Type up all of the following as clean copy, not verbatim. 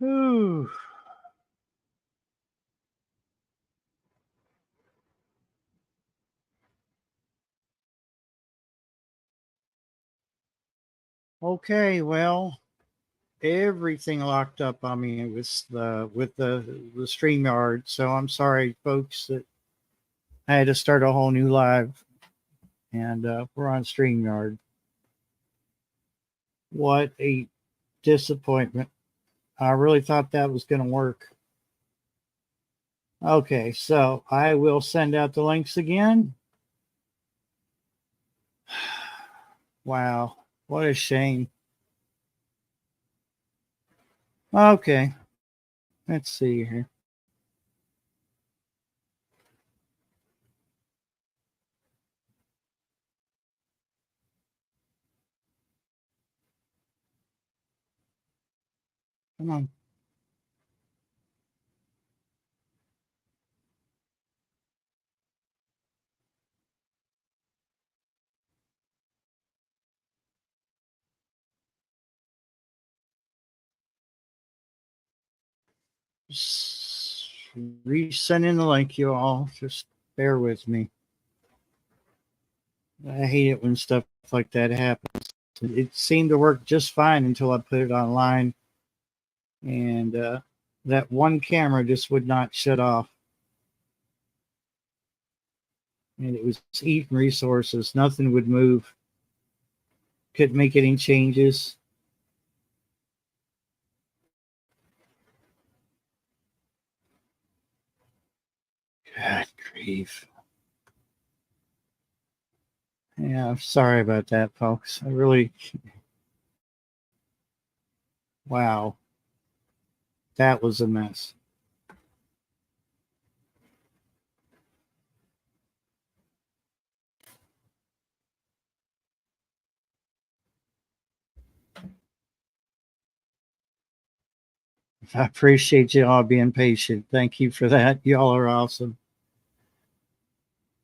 Whew. Okay, well, everything locked up on me. It was the StreamYard. So I'm sorry, folks, that I had to start a whole new live, and we're on StreamYard. What a disappointment! I really thought that was going to work. Okay, so I will send out the links again. Wow, what a shame. Okay, let's see here. Come on. Resending the link, you all. Just bear with me. I hate it when stuff like that happens. It seemed to work just fine until I put it online, and that one camera just would not shut off. And it was eating resources. Nothing would move. Couldn't make any changes. God grief. Yeah, sorry about that, folks. I really, wow, that was a mess. I appreciate you all being patient. Thank you for that. Y'all are awesome.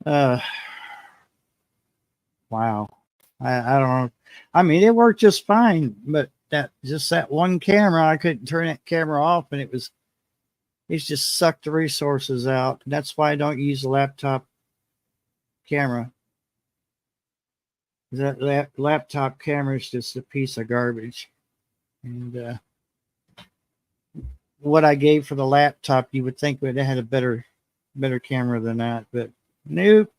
Uh, wow. I don't know. I mean, it worked just fine, but that one camera, I couldn't turn that camera off, and it's just sucked the resources out. That's why I don't use a laptop camera. That laptop camera is just a piece of garbage. And what I gave for the laptop, you would think would have had a better camera than that, but nope.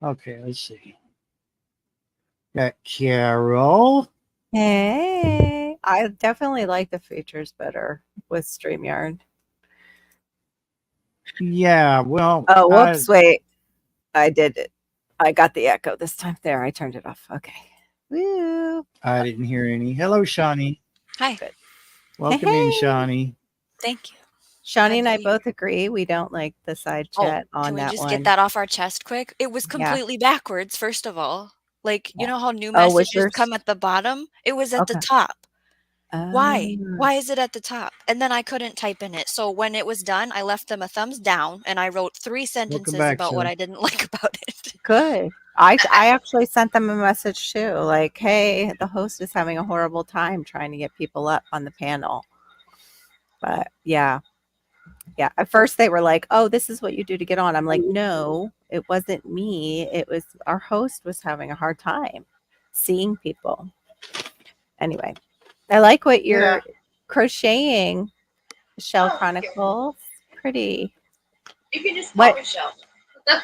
Okay, let's see. Got Carol. Hey, I definitely like the features better with StreamYard. Yeah, well. Oh, whoops, wait. I did it. I got the echo this time. There, I turned it off. Okay. Woo. I didn't hear any. Hello, Shawnee. Hi. Good. Welcome in, Shawnee. Thank you. Shawnee and I both agree we don't like the side chat on can we that just one. get that off our chest quick? It was completely backwards, first of all. Like, you know how new messages come at the bottom? It was at the top. Why? Why is it at the top? And then I couldn't type in it. So when it was done, I left them a thumbs down and I wrote 3 sentences about what I didn't like about it. Good. I actually sent them a message too, like, hey, the host is having a horrible time trying to get people up on the panel. But yeah. At first they were like, oh, this is what you do to get on. I'm like, no, it wasn't me. It was our host was having a hard time seeing people. Anyway, I like what you're crocheting, Shell Chronicles. Pretty. You can just call me Shell.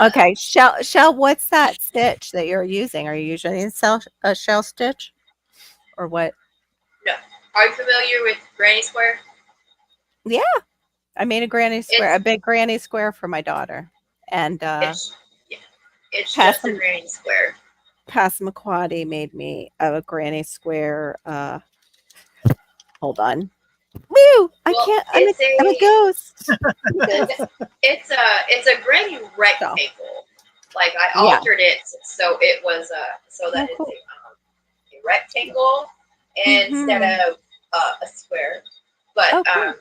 Okay, Shell, what's that stitch that you're using? Are you using a shell stitch or what? No. Are you familiar with Granny Square? Yeah. I made a granny square, a big granny square for my daughter. And it's just a granny square. Passamaquoddy made me a granny square. Hold on. Woo! I'm a ghost. it's a granny rectangle. Like I altered it so it was so that it's a rectangle instead of a square. But cool.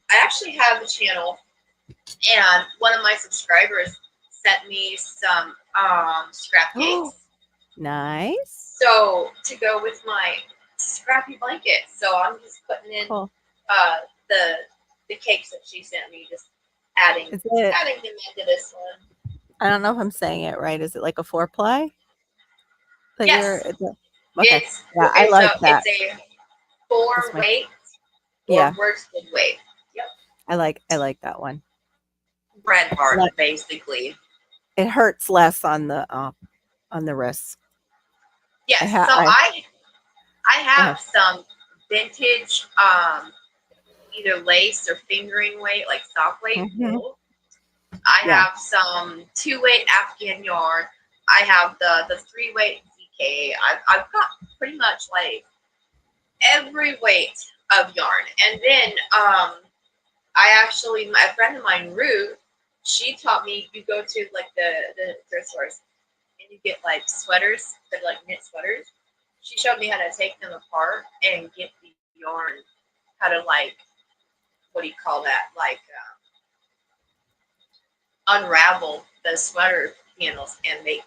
I actually have a channel, and one of my subscribers sent me some scrap cakes. Nice. So to go with my scrappy blanket, so I'm just putting in the cakes that she sent me, just adding them into this one. I don't know if I'm saying it right. Is it like a 4-ply? Yes. Okay. I like that. It's a 4-weight or worsted weight. Yep. I like that one. Bread heart, basically. It hurts less on the wrists. Yes. I have some vintage either lace or fingering weight, like sock weight wool. I have some 2-weight Afghan yarn. I have the 3-weight DK. I've got pretty much like every weight of yarn. And then my friend of mine, Ruth, she taught me, you go to like the thrift stores and you get like sweaters, they're like knit sweaters. She showed me how to take them apart and get the yarn, how to like, what do you call that? Like unravel the sweater panels and get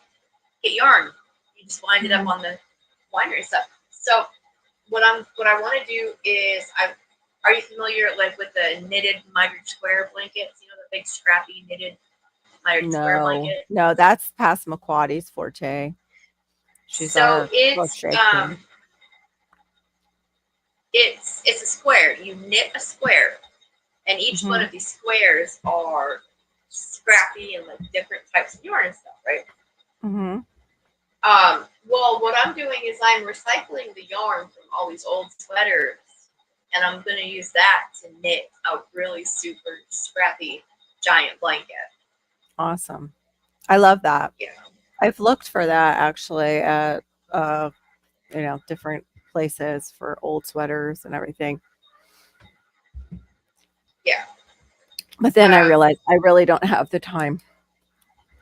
yarn. You just wind it up on the winery stuff. So what I want to do is are you familiar like with the knitted mitered square blankets? You know, the big scrappy knitted mitered square blanket? No, that's Passamaquoddy's forte. She's it's a square. You knit a square, and each one of these squares are scrappy and like different types of yarn and stuff, right? Well, what I'm doing is I'm recycling the yarn from all these old sweaters, and I'm going to use that to knit a really super scrappy giant blanket. Awesome. I love that. Yeah. I've looked for that actually at different places for old sweaters and everything. Yeah. But then I realized I really don't have the time.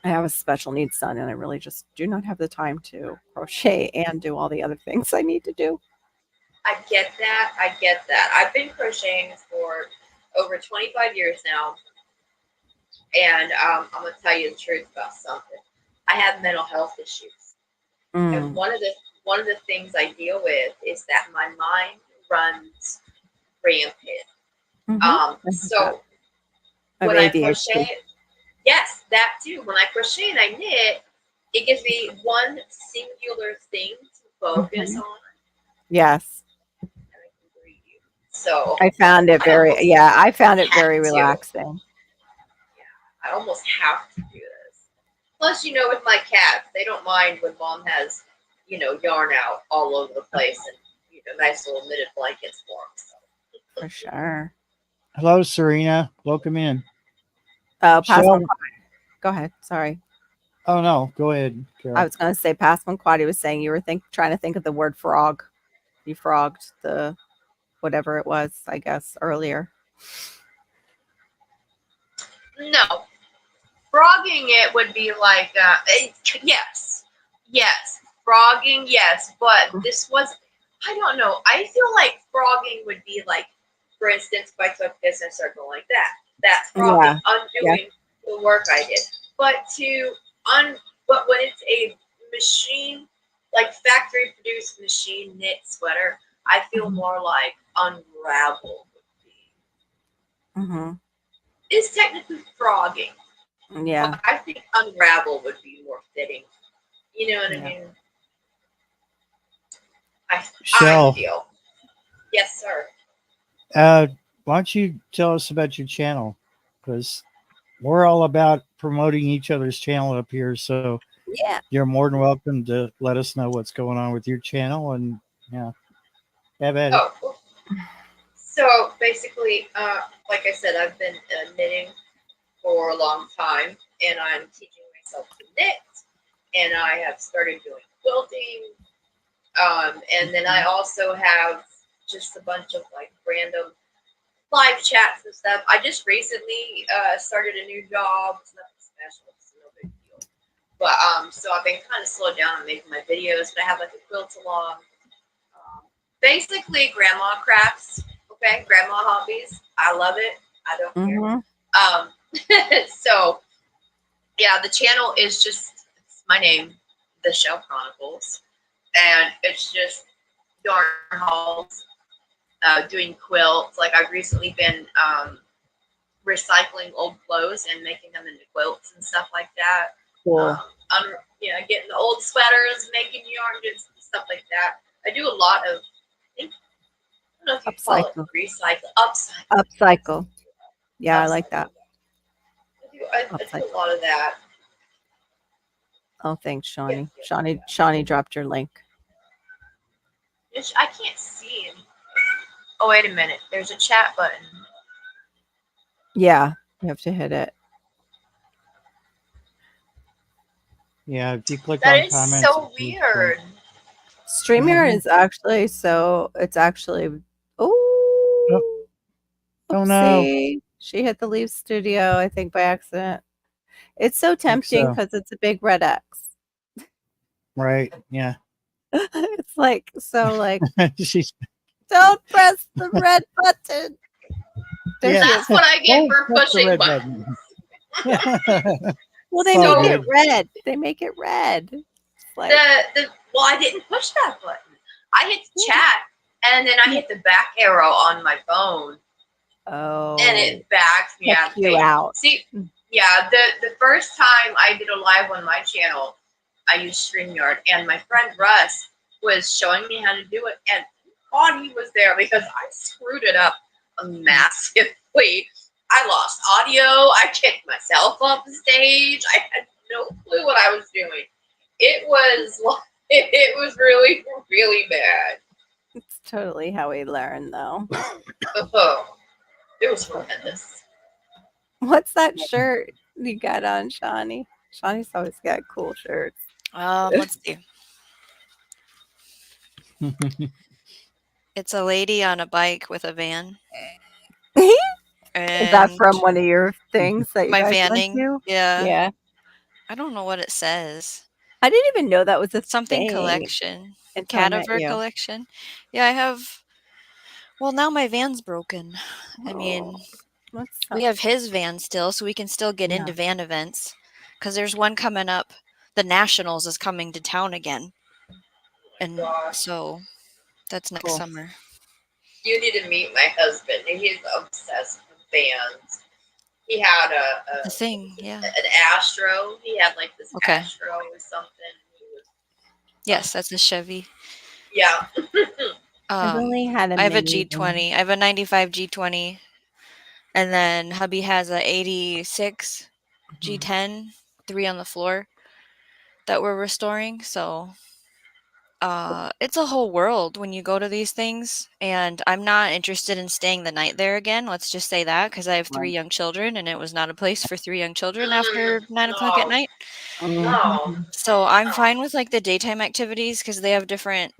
I have a special needs son, and I really just do not have the time to crochet and do all the other things I need to do. I get that. I've been crocheting for over 25 years now. And I'm going to tell you the truth about something. I have mental health issues. And one of the things I deal with is that my mind runs rampant. So when I crochet, yes, that too. When I crochet and I knit, it gives me one singular thing to focus on. Yes. And I can breathe. So I found it very relaxing. I almost have to do this. Plus, with my cats, they don't mind when mom has, yarn out all over the place and, nice little knitted blankets for them. So. For sure. Hello, Serena. Welcome in. Go ahead. Sorry. Oh, no. Go ahead, Carol. I was going to say, Passamaquoddy was saying you were trying to think of the word frog. You frogged the whatever it was, I guess, earlier. No. Frogging it would be like, yes, frogging, yes, but this was, I don't know, I feel like frogging would be like, for instance, if I took this and circle like that, that's frogging, undoing the work I did. But when it's a machine, like factory produced machine knit sweater, I feel more like unravel would be. It's technically frogging. Yeah. But I think unravel would be more fitting. You know what I mean? I feel. Yes, sir. Why don't you tell us about your channel? Because we're all about promoting each other's channel up here. So you're more than welcome to let us know what's going on with your channel. And have at it. So basically, like I said, I've been knitting for a long time, and I'm teaching myself to knit, and I have started doing quilting, and then I also have just a bunch of like random live chats and stuff. I just recently started a new job. It's nothing special. It's no big deal. But so I've been kind of slowed down on making my videos, but I have like a quilt along. Basically grandma crafts. Okay, grandma hobbies. I love it. I don't care. So yeah, the channel is just it's my name, The Shell Chronicles, and it's just yarn hauls, doing quilts. Like I've recently been recycling old clothes and making them into quilts and stuff like that. Cool. Getting the old sweaters, making yarn and stuff like that. I do a lot of, I don't know if you call it recycle, upcycle. Yeah, I like that. I do a lot of that. Oh, thanks, Shawnee. Yeah. Shawnee dropped your link. I can't see anything. Oh, wait a minute. There's a chat button. Yeah, you have to hit it. Yeah, if you click that on is comments. So weird. StreamYard is actually Oh no. She hit the Leave Studio, I think, by accident. It's so tempting because it's a big red X. Right. Yeah. It's like don't press the red button. That's what I get for pushing buttons. Well, they make it red. They make it red. Like, well, I didn't push that button. I hit chat and then I hit the back arrow on my phone. Oh. And it backs me out. You out. See, yeah, the first time I did a live on my channel, I used StreamYard, and my friend Russ was showing me how to do it, and God, he was there because I screwed it up massively. I lost audio. I kicked myself off the stage. I had no clue what I was doing. It was really, really bad. It's totally how we learn, though. It was horrendous. What's that shirt you got on, Shawnee? Shawnee's always got cool shirts. Let's see. It's a lady on a bike with a van. Is that from one of your things that you my guys vanning? Went to? Yeah. I don't know what it says. I didn't even know that was a something thing. collection. Cadaver collection. Yeah, I have. Well, now my van's broken. I mean, we have his van still, so we can still get into van events. Because there's one coming up. The Nationals is coming to town again. And so that's next summer. You need to meet my husband. He's obsessed with vans. He had a thing, an Astro. He had like this Astro or something. Yes, that's a Chevy. Yeah. I've only had I have a G20. I have a 95 G20. And then hubby has a 86 G10, 3 on the floor that we're restoring. So it's a whole world when you go to these things. And I'm not interested in staying the night there again. Let's just say that, because I have 3 young children, and it was not a place for 3 young children after 9 o'clock at night. No. So I'm fine with like the daytime activities because they have different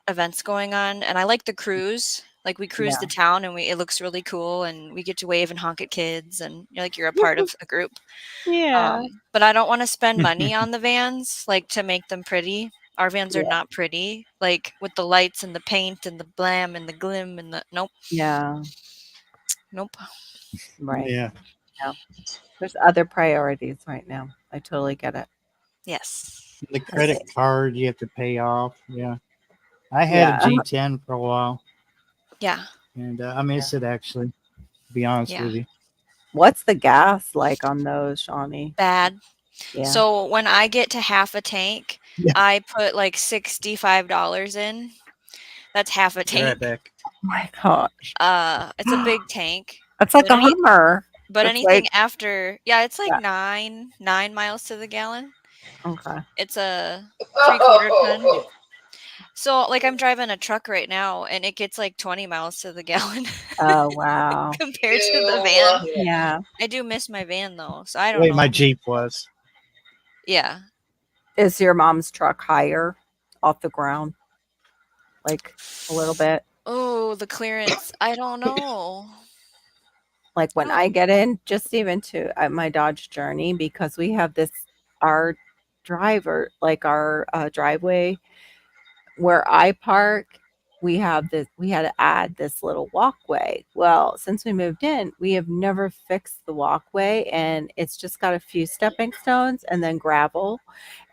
events going on. And I like the cruise. Like we cruise the town and it looks really cool, and we get to wave and honk at kids, and you're a part of a group. Yeah. But I don't want to spend money on the vans, like to make them pretty. Our vans are not pretty, like with the lights and the paint and the blam and the glim and the nope. Yeah. Nope. Right. Yeah. There's other priorities right now. I totally get it. Yes. The credit card you have to pay off. Yeah. I had a G10 for a while. Yeah. And I miss it, actually, to be honest with you. What's the gas like on those, Shawnee? Bad. Yeah. So when I get to half a tank, I put like $65 in. That's half a tank. Right back. Oh my gosh. It's a big tank. It's like a Hummer. But anything after, it's like 9 miles to the gallon. Okay. It's a 3/4 ton. So like I'm driving a truck right now, and it gets like 20 miles to the gallon. Oh wow. Compared to the van. Yeah. I do miss my van though, so I don't know. My Jeep was. Yeah. Is your mom's truck higher off the ground? Like a little bit? Oh, the clearance. I don't know. Like when I get in, just even to my Dodge Journey, because we have our driver, like our driveway where I park, we had to add this little walkway. Well, since we moved in, we have never fixed the walkway, and it's just got a few stepping stones and then gravel.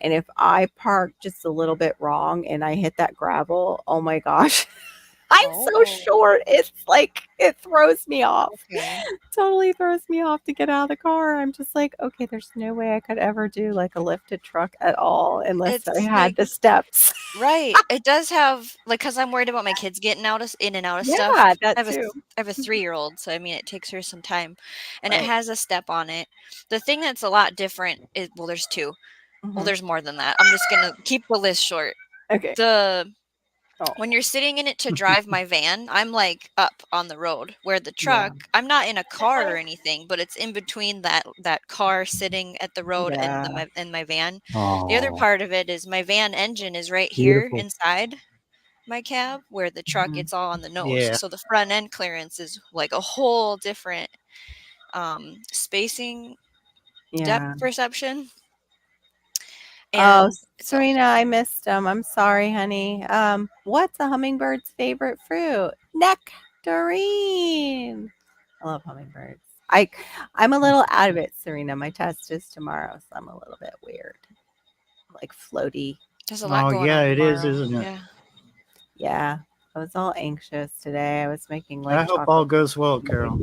And if I park just a little bit wrong and I hit that gravel, oh my gosh, I'm so short. It's like it throws me off. Okay. Totally throws me off to get out of the car. I'm just like, okay, there's no way I could ever do like a lifted truck at all unless I It's had like the steps. right. It does have like because I'm worried about my kids getting in and out of stuff. Yeah, that I too. have a 3-year-old, so I mean it takes her some time, and it Right. has a step on it. The thing that's a lot different is well, there's two. Well, Mhm. there's more than that. I'm just gonna keep the list short. Okay. Oh, When you're sitting in it to drive my van, I'm like up on the road. Where the truck, yeah. I'm not in a car or anything, but it's in between that car sitting at the road and Yeah. my van. The other Oh, part of it is my van engine is right here beautiful. inside my cab, where the truck Mhm. it's all on the nose. Yeah. So the front end clearance is like a whole different spacing depth Yeah. perception. Oh, And it's all Serena, I missed them. I'm sorry, honey. What's a hummingbird's favorite fruit? Nectarine. I love hummingbirds. I'm a little out of it, Serena. My test is tomorrow, so I'm a little bit weird. Like floaty. there's a lot Oh, going yeah, on it is, tomorrow. isn't it? Yeah. Yeah. I was all anxious today. I was making I like hope all chocolate. goes well, Carol.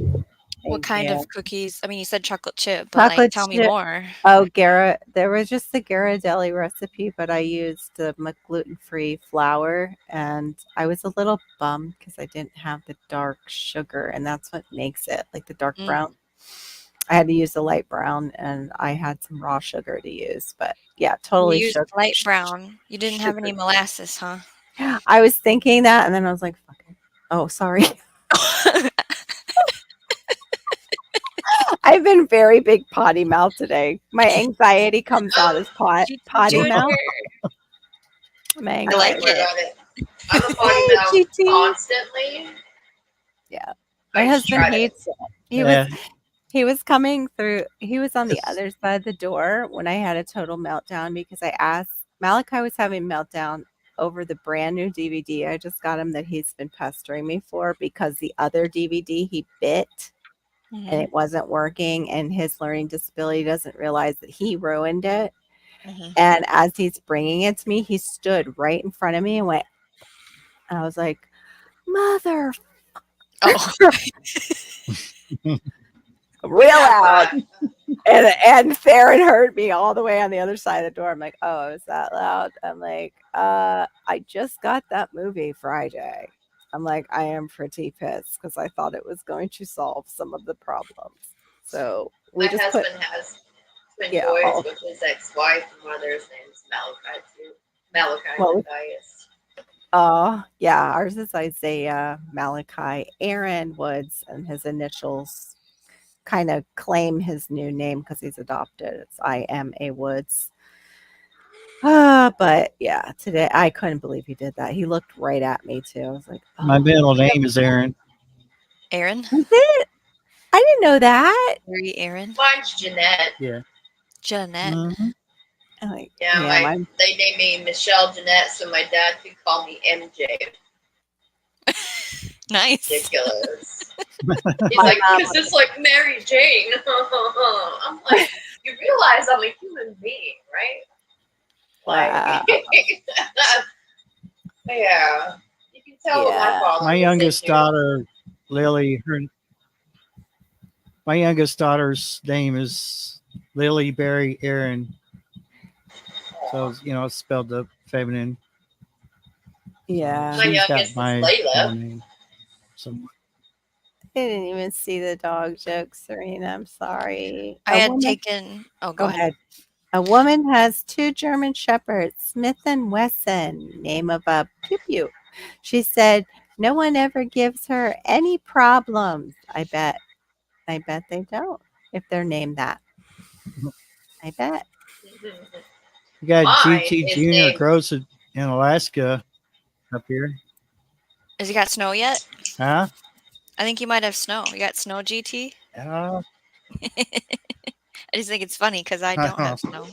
What Thank kind you. of cookies? I mean, you said chocolate chip, but like Chocolate tell me chip. more. Oh, Gara. There was just the Ghirardelli recipe, but I used the gluten-free flour, and I was a little bummed because I didn't have the dark sugar, and that's what makes it like the dark Mm. brown. I had to use the light brown, and I had some raw sugar to use, but yeah, You totally used sugar. light brown. You didn't have any Sugar. molasses, huh? I was thinking that, and then I was like, "Fuck it." Oh, sorry. I've been very big potty mouth today. My anxiety comes out as potty doing mouth. her. My I Don't like anxiety. worry it. about it. I'm a potty Hey, mouth GT. constantly. Yeah. My I just husband tried it. hates it. He was coming through. He was on the other side of the door when I had a total meltdown because I asked Malachi was having a meltdown over the brand new DVD I just got him that he's been pestering me for because the other DVD he bit and Mhm, it wasn't working, and his learning disability doesn't realize that he ruined it. mhm. And as he's bringing it to me, he stood right in front of me and went, and I was like, "Mother," Oh, real Yeah, loud. but And Theron heard me all the way on the other side of the door. I'm like, "Oh, is that loud?" I'm like, I just got that movie Friday." I'm like, "I am pretty pissed because I thought it was going to solve some of the problems." So we my just put, husband has twin yeah, boys with his ex-wife, and one of theirs name's Malachi too. Malachi well, Matthias. yeah, ours is Isaiah Malachi Aaron Woods, and his initials kind of claim his new name because he's adopted. It's I am a Woods. But yeah, today I couldn't believe he did that. He looked right at me too. I was like, My "Oh, middle name is Aaron. Aaron? is it? I didn't know that." Mary Aaron? Mine's Jeanette. Yeah. Jeanette? Mhm. I'm like, Yeah, yeah, they named me Michelle Jeanette, so my dad could call me MJ. Nice. Ridiculous. He's my like, mom. because it's like Mary Jane. I'm like, you realize I'm a human being, right? Wow. Like, yeah. You can tell what my Yeah. father My was youngest into. daughter, Lily, my youngest daughter's name is Lily Berry Aaron. So, it's spelled the feminine. Yeah. My She's got youngest is my Layla. name. Somewhere. I didn't even see the dog joke, Serena. I'm sorry. I had taken. Oh, Go go ahead. ahead. A woman has 2 German shepherds, Smith and Wesson, name of a pew pew. She said, "No one ever gives her any problems." I bet they don't if they're named that. I bet. You got Mine GT is Junior named. grows in Alaska up here. Has he got snow yet? Huh? I think you might have snow. You got snow, GT? Uh, I just think it's funny because I don't have snow.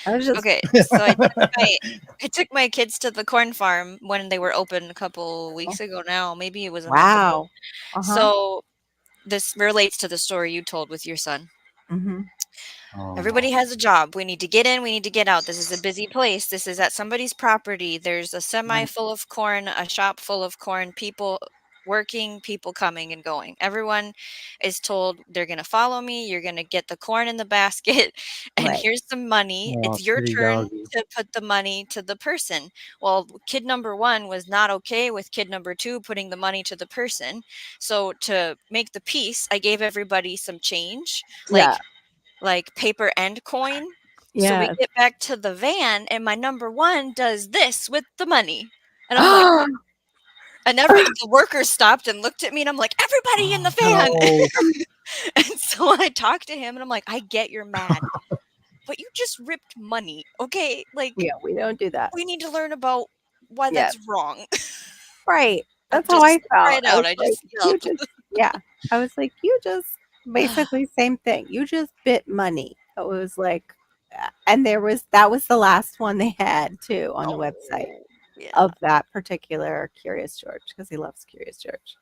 Okay, so I took my kids to the corn farm when they were open a couple weeks ago now. Maybe it was a month ago. So this relates to the story you told with your son. Everybody has a job. We need to get in, we need to get out. This is a busy place. This is at somebody's property. There's a semi full of corn, a shop full of corn, people working, people coming and going. Everyone is told they're going to follow me. You're going to get the corn in the basket and here's some money. It's your turn to put the money to the person. Well, kid number 1 was not okay with kid number 2 putting the money to the person. So to make the peace, I gave everybody some change, like paper and coin. So we get back to the van and my number 1 does this with the money. And I'm like, and the workers stopped and looked at me and I'm like, everybody in the van. And so I talked to him and I'm like, I get you're mad, but you just ripped money. Okay. Like, we don't do that. We need to learn about why that's wrong. Right. That's how I felt. I was like, you just basically same thing. You just bit money. It was like, and that was the last one they had too on the website of that particular Curious George, because he loves Curious George.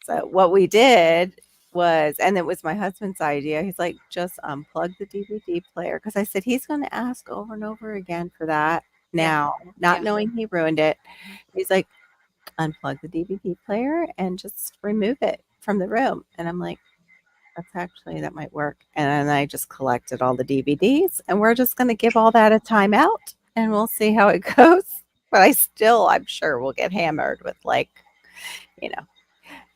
So what we did was, and it was my husband's idea, he's like, just unplug the DVD player, because I said he's going to ask over and over again for that now, not knowing he ruined it. He's like, unplug the DVD player and just remove it from the room. And I'm like, that might work. And then I just collected all the DVDs and we're just going to give all that a timeout and we'll see how it goes. But I'm sure we'll get hammered with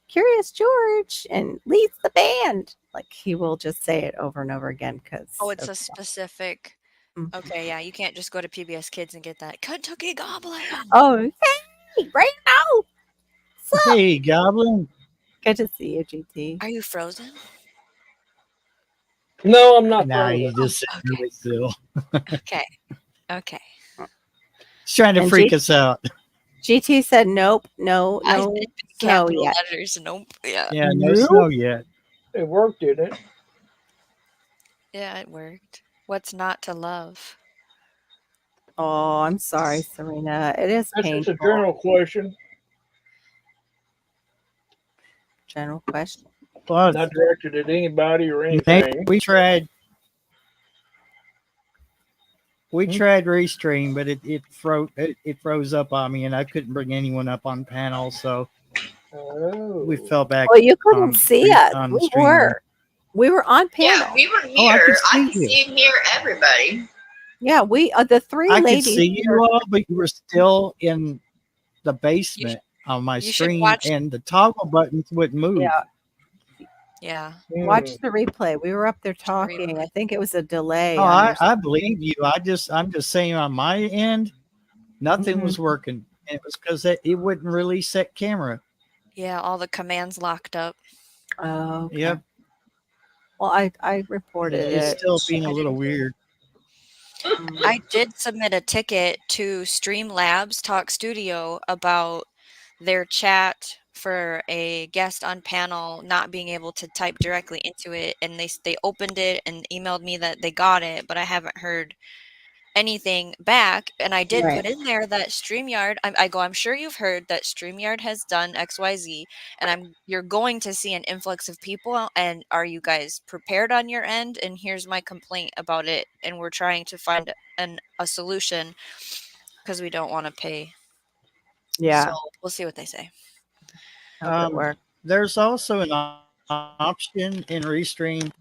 Curious George and leads the band. Like he will just say it over and over again because it's a specific. Okay, yeah, you can't just go to PBS Kids and get that Kentucky Goblin. Oh, hey, right now. Hey, Goblin. Good to see you, GT. Are you frozen? No, I'm not. Nah, you just sit really still. Okay. He's trying to freak us out. GT said nope, no snow yet. Letters, nope. Yeah. Yeah, no snow yet. It worked, didn't it? Yeah, it worked. What's not to love? Oh, I'm sorry, Serena. It is painful. That's just a general question. General question. Well, not directed at anybody or anything. We tried Restream, but it froze up on me, and I couldn't bring anyone up on panel, so we fell back. Well, you couldn't see us. We were on panel. Yeah, we were here. I can see and hear everybody. Yeah, we the three I ladies. could see you all, but you were still in the basement on my screen, and the toggle buttons wouldn't move. Yeah. Watch the replay. We were up there talking. I think it was a delay. Oh, I believe you. I'm just saying on my end, nothing was working. And it was because it wouldn't release that camera. Yeah, all the commands locked up. Oh, okay. Yep. Well, I reported it. It's still being a little weird. I did submit a ticket to Streamlabs Talk Studio about their chat for a guest on panel not being able to type directly into it, and they opened it and emailed me that they got it, but I haven't heard anything back. And I did put in there that StreamYard, I'm sure you've heard that StreamYard has done XYZ, and you're going to see an influx of people, and are you guys prepared on your end? And here's my complaint about it, and we're trying to find a solution because we don't want to pay. Yeah. So we'll see what they say. There's also an option in Restream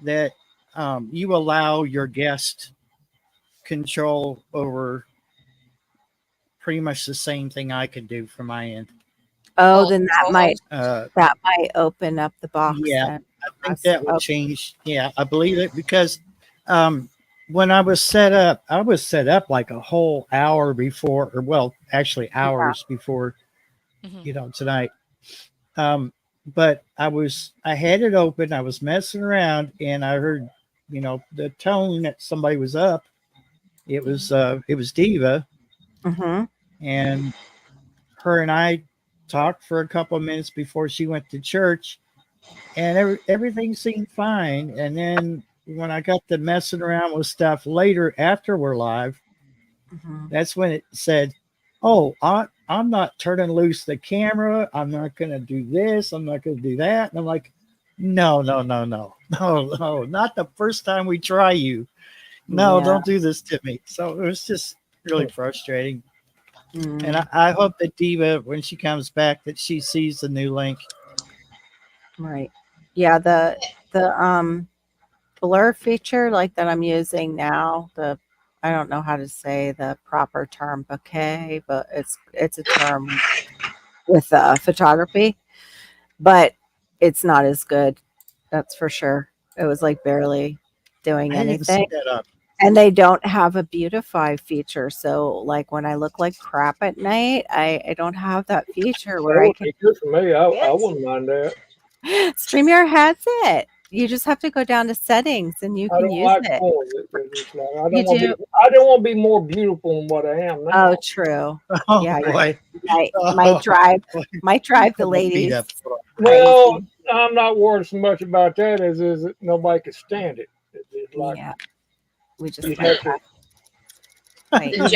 that you allow your guest control over pretty much the same thing I could do from my end. Oh, then that might open up the box. Yeah, then. I think that would change. Yeah, I believe it because when I was set up like a whole hour before, or well, actually hours before, tonight. But I had it open. I was messing around, and I heard, the tone that somebody was up. It was Diva, and her and I talked for a couple of minutes before she went to church, and everything seemed fine. And then when I got to messing around with stuff later after we're live, that's when it said, "Oh, I'm not turning loose the camera. I'm not going to do this. I'm not going to do that." And I'm like, "No, not the first time we try you. No, don't do this to me." So it was just really frustrating. And I hope that Diva, when she comes back, that she sees the new link. Right. Yeah, the blur feature like that I'm using now, I don't know how to say the proper term, bokeh, but it's a term with photography, but it's not as good. That's for sure. It was like barely doing I didn't even see anything. that up. And they don't have a beautify feature. So like when I look like crap at night, I don't have that feature where That I would can be good for me. I wouldn't mind that. StreamYard has it. You just have to go down to settings and you I can don't use like it. pulling it. It's like, I You don't want to do? be. I don't want to be more beautiful than what I am now. Oh, true. Oh Yeah, boy! might Oh, drive boy. the Put my feet ladies up. Well, crazy. I'm not worried so much about that as is that nobody can stand it. It's like Yeah, we you just have to. The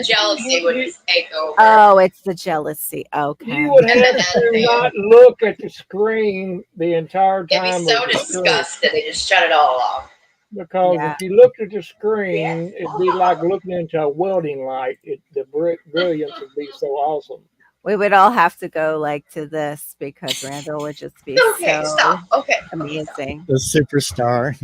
jealousy would just take over. Oh, it's the jealousy. Okay. You would And have to not look at the screen the entire It'd be time. so disgusted. They just shut it all off. Because Yeah. if you looked at the screen, it'd be like looking into a welding light. The brilliance would be so awesome. We would all have to go like to this because Randall would just be Okay, so stop. Okay. amazing. The superstar.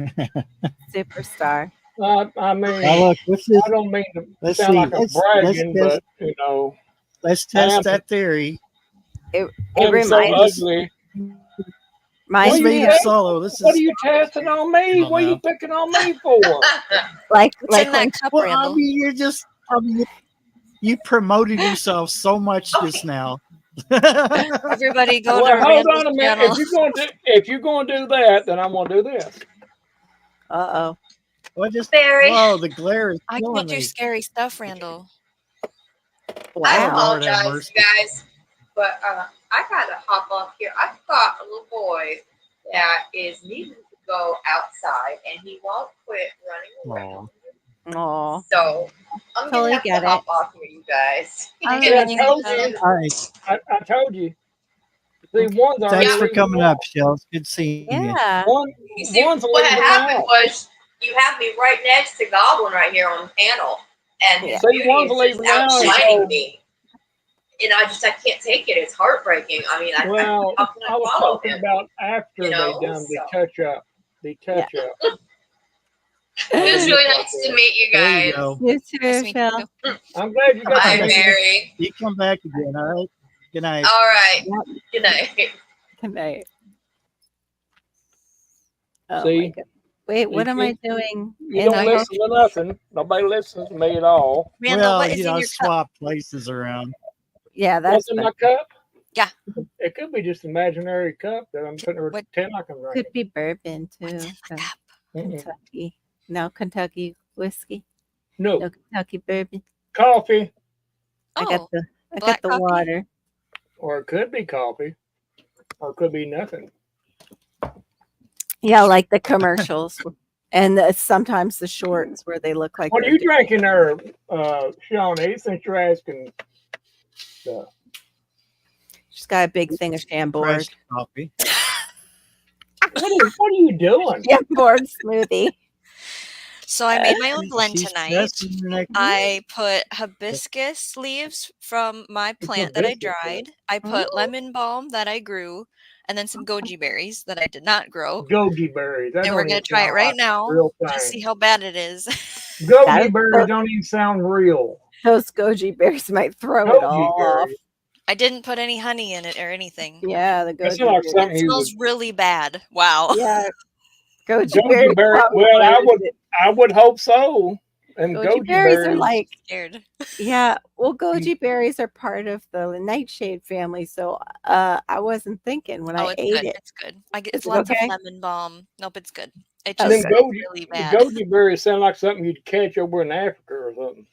Superstar. I mean, Now look, I don't mean to let's sound see. like I'm bragging, but you know, Let's test that theory. It I'm so reminds ugly. Reminds This me being of solo. This What is are you testing on me? What are you picking on me for? like What's in when that cup, well. Randall? I mean, you're just. I mean, you promoted yourself so much just now. Everybody go Well, to hold Randall's on a minute. channel. If you're going to do that, then I'm going to do this. Uh-oh. Well, just Barry. whoa, the glare is I killing can't do me. scary stuff, Randall. I Wow. Lord have apologize, mercy. you guys, but I gotta hop off here. I've got a little boy that is needing to go outside, and he won't quit running around. Aw. So I'm Totally gonna have get to hop off here, you guys. All Yeah, right. I told you. All right. I told you. See, one's already Thanks for leaving coming the up, house. Shell. It's good seeing you. Yeah. You see, One's what leaving the happened house. was you have me right next to Goblin right here on the panel, and his See, beauty one's is just leaving now, and outshining so- me. And I can't take it. It's heartbreaking. I mean, Well, how can I was follow talking him? about after You know, they done the so. touch up. The touch up. It was really nice to meet you There you guys. go. You too, Nice to meet Phil. you. I'm glad you got Bye, to meet me. Mary. You come back again, all right? Good night. All right. Yep. Good night. Good night. Oh See? my god. Wait, what am I You doing? You don't listen to nothing. Nobody listens to me at all. Randall, Well, what is you in know, your cup? swap places around. Yeah, that's What's in my cup? Yeah. It could be just an imaginary cup that I'm putting or What- 10 I can drink. could be bourbon too. What's in the so cup? Kentucky. No, Kentucky whiskey. No. No Kentucky bourbon. Coffee. I got Oh, the black coffee? water. Or it could be coffee. Or it could be nothing. Yeah, like the commercials. And sometimes the shorts where they look like What are they're you drinking there, Shawnee, since you're asking? She's got a big thing of Chambord. Fresh coffee. What are you doing? Chambord smoothie. So I made my own blend She's tonight. testing the next- I put hibiscus leaves from my plant that I hibiscus, dried. I put lemon balm that I grew, and then some goji berries that I did not grow. Goji berries. That And we're don't gonna even try it sound right like a now real to thing. see how bad it is. Goji berries don't even sound real. Those goji berries might throw it all off. berries. I didn't put any honey in it or anything. Yeah, the That goji sounds like berries. something It you smells would. really bad. Wow. Yeah, goji Goji berries. berry. probably Well, wears it. I would hope so. And Goji berries are like, Scared. yeah. Well, goji berries are part of the nightshade family, so I wasn't thinking when Oh, I it's ate good. it. It's good. I get Is it's it lots okay? of lemon balm. Nope, it's good. It Oh, just Them good. smells really the bad. goji berries sound like something you'd catch over in Africa or something.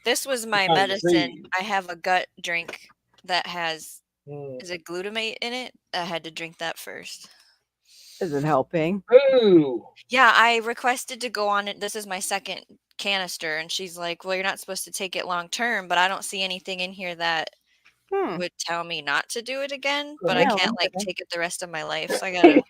This was my kind of medicine. seed. I have a gut drink that has Mm. is it glutamate in it? I had to drink that first. Is it helping? Ooh. Yeah, I requested to go on it. This is my second canister, and she's like, "Well, you're not supposed to take it long term," but I don't see anything in here that would tell me not to do it again, but I can't like take it the rest of my life. So I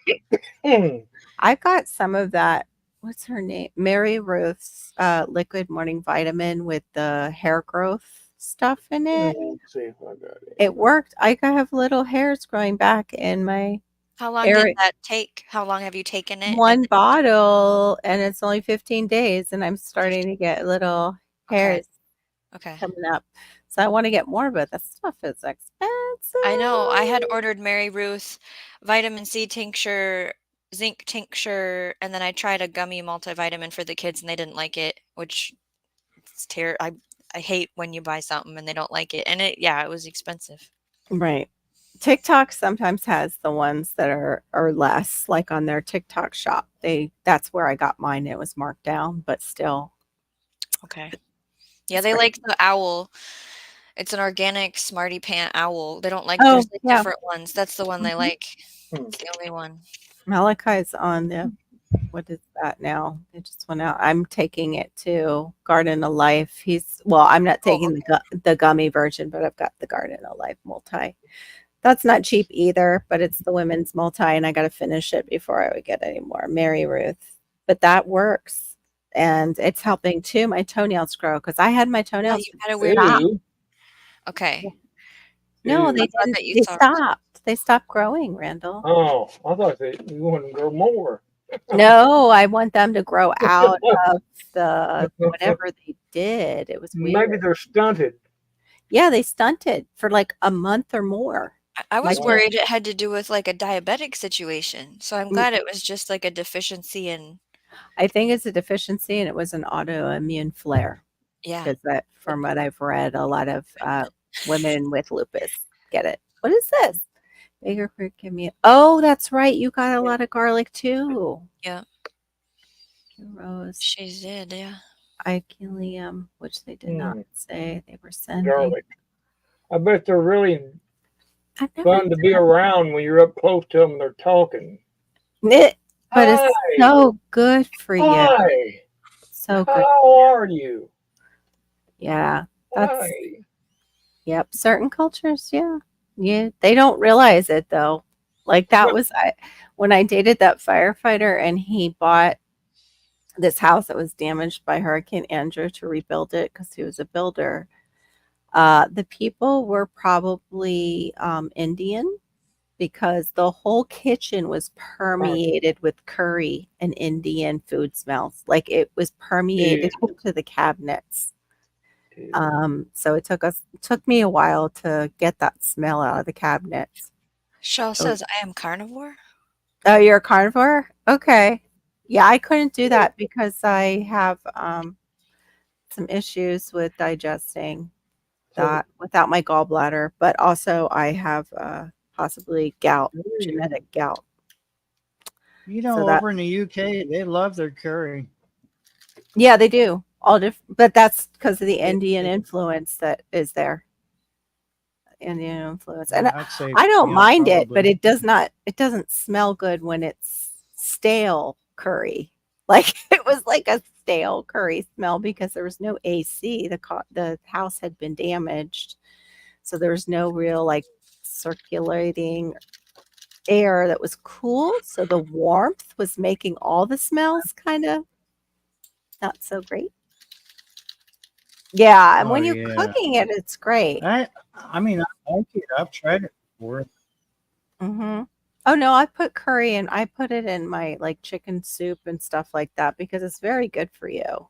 gotta. I got some of that. What's her name? Mary Ruth's liquid morning vitamin with the hair growth stuff in it. Let's see if I got it. It worked. I have little hairs growing back in my. How long did that take? How long have you taken it? One bottle, and it's only 15 days, and I'm starting to get little hairs coming up. So I want to get more, but that stuff is expensive. I know. I had ordered Mary Ruth vitamin C tincture, zinc tincture, and then I tried a gummy multivitamin for the kids, and they didn't like it, which it's terrible. I hate when you buy something and they don't like it, and it was expensive. Right. TikTok sometimes has the ones that are less, like on their TikTok shop. That's where I got mine. It was marked down, but still. Okay. Yeah, they like the owl. It's an organic Smarty Pant owl. They don't like there's different ones. That's the one they like. It's the only one. Malachi's on the what is that now? It just went out. I'm taking it to Garden of Life. I'm not taking the gummy version, but I've got the Garden of Life multi. That's not cheap either, but it's the women's multi, and I got to finish it before I would get any more. Mary Ruth. But that works. And it's helping too my toenails grow because I had my toenails. You had a weird Okay. No, they didn't. They stopped. They stopped growing, Randall. Oh, I thought you wanted to grow more. No, I want them to grow out of the whatever they did. It was weird. Maybe they're stunted. Yeah, they stunted for like a month or more. I was worried it had to do with like a diabetic situation. So I'm glad it was just like a deficiency in. I think it's a deficiency, and it was an autoimmune flare. Yeah. Because that, from what I've read, a lot of women with lupus get it. What is this? Bigger fruit, give me. Oh, that's right. You got a lot of garlic too. Yeah. Rose. She did, yeah. Icilium, which they did not say they were sending. Garlic. I bet they're really fun to be around when you're up close to them and they're talking. But it's so good for you. So good. How are you? Yeah. That's. Yep. Certain cultures, yeah. They don't realize it though. Like that was when I dated that firefighter, and he bought this house that was damaged by Hurricane Andrew to rebuild it because he was a builder. The people were probably Indian because the whole kitchen was permeated with curry and Indian food smells. Like it was permeated into the cabinets. So it took me a while to get that smell out of the cabinets. Shell says I am carnivore. Oh, you're a carnivore? Okay. Yeah, I couldn't do that because I have some issues with digesting that without my gallbladder, but also I have possibly gout, genetic gout. Over in the UK, they love their curry. Yeah, they do. All different, but that's because of the Indian influence that is there. Indian influence, and I don't mind it, but it doesn't smell good when it's stale curry. Like it was like a stale curry smell because there was no AC. The house had been damaged, so there was no real like circulating air that was cool. So the warmth was making all the smells kind of not so great. Yeah, and when you're cooking it, it's great. I mean, I like it. I've tried it before. Mm-hmm. Oh no, I put curry and I put it in my like chicken soup and stuff like that because it's very good for you.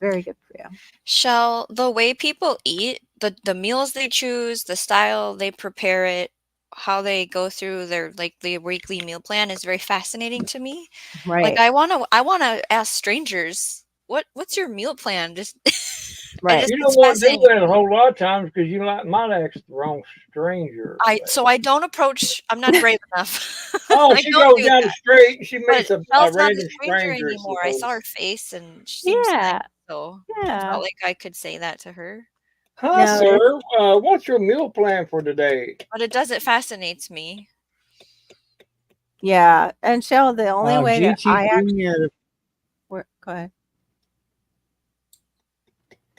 Very good for you. Shell, the way people eat, the meals they choose, the style they prepare it, how they go through their like the weekly meal plan is very fascinating to me. Right. Like I wanna ask strangers, what's your meal plan? Just right. You don't want to do that a whole lot of times because you might ask the wrong stranger. So I don't approach. I'm not brave enough. Oh, she goes down the street. She meets a random stranger anymore. I saw her face and she seems nice, so I felt like I could say that to her. Hi, sir. What's your meal plan for today? But it fascinates me. Yeah, and Shell, the only way that GT I actually Premier, go ahead.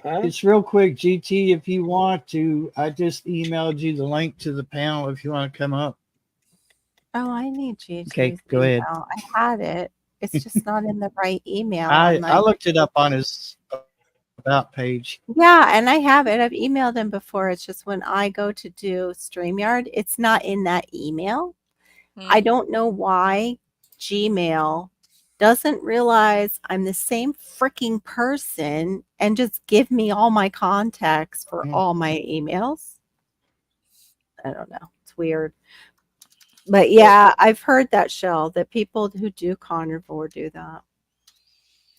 Huh? it's real quick, GT. If you want to, I just emailed you the link to the panel. If you want to come up. Oh, I need GT's Okay, go ahead. email. I had it. It's just not in the right email. I looked it up on his about page. Yeah, and I have it. I've emailed him before. It's just when I go to do StreamYard, it's not in that email. I don't know why Gmail doesn't realize I'm the same freaking person and just give me all my contacts for all my emails. I don't know. It's weird. But yeah, I've heard that, Shell, that people who do carnivore do that.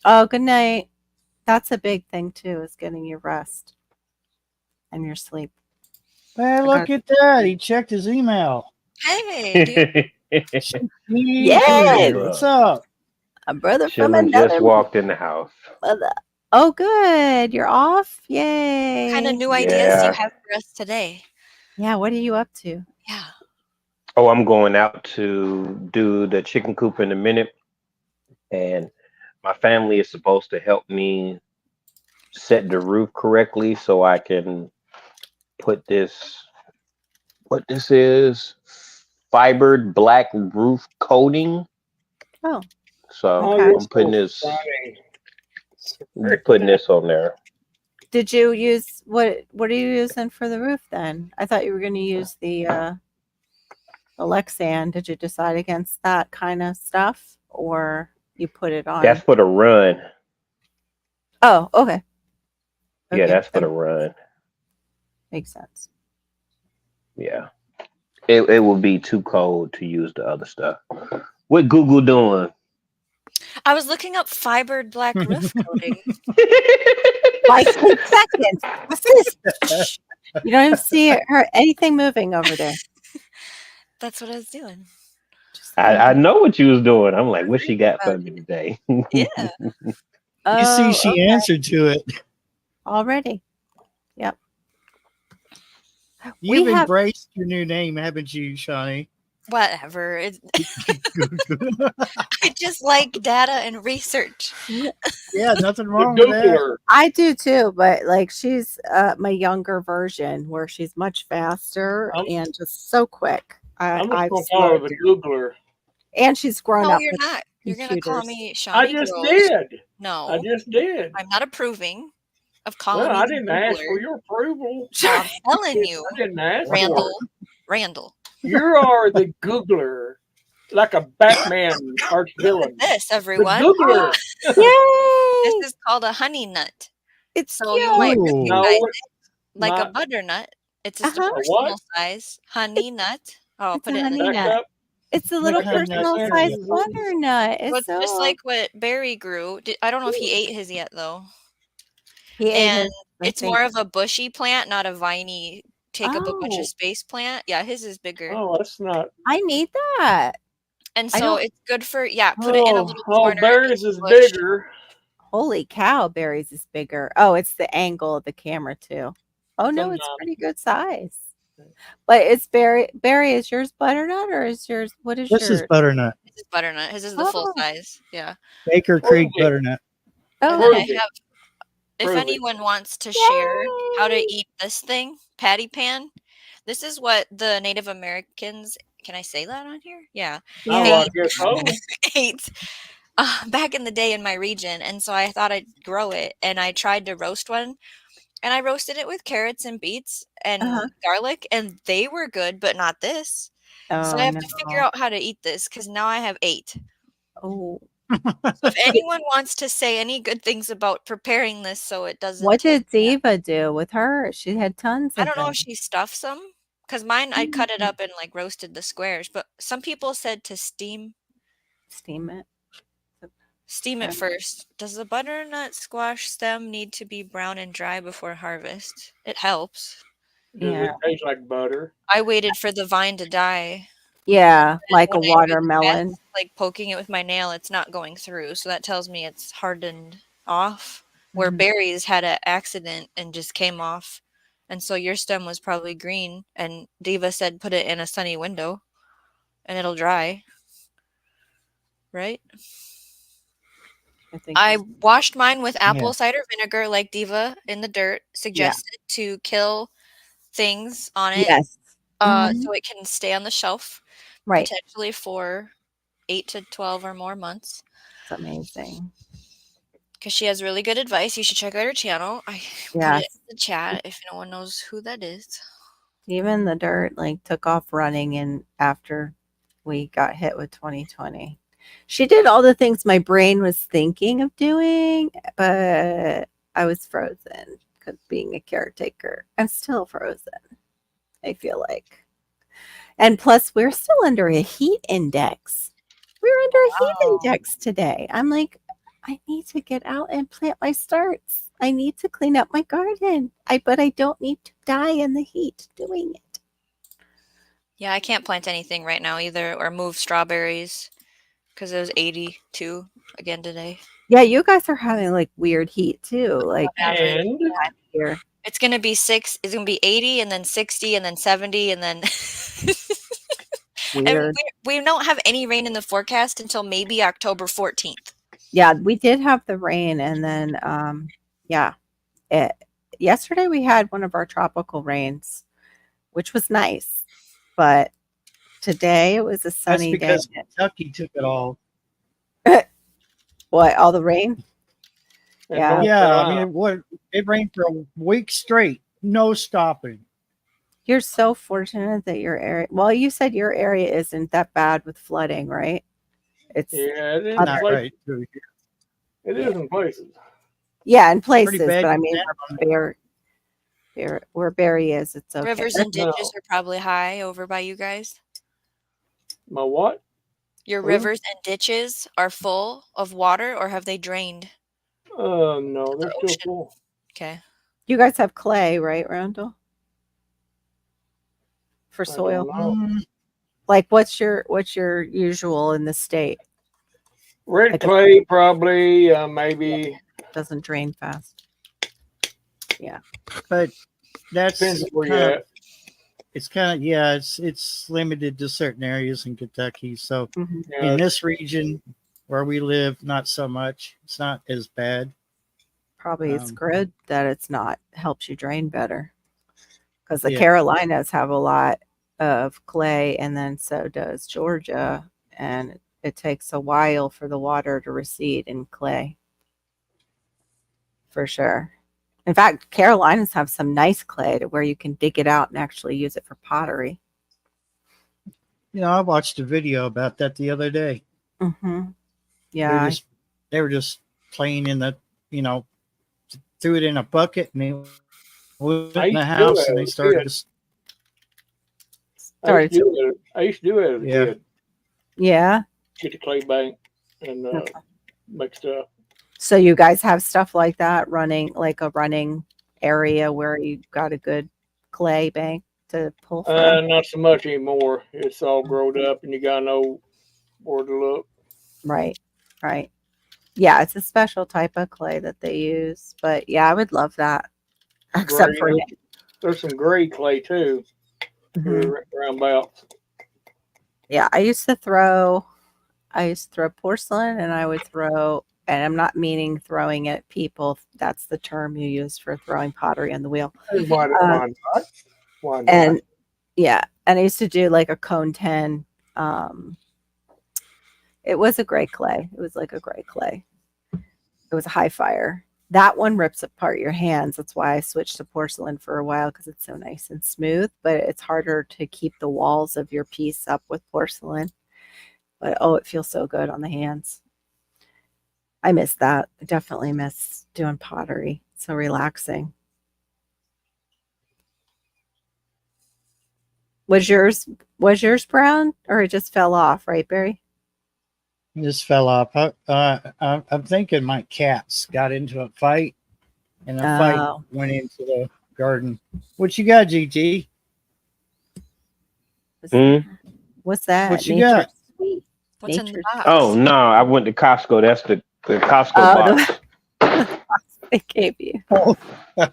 Oh, good night. That's a big thing too, is getting your rest and your sleep. Hey, look at that. He checked his email. Hey, dude. Yes. What's up? A brother from Chillin' another just walked in the house. mother. Oh, good. You're off? Yay. What kind of new ideas do you have for us today? Yeah, what are you up to? Yeah. Oh, I'm going out to do the chicken coop in a minute, and my family is supposed to help me set the roof correctly so I can put this, what this is, fibered black roof coating. Oh. So Okay. I'm putting this on there. Did you use what are you using for the roof then? I thought you were going to use the Lexan. Did you decide against that kind of stuff, or you put it on? That's for the run. Oh, okay. Yeah, that's for the run. Makes sense. Yeah. It will be too cold to use the other stuff. What Google doing? I was looking up fibered black roof coating. Like 10 seconds. What's this? You don't even see anything moving over there. That's what I was doing. I know what you was doing. I'm like, what she got for me today? Yeah. You see, she answered to it. Already. Yep. You've embraced your new name, haven't you, Shawnee? Whatever. I just like data and research. Yeah, nothing wrong with that. I do too, but like she's my younger version where she's much faster and just so quick. I'm just going to call her the Googler. And she's grown no, up. No, you're not. You're going to call me Shawnee. I just did. No. I just did. I'm not approving of calling me I didn't ask for your approval. I'm telling you. I didn't ask Randall. for it. Randall. You are the Googler. Like a Batman arch villain. This, everyone. The Googler. Yay! This is called a honey nut. It's so cute. You might recognize it like a butternut. It's just a personal size honey nut. Oh, it's put it in the nut. It's a little personal size butternut. It's so just like what Barry grew. I don't know if he ate his yet though. He ate and his, it's more of a bushy plant, not a viney take up a bunch of space plant. Yeah, his is bigger. Oh, that's not. I need that. And so it's good for put it in a little corner. Barry's is bigger. Holy cow, Barry's is bigger. Oh, it's the angle of the camera too. Oh no, it's pretty good size. But it's Barry. Barry, is yours butternut or is yours what is yours? This is butternut. This is butternut. His is the full size. Yeah. Baker Creek butternut. Oh, and I have. If anyone wants to share how to eat this thing, patty pan, this is what the Native Americans. Can I say that on here? Yeah. I guess so. Ate back in the day in my region, and so I thought I'd grow it, and I tried to roast one. And I roasted it with carrots and beets and garlic, and they were good, but not this. So I have to figure out how to eat this because now I have 8. Oh. So if anyone wants to say any good things about preparing this so it doesn't. What did Diva do with her? She had tons of I don't know if she stuffed some because mine I cut it up and like roasted the squares, but some people said to steam it. Steam it first. Does the butternut squash stem need to be brown and dry before harvest? It helps. Yeah. It tastes like butter. I waited for the vine to die. Yeah, like a watermelon. Test, like poking it with my nail, it's not going through. So that tells me it's hardened off. Where berries had an accident and just came off. And so your stem was probably green. And Diva said put it in a sunny window and it'll dry. right? I think I washed mine with apple cider vinegar, like Diva in the dirt suggested, to kill things on it. Yes. So it can stay on the shelf, right. potentially for 8 to 12 or more months. It's amazing. Because she has really good advice. You should check out her channel. I put it in the chat if no one knows who that is. Even the dirt like took off running and after we got hit with 2020. She did all the things my brain was thinking of doing, but I was frozen because being a caretaker. I'm still frozen, I feel like. And plus, we're still under a heat index. We're under a heat index today. I'm like, I need to get out and plant my starts. I need to clean up my garden. But I don't need to die in the heat doing it. Yeah, I can't plant anything right now either or move strawberries because it was 82 again today. Yeah, you guys are having like weird heat too. Like and here. It's gonna be 80 and then 60 and then 70 and then weird. And we don't have any rain in the forecast until maybe October 14th. Yeah, we did have the rain and then yesterday we had one of our tropical rains, which was nice. But today it was a sunny day. That's because Kentucky took it all. What, all the rain? Yeah. I mean, it rained for a week straight, no stopping. You're so fortunate that your area. Well, you said your area isn't that bad with flooding, right? It is not right. It is in places. Yeah, in places, but I mean, where Barry is, it's okay. Rivers and ditches are probably high over by you guys. My what? Your rivers and ditches are full of water, or have they drained? No, they're still full. Okay. You guys have clay, right, Randall? For soil. Like what's your usual in the state? Red clay, probably, maybe. Doesn't drain fast. Yeah. But that's depends where you're at. It's kind of it's limited to certain areas in Kentucky. So in this region where we live, not so much. It's not as bad. Probably it's good that it's not. Helps you drain better. Because the Carolinas have a lot of clay, and then so does Georgia, and it takes a while for the water to recede in clay. For sure. In fact, Carolinas have some nice clay to where you can dig it out and actually use it for pottery. You know, I watched a video about that the other day. Yeah. They were just playing in the, threw it in a bucket and they went in the house and they started to. I used to do it as a kid. Yeah. Get the clay bank and make stuff. So you guys have stuff like that running, like a running area where you got a good clay bank to pull from? Not so much anymore. It's all grown up and you got to know where to look. Right. Yeah, it's a special type of clay that they use. But yeah, I would love that. Except for there's some gray clay too. Around belts. Yeah, I used to throw porcelain, and I would throw, and I'm not meaning throwing at people. That's the term you use for throwing pottery on the wheel. Why not? And yeah, and I used to do like a cone 10. It was a gray clay. It was like a gray clay. It was a high fire. That one rips apart your hands. That's why I switched to porcelain for a while, because it's so nice and smooth, but it's harder to keep the walls of your piece up with porcelain. But it feels so good on the hands. I miss that. I definitely miss doing pottery. It's so relaxing. Was yours brown, or it just fell off, right, Barry? It just fell off. I'm thinking my cats got into a fight, and the fight went into the garden. What you got, GG? What's that? What you got? What's in the box? Oh no, I went to Costco. That's the Costco box. They gave you. The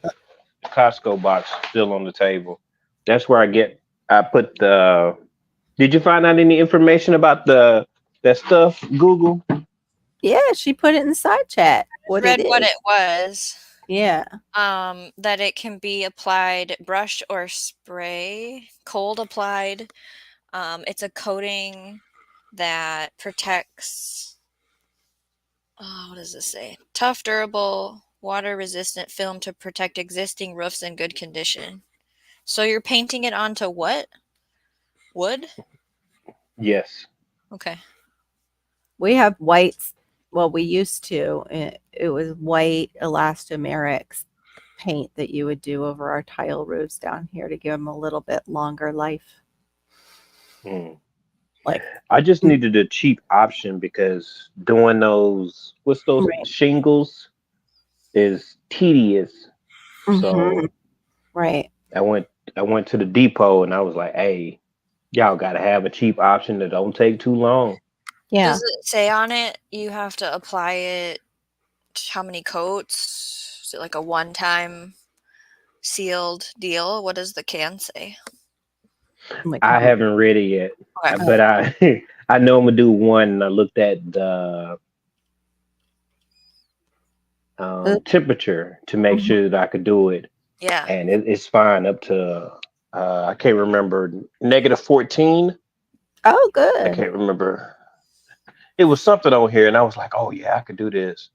Costco box still on the table. That's where I put the. Did you find out any information about the that stuff, Google? Yeah, she put it in the side chat. What Read it what is. it was. Yeah. That it can be applied brush or spray, cold applied. It's a coating that protects. Oh, what does this say? Tough, durable, water-resistant film to protect existing roofs in good condition. So you're painting it onto what? Wood? Yes. Okay. We have whites. Well, we used to. It was white elastomeric paint that you would do over our tile roofs down here to give them a little bit longer life. Like I just needed a cheap option because doing those what's those right. shingles is tedious. So right. I went to the depot and I was like, hey, y'all gotta have a cheap option that don't take too long. Yeah. Does it say on it you have to apply it how many coats? Is it like a one-time sealed deal? What does the can say? I haven't read it yet, Okay. but I know I'm gonna do one. And I looked at the temperature to make sure that I could do it. Yeah. And it's fine up to I can't remember -14. Oh, good. I can't remember. It was something on here, and I was like, "Oh yeah, I could do this."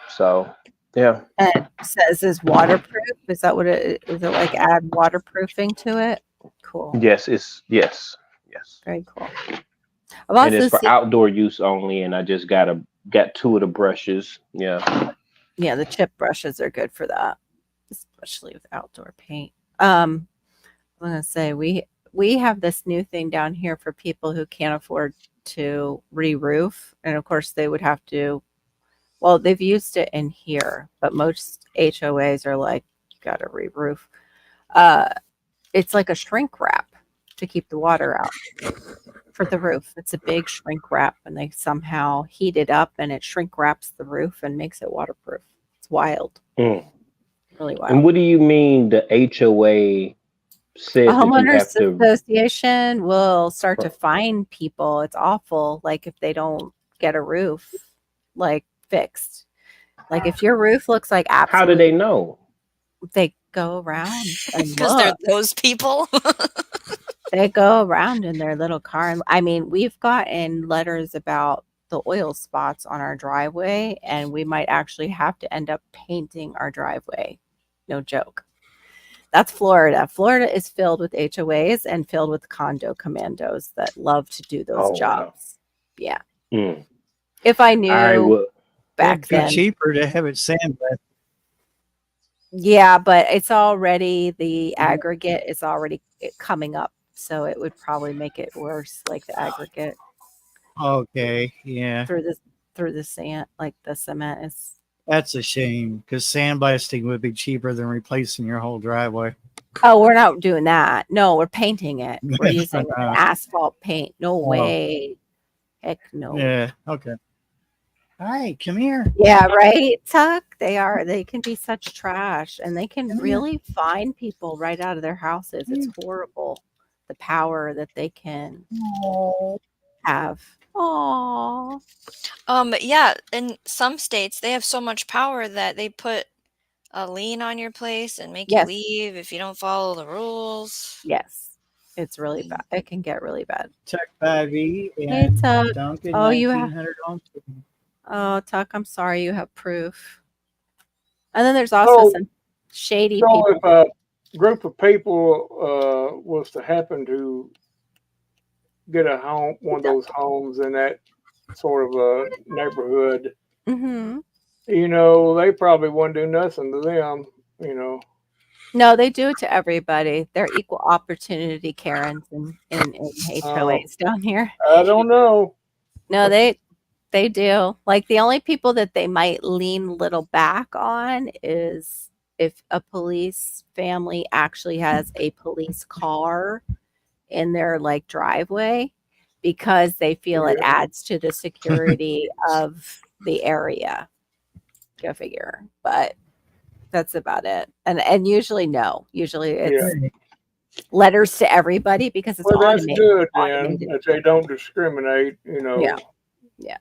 So yeah. And it says is waterproof. Is that what it is? It like add waterproofing to it? Cool. Yes, yes. Very cool. And it's for outdoor use only, and I just got 2 of the brushes. Yeah. Yeah, the chip brushes are good for that, especially with outdoor paint. I'm gonna say we have this new thing down here for people who can't afford to re-roof, and of course they would have to. Well, they've used it in here, but most HOAs are like, you got to re-roof. It's like a shrink wrap to keep the water out for the roof. It's a big shrink wrap, and they somehow heat it up, and it shrink wraps the roof and makes it waterproof. It's wild. Really wild. And what do you mean the HOA says a homeowners that you have association will start to fine people? It's awful. Like if they don't get a roof like fixed. Like if your roof looks like absolute. How do they know? They go around because they're those people. They go around in their little car. I mean, we've gotten letters about the oil spots on our driveway, and we might actually have to end up painting our driveway. No joke. That's Florida. Florida is filled with HOAs and filled with condo commandos that love to do those jobs. Wow. Yeah. If I knew back then. It'd be cheaper to have it sandblasted. Yeah, but it's already the aggregate is already coming up, so it would probably make it worse, like the aggregate. Okay, yeah. Through the sand, like the cement is. That's a shame because sandblasting would be cheaper than replacing your whole driveway. Oh, we're not doing that. No, we're painting it. We're using an asphalt paint. No way. Heck no. Yeah. Okay. Hi, come here. Yeah, right, Tuck. They can be such trash, and they can really find people right out of their houses. It's horrible, the power that they can have. Aww. Yeah, in some states they have so much power that they put a lien on your place and make you leave if you don't follow the rules. Yes, it's really bad. It can get really bad. Tuck 5E and hey, Tuck. Duncan Oh, you have. homestead. Oh, Tuck, I'm sorry you have proof. And then there's also some shady people. If a group of people was to happen to get a home, one of those homes in that sort of a neighborhood, you know, they probably wouldn't do nothing to them, you know. No, they do it to everybody. They're equal opportunity Karens in HOAs down here. I don't know. No, they do. Like the only people that they might lean a little back on is if a police family actually has a police car in their like driveway, because they feel it adds to the security of the area. Go figure. But that's about it. And usually no. Usually it's letters to everybody because it's Well, that's automated. good then, that they don't discriminate, Yeah.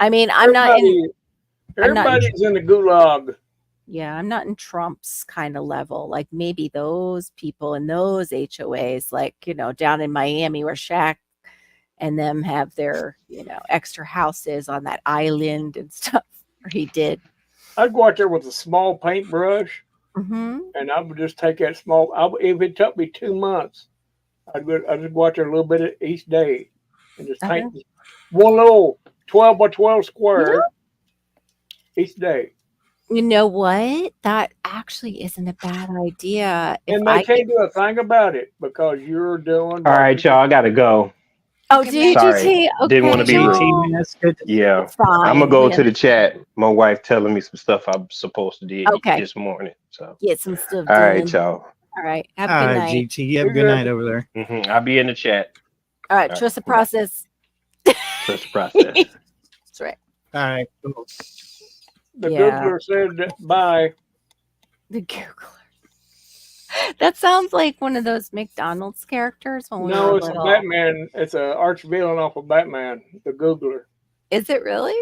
I mean, everybody's in the gulag. Yeah, I'm not in Trump's kind of level. Like maybe those people in those HOAs, like, down in Miami where Shaq and them have their, extra houses on that island and stuff, or he did. I'd go out there with a small paintbrush, and I would just take that if it took me 2 months, I'd just go out there a little bit each day and just paint one little 12 by 12 square each day. You know what? That actually isn't a bad idea. And they can't do a thing about it because you're doing. All right, y'all. I gotta go. Oh, GT. Sorry, Okay, didn't want to be rude. That's good. Yeah, I'm gonna go to the chat. My wife telling me some stuff I'm supposed to do this morning. So get some stuff. All right, y'all. All right. Have a good night. GT, you have a good night over there. I'll be in the chat. All right. Trust the process. Trust the process. That's right. All right. Cool. The Googler said bye. The Googler. That sounds like one of those McDonald's characters. No, it's little. A Batman. It's a arch villain off of Batman. The Googler. Is it really?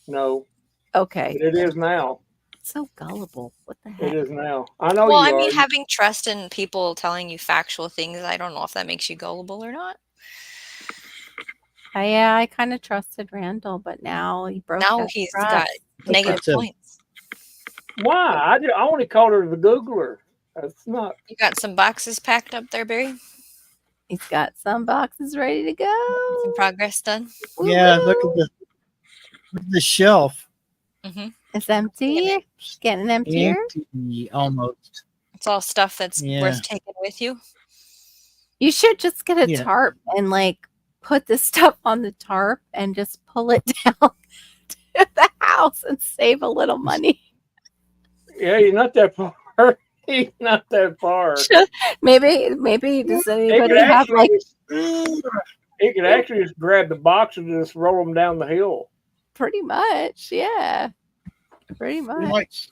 No. Okay. But it is now. It's so gullible. What the heck? It is now. I know. Well, I mean, having trust in people telling you factual things, I don't know if that makes you gullible or not. I kind of trusted Randall, but now he broke. Now he's got negative points. Why? I only called her the Googler. That's not. You got some boxes packed up there, Barry? He's got some boxes ready to go. Some progress done. Yeah, look at the shelf. It's empty. It's getting emptier. Almost. It's all stuff that's worth taking with you. You should just get a tarp and put the stuff on the tarp and just pull it down to the house and save a little money. Yeah, you're not that far. He's not that far. Maybe does anybody have He could actually just grab the box and just roll them down the hill. Pretty much, yeah. Pretty much.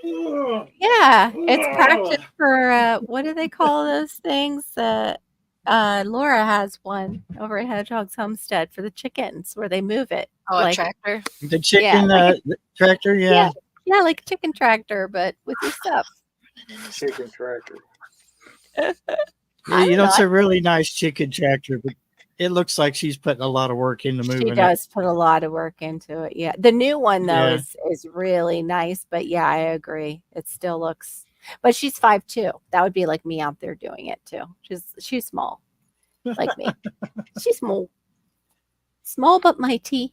Yeah, it's practice for what do they call those things? Laura has one over at Hedgehog's Homestead for the chickens where they move it. Oh, a tractor? The chicken the tractor, yeah. Yeah, like a chicken tractor, but with your stuff. Chicken tractor. Yeah, it's a really nice chicken tractor, but it looks like she's putting a lot of work into moving it. She does put a lot of work into it, yeah. The new one, though, is really nice, but yeah, I agree. It still looks... But she's 5'2". That would be like me out there doing it, too. She's small, like me. She's small. Small but mighty.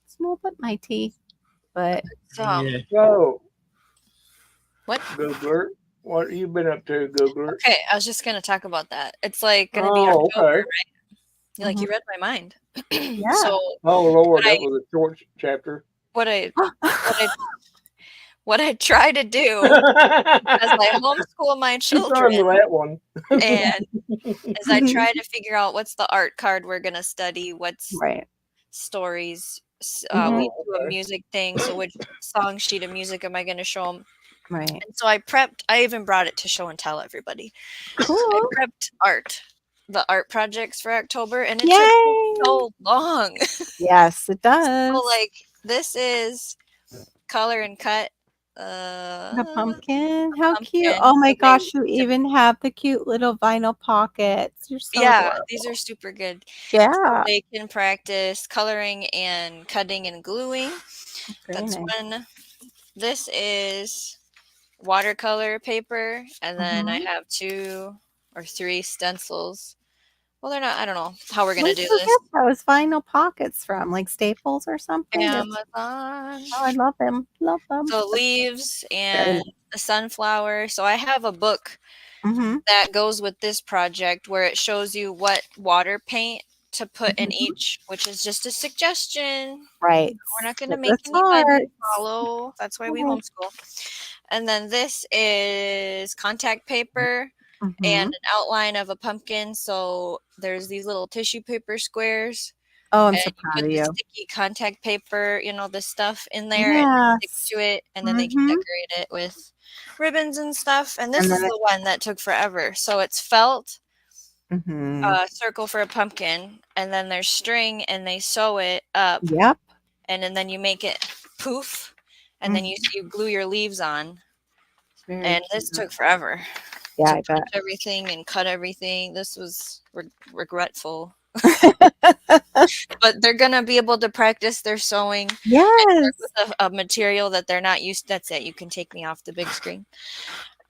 Small but mighty. But so what Googler? What have you been up to, Googler? Okay, I was just gonna talk about that. It's like gonna be October, right? You read my mind. Yeah. So, Lord, that was a short chapter. What I try to do as I homeschool my children, that one. and as I try to figure out what's the art card we're gonna study, what's stories. We do a music thing, so which song sheet of music am I going to show them? Right. And so I even brought it to show and tell everybody. Cool. I prepped the art projects for October, and it took so long. Yes, it does. So this is color and cut. The pumpkin. How cute. Oh my gosh, you even have the cute little vinyl pockets. You're so adorable. These are super good. Yeah. So they can practice coloring and cutting and gluing. That's one. This is watercolor paper, and then I have 2 or 3 stencils. Well, they're not. I don't know how we're gonna do this. Get those vinyl pockets from like Staples or something? Amazon. Oh, I love them. Love them. So leaves and a sunflower. So I have a book that goes with this project where it shows you what water paint to put in each, which is just a suggestion. Right. We're not going to make anybody follow. That's why we homeschool. And then this is contact paper and an outline of a pumpkin. So there's these little tissue paper squares Oh, I'm and so you proud put of the you. sticky contact paper, the stuff in there, and it sticks Yes. to it, and then they can decorate it with ribbons and stuff. And this is the one that took forever. So it's felt, circle for a pumpkin, and then there's string, and they sew it up. Yep. And then you make it poof, and then you glue your leaves on. And this took forever. Yeah, to punch everything and cut everything. This was regretful. But they're gonna be able to practice their sewing. Yes. With a material that they're not used. That's it. You can take me off the big screen.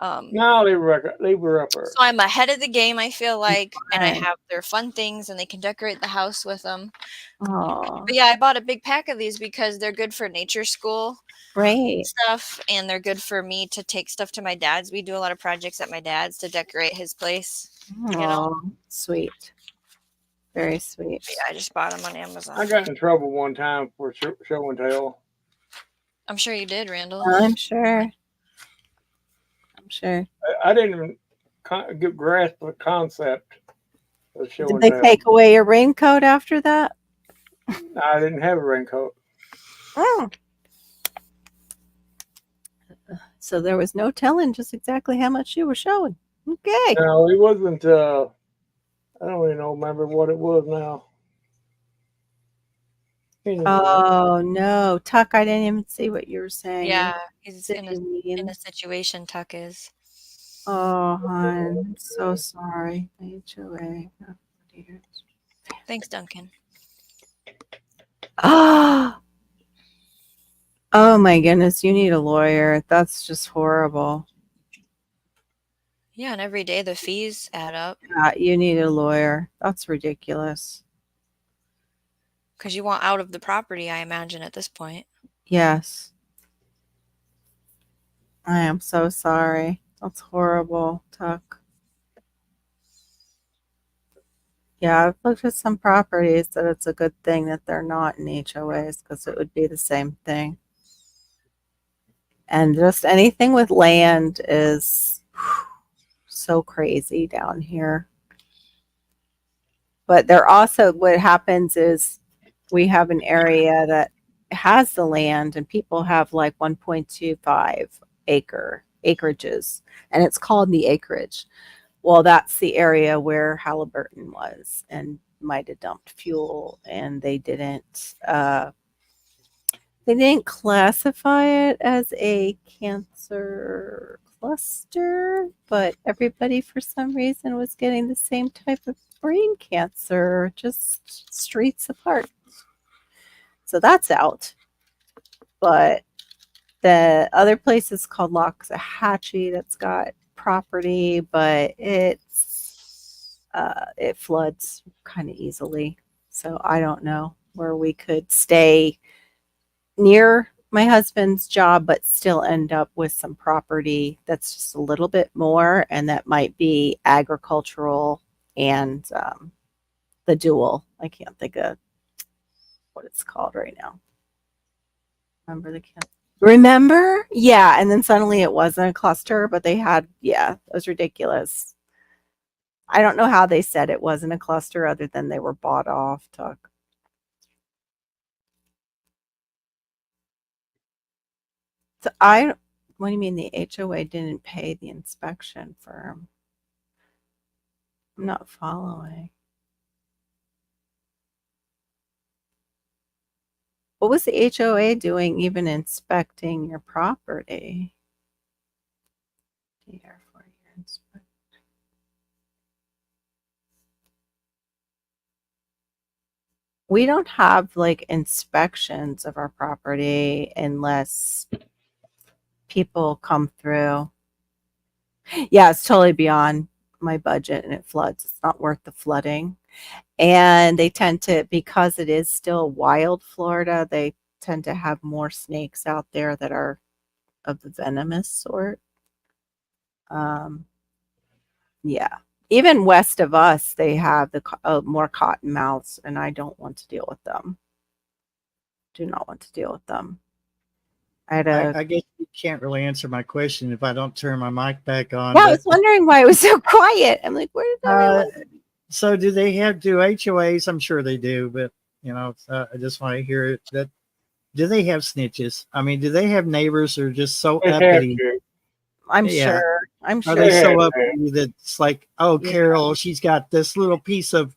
No, leave her up there. So I'm ahead of the game, I feel like, and I have their fun things, and they can decorate the house with them. Oh. But yeah, I bought a big pack of these because they're good for nature school. Great stuff, and they're good for me to take stuff to my dad's. We do a lot of projects at my dad's to decorate his place. Sweet. Very sweet. But yeah, I just bought them on Amazon. I got in trouble one time for show and tell. I'm sure you did, Randall. I'm sure. I didn't even grasp the concept of show and Did tell. they take away your raincoat after that? I didn't have a raincoat. Oh. So there was no telling just exactly how much you were showing. Okay. No, it wasn't. I don't even remember what it was now. Anyway. Oh no, Tuck! I didn't even see what you were saying. Yeah, he's in a situation. Tuck is. Oh, hon, I'm so sorry. HOA. Thanks, Duncan. Oh my goodness, you need a lawyer. That's just horrible. Yeah, and every day the fees add up. Yeah, you need a lawyer. That's ridiculous. Because you want out of the property, I imagine, at this point. Yes. I am so sorry. That's horrible, Tuck. Yeah, I've looked at some properties that it's a good thing that they're not in HOAs because it would be the same thing. And just anything with land is so crazy down here. But there also, what happens is we have an area that has the land and people have like 1.25 acreages, and it's called the acreage. Well, that's the area where Halliburton was and might have dumped fuel, and they didn't classify it as a cancer cluster, but everybody for some reason was getting the same type of brain cancer, just streets apart. So that's out. But the other place is called Loxahatchee that's got property, but it floods kind of easily. So I don't know where we could stay near my husband's job, but still end up with some property that's just a little bit more, and that might be agricultural and the dual. I can't think of what it's called right now. Remember? Yeah, and then suddenly it wasn't a cluster, but they had, it was ridiculous. I don't know how they said it wasn't a cluster other than they were bought off, Tuck. So what do you mean the HOA didn't pay the inspection firm? I'm not following. What was the HOA doing even inspecting your property? We don't have like inspections of our property unless people come through. Yeah, it's totally beyond my budget and it floods. It's not worth the flooding. And they tend to, because it is still wild Florida, they tend to have more snakes out there that are of the venomous sort. Yeah. Even west of us, they have the more cottonmouths, and I don't want to deal with them. Do not want to deal with them. I guess you can't really answer my question if I don't turn my mic back on. Yeah, I was wondering why it was so quiet. I'm like, where did that So do they do HOAs? I'm sure they do, but I just want to hear it. That do they have snitches? I mean, do they have neighbors who are just so They have uppity? to. I'm Yeah. sure. I'm Are sure. they They have so to. uppity that it's like, oh, Yeah. Carol, she's got this little piece of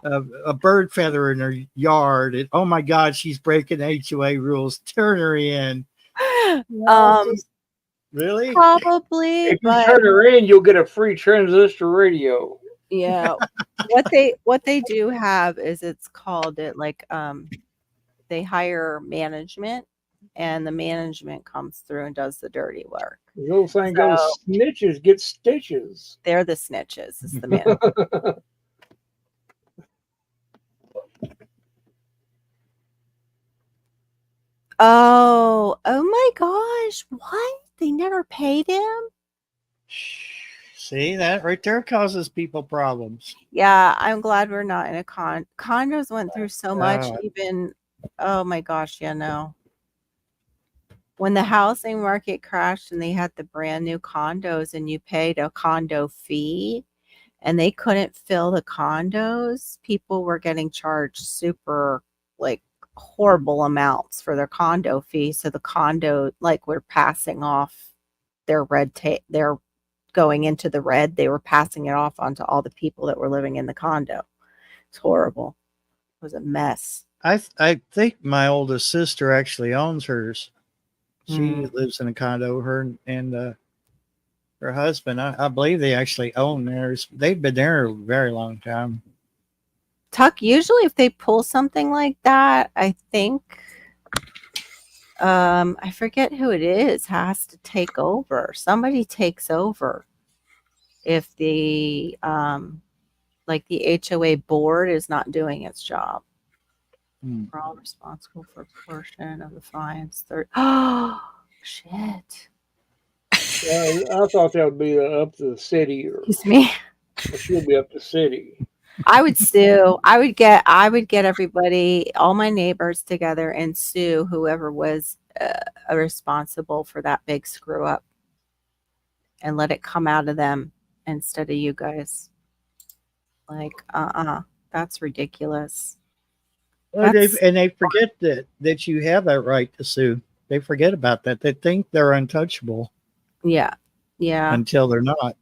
a bird feather in her yard, and oh my God, she's breaking HOA rules. Turn her in. Really? Probably, If you but turn her in, you'll get a free transistor radio. yeah, what they do have is it's called it like they hire management, and the management comes through and does the dirty work. The little thing goes, snitches get stitches. They're the snitches. It's the management. Oh my gosh! What? They never paid him? See, that right there causes people problems. Yeah, I'm glad we're not in a condos went through so much. Even oh my gosh, yeah, no. When the housing market crashed and they had the brand new condos and you paid a condo fee and they couldn't fill the condos, people were getting charged super like horrible amounts for their condo fee. So the condo like were passing off their red tape, their going into the red, they were passing it off onto all the people that were living in the condo. It's horrible. It was a mess. I think my oldest sister actually owns hers. She lives in a condo. Her and her husband, I believe they actually own theirs. They've been there a very long time. Tuck, usually if they pull something like that, I think I forget who it is, has to take over. Somebody takes over if the like the HOA board is not doing its job. We're all responsible for a portion of the fines. Oh shit. I thought that would be up to the city, or Excuse me. It should be up to city. I would sue. I would get everybody, all my neighbors together and sue whoever was responsible for that big screw up and let it come out of them instead of you guys. Like, that's ridiculous. Well, they forget that you have that right to sue. They forget about that. They think they're untouchable. Yeah. Yeah. Until they're not.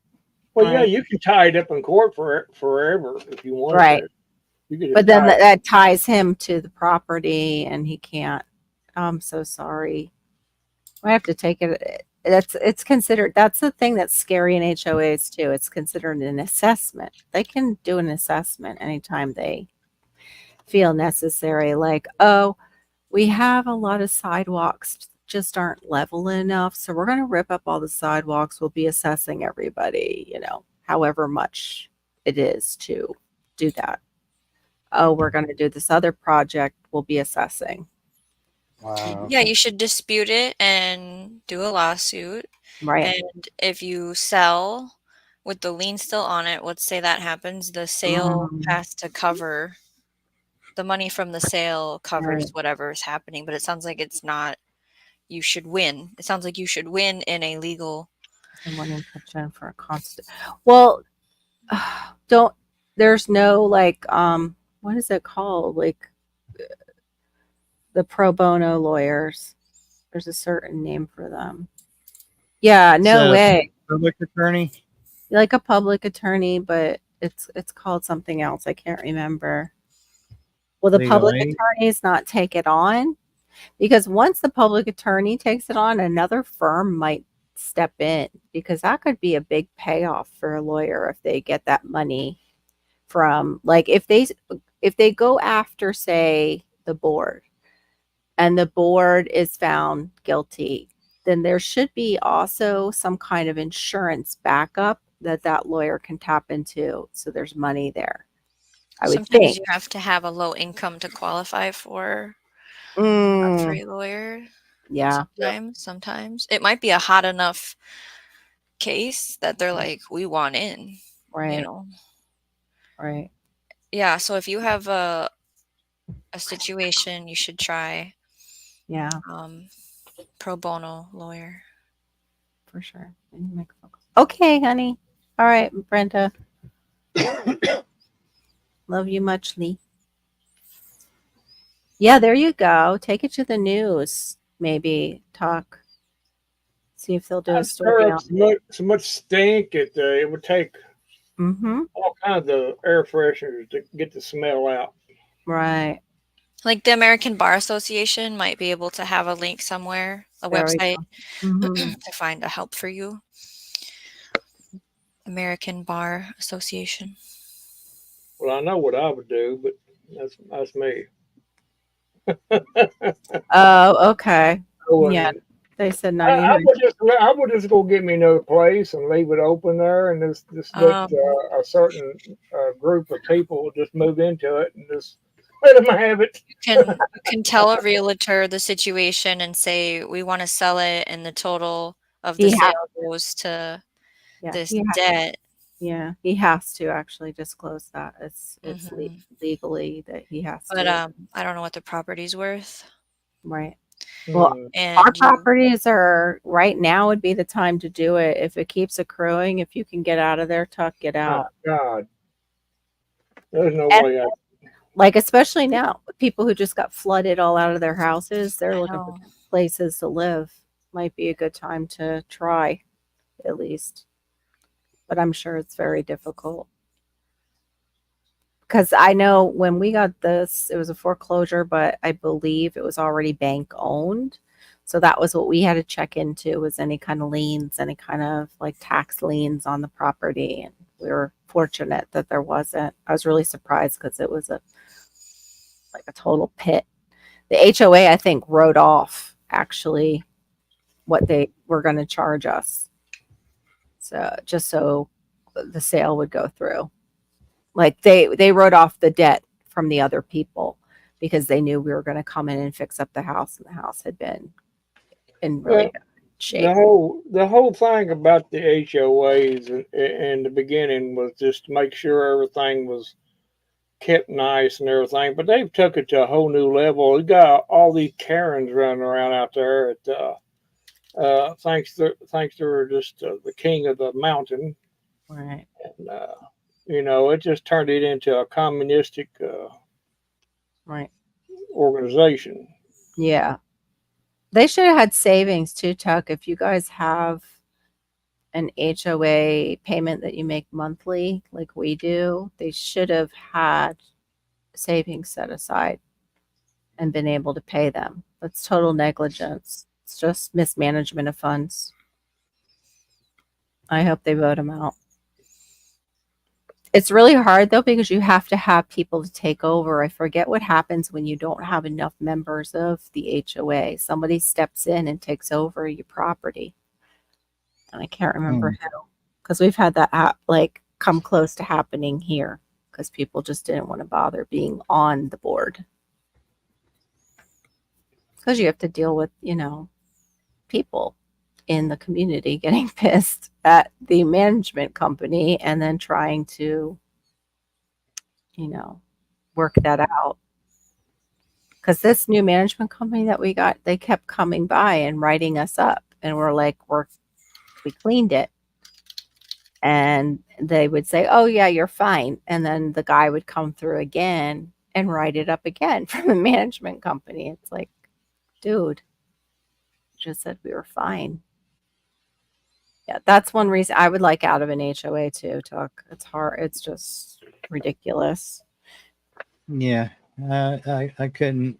Well, right. Yeah, you can tie it up in court forever if you want. Right. To. But then that ties him to the property, and he can't. I'm so sorry. I have to take it. It's considered. That's the thing that's scary in HOAs too. It's considered an assessment. They can do an assessment anytime they feel necessary. Like, oh, we have a lot of sidewalks just aren't level enough, so we're going to rip up all the sidewalks. We'll be assessing everybody, however much it is to do that. Oh, we're going to do this other project. We'll be assessing. Wow. Yeah, you should dispute it and do a lawsuit. Right. And if you sell with the lien still on it, let's say that happens, the sale has to cover the money from the sale covers whatever is happening. But it sounds like it's not. You should win. It sounds like you should win in a legal. Someone in pitch for a constant. Well, there's no like what is it called? Like the pro bono lawyers. There's a certain name for them. Yeah, no way. Public attorney. Like a public attorney, but it's called something else. I can't remember. Will the public attorneys not take it on? Because once the public attorney takes it on, another firm might step in, because that could be a big payoff for a lawyer if they get that money from, like, if they go after, say, the board, and the board is found guilty, then there should be also some kind of insurance backup that lawyer can tap into, so there's money there. I would think you have to have a low income to qualify for a free lawyer. Yeah. Sometimes it might be a hot enough case that they're like, we want in. Right. Right. Yeah. So if you have a situation, you should try. Yeah. Pro bono lawyer. For sure. Okay, honey. All right, Brenda. Love you muchly. Yeah, there you go. Take it to the news. Maybe talk. See if they'll do a I've story stirred on up so much stink it would take Mm-hmm. all kinds of air fresheners to get the smell out. Right. Like the American Bar Association might be able to have a link somewhere, a There we website go. Mm-hmm. to find a help for you. American Bar Association. Well, I know what I would do, but that's me. Oh, okay. So, Yeah. They said I, I 99. would just go get me another place and leave it open there, and just let a certain group of people just move into it and just let them have it. You can tell a realtor the situation and say we want to sell it, and the total of the He has, sale goes to yeah, this debt. he has to actually disclose that. It's Mhm. legally that he has But to. I don't know what the property's worth, Right. Well, Hmm. our and you properties are right now would be the time to do it. If it keeps accruing, if you can get out of there, Tuck, get My out. God, there's no And way. like especially now, people who just got flooded all out of their houses, they're I looking for know. places to live. Might be a good time to try, at least. But I'm sure it's very difficult. Because I know when we got this, it was a foreclosure, but I believe it was already bank owned. So that was what we had to check into was any kind of liens, any kind of like tax liens on the property. And we were fortunate that there wasn't. I was really surprised because it was a total pit. The HOA, I think, wrote off actually what they were going to charge us. So just so the sale would go through. Like they wrote off the debt from the other people because they knew we were going to come in and fix up the house, and the house had been in really Well, bad the shape. whole thing about the HOAs in the beginning was just to make sure everything was kept nice and everything. But they've took it to a whole new level. You got all these Karens running around out there at thanks to just the king of the mountain, Right. and it just turned it into a communistic Right. organization. Yeah. They should have had savings too, Tuck. If you guys have an HOA payment that you make monthly, like we do, they should have had savings set aside and been able to pay them. That's total negligence. It's just mismanagement of funds. I hope they vote them out. It's really hard though because you have to have people to take over. I forget what happens when you don't have enough members of the HOA. Somebody steps in and takes over your property. And I can't remember who because we've had that like come close to happening here because people just didn't want to bother being on the board. Because you have to deal with, people in the community getting pissed at the management company and then trying to, work that out. Because this new management company that we got, they kept coming by and writing us up, and we're like, we cleaned it, and they would say, "Oh yeah, you're fine," and then the guy would come through again and write it up again from the management company. It's like, dude, just said we were fine. Yeah, that's one reason I would like out of an HOA too, Tuck. It's hard. It's just ridiculous. Yeah, I couldn't.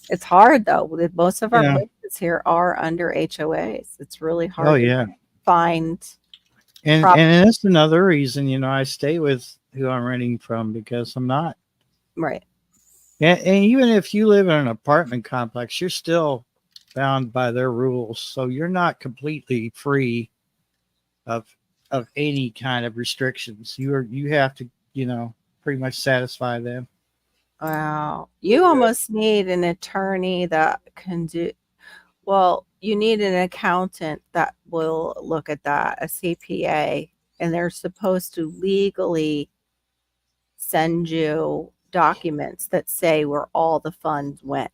It's hard though. Most of our Yeah. places here are under HOAs. It's really Oh hard to yeah. find And property. and that's another reason, I stay with who I'm renting from because I'm not. Right. And even if you live in an apartment complex, you're still bound by their rules. So you're not completely free of any kind of restrictions. You have to, pretty much satisfy them. Wow. You almost need an attorney that can do, well, you need an accountant that will look at that, a CPA, and they're supposed to legally send you documents that say where all the funds went.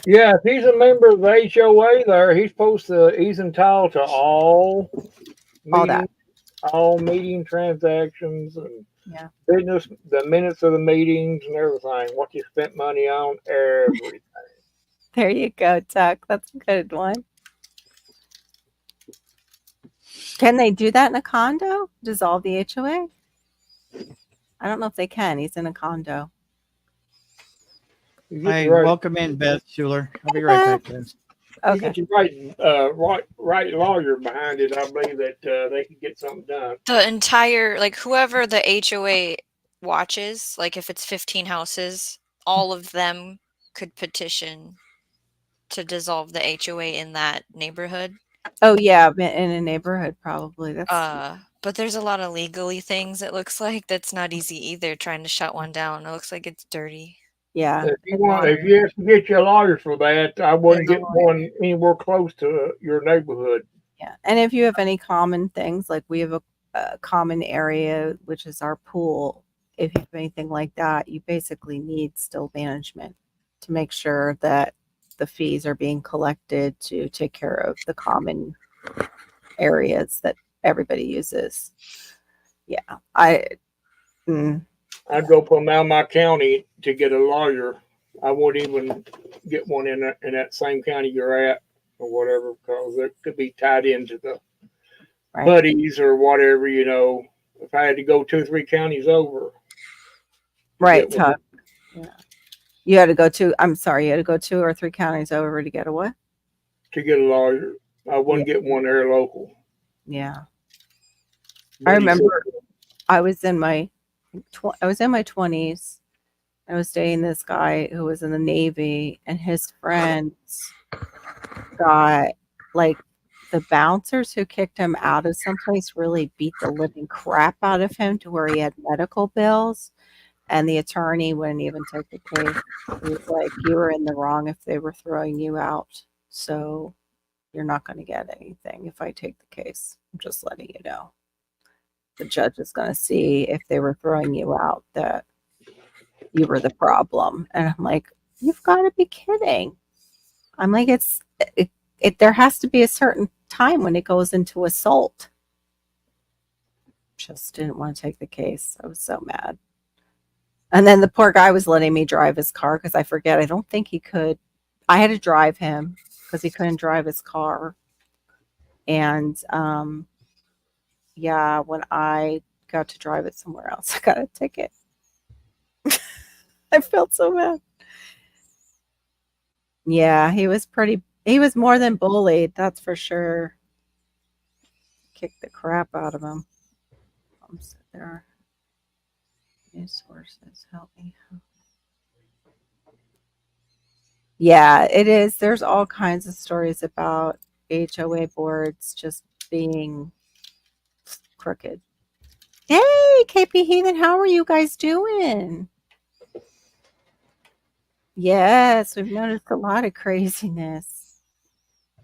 Yeah, if he's a member of the HOA there, he's entitled to all All that. meeting transactions and Yeah. Business, the minutes of the meetings and everything, what you spent money on, everything. There you go, Tuck. That's a good one. Can they do that in a condo? Dissolve the HOA? I don't know if they can. He's in a condo. Hey, welcome in, Beth Schuler. I'll be right back, guys. Okay. You get your right lawyer behind it. I believe that they can get something done. The entire, like, whoever the HOA watches, like if it's 15 houses, all of them could petition to dissolve the HOA in that neighborhood. Oh yeah, in a neighborhood probably. That's but there's a lot of legally things, it looks like, that's not easy either, trying to shut one down. It looks like it's dirty. Yeah. If you have to get your lawyer for that, I wouldn't get one anywhere close to your neighborhood. Yeah. And if you have any common things, like we have a common area, which is our pool, if you have anything like that, you basically need still management to make sure that the fees are being collected to take care of the common areas that everybody uses. Yeah. I'd go from Alma County to get a lawyer. I wouldn't even get one in that same county you're at or whatever, because it could be tied into the buddies or whatever, if I had to go 2 or 3 counties over. Right, Tuck. Yeah. You had to go to, I'm sorry, you had to go 2 or 3 counties over to get a what? To get a lawyer. I wouldn't get one there local. Yeah. I remember I was in my 20s. I was dating this guy who was in the Navy, and his friends got, like, the bouncers who kicked him out of someplace really beat the living crap out of him to where he had medical bills, and the attorney wouldn't even take the case. He was like, you were in the wrong if they were throwing you out, so you're not going to get anything if I take the case. I'm just letting you know. The judge is going to see if they were throwing you out that you were the problem. And I'm like, you've got to be kidding. I'm like, there has to be a certain time when it goes into assault. Just didn't want to take the case. I was so mad. And then the poor guy was letting me drive his car because I forget. I don't think he could. I had to drive him because he couldn't drive his car. And yeah, when I got to drive it somewhere else, I got a ticket. I felt so bad. Yeah, he was more than bullied, that's for sure. Kicked the crap out of him. I'm sitting there. News sources, help me. Yeah, it is. There's all kinds of stories about HOA boards just being crooked. Hey, KP Heathen, how are you guys doing? Yes, we've noticed a lot of craziness.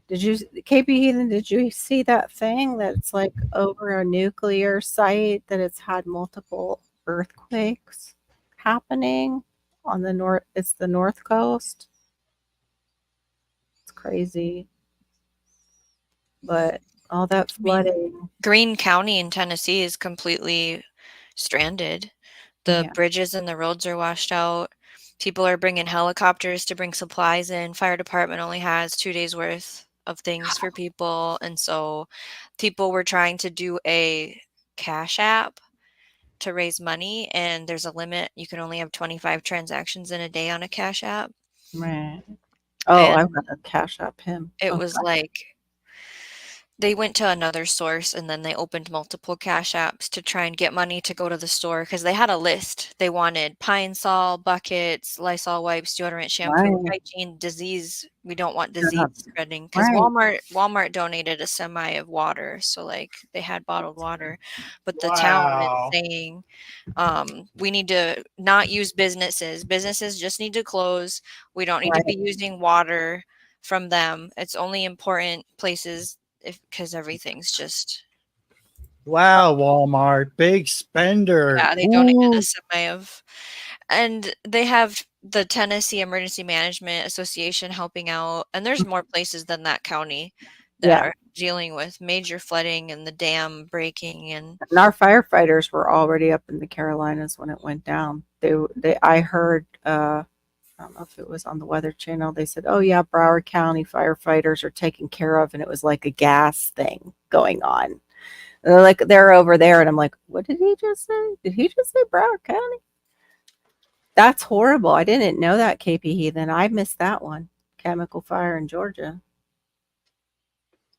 KP Heathen, did you see that thing that's like over a nuclear site that it's had multiple earthquakes happening on the north? It's the North Coast. It's crazy. But all that flooding. Greene County in Tennessee is completely stranded. The bridges and the roads are washed out. People are bringing helicopters to bring supplies in. Fire department only has 2 days worth of things for people. And so people were trying to do a Cash App to raise money, and there's a limit. You can only have 25 transactions in a day on a Cash App. Right. Oh, I'm going to Cash App him. It was like they went to another source and then they opened multiple Cash Apps to try and get money to go to the store because they had a list. They wanted Pine Sol, buckets, Lysol wipes, deodorant, shampoo, hygiene, disease. We don't want disease spreading because Walmart donated a semi of water. So like they had bottled water, but the town is saying we need to not use businesses. Businesses just need to close. We don't need to be using water from them. It's only important places because everything's just Walmart, big spender. Yeah, they donated a semi of, and they have the Tennessee Emergency Management Association helping out, and there's more places than that county that are dealing with major flooding and the dam breaking, and our firefighters were already up in the Carolinas when it went down. I heard, I don't know if it was on the Weather Channel. They said, "Oh yeah, Broward County firefighters are taken care of," and it was like a gas thing going on. They're like, they're over there, and I'm like, what did he just say? Did he just say Broward County? That's horrible. I didn't know that, KP Heathen. I missed that one. Chemical fire in Georgia.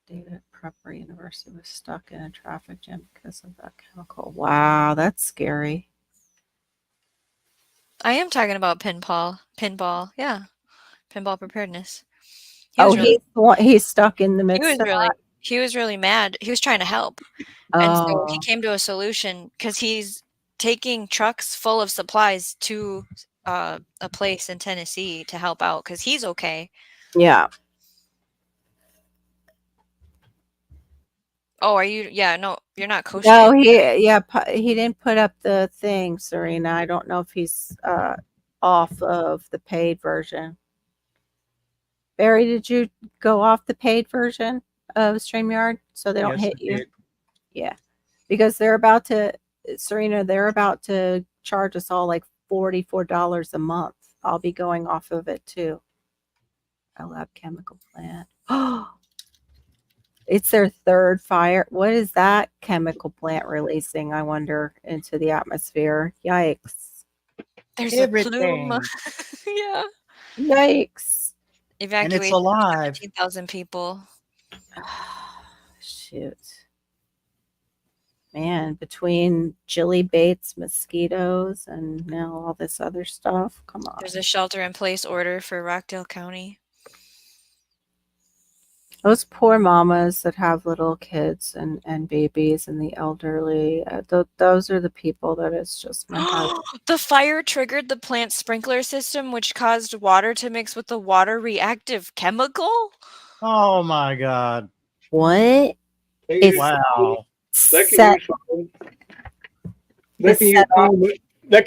David Prepper University was stuck in a traffic jam because of that chemical. Wow, that's scary. I am talking about pinball. Yeah, pinball preparedness. He's stuck in the midst of that. He was really mad. He was trying to help, and so he came to a solution because he's taking trucks full of supplies to a place in Tennessee to help out because he's okay. Yeah. Oh, are you? Yeah, no, you're not coaching. No, he didn't put up the thing, Serena. I don't know if he's off of the paid version. Barry, did you go off the paid version of StreamYard so they don't hit you? Yeah, because they're about to, Serena, they're about to charge us all like $44 a month. I'll be going off of it too. Lab chemical plant. Oh, it's their third fire. What is that chemical plant releasing, I wonder, into the atmosphere? Yikes. There's everything. A plume. Yeah. Yikes. Evacuation. And it's alive. 15,000 people. Shoot. Man, between Jilly Bates mosquitoes and now all this other stuff. Come on. There's a shelter-in-place order for Rockdale County. Those poor mamas that have little kids and babies and the elderly, those are the people that it's just my heart. The fire triggered the plant sprinkler system, which caused water to mix with the water reactive chemical. Oh my God. What? Wow. They can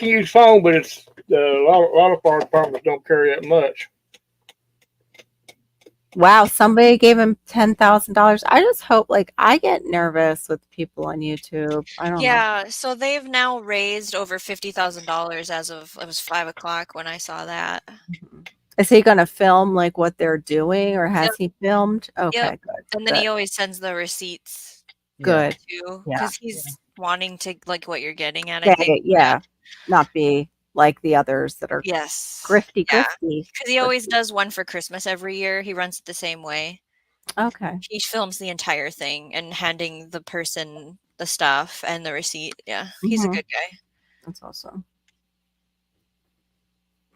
use foam, but it's a lot of fire departments don't carry that much. Wow, somebody gave him $10,000. I just hope, like, I get nervous with people on YouTube. I don't know. Yeah, so they've now raised over $50,000 as of, it was 5 o'clock when I saw that. Is he going to film like what they're doing, or has he filmed? Okay, good. And then he always sends the receipts. Good. Too, because he's wanting to, like what you're getting at, I think. Yeah, not be like the others that are grifty. Because he always does one for Christmas every year. He runs it the same way. Okay. He films the entire thing and handing the person the stuff and the receipt. Yeah, he's a good guy. That's awesome.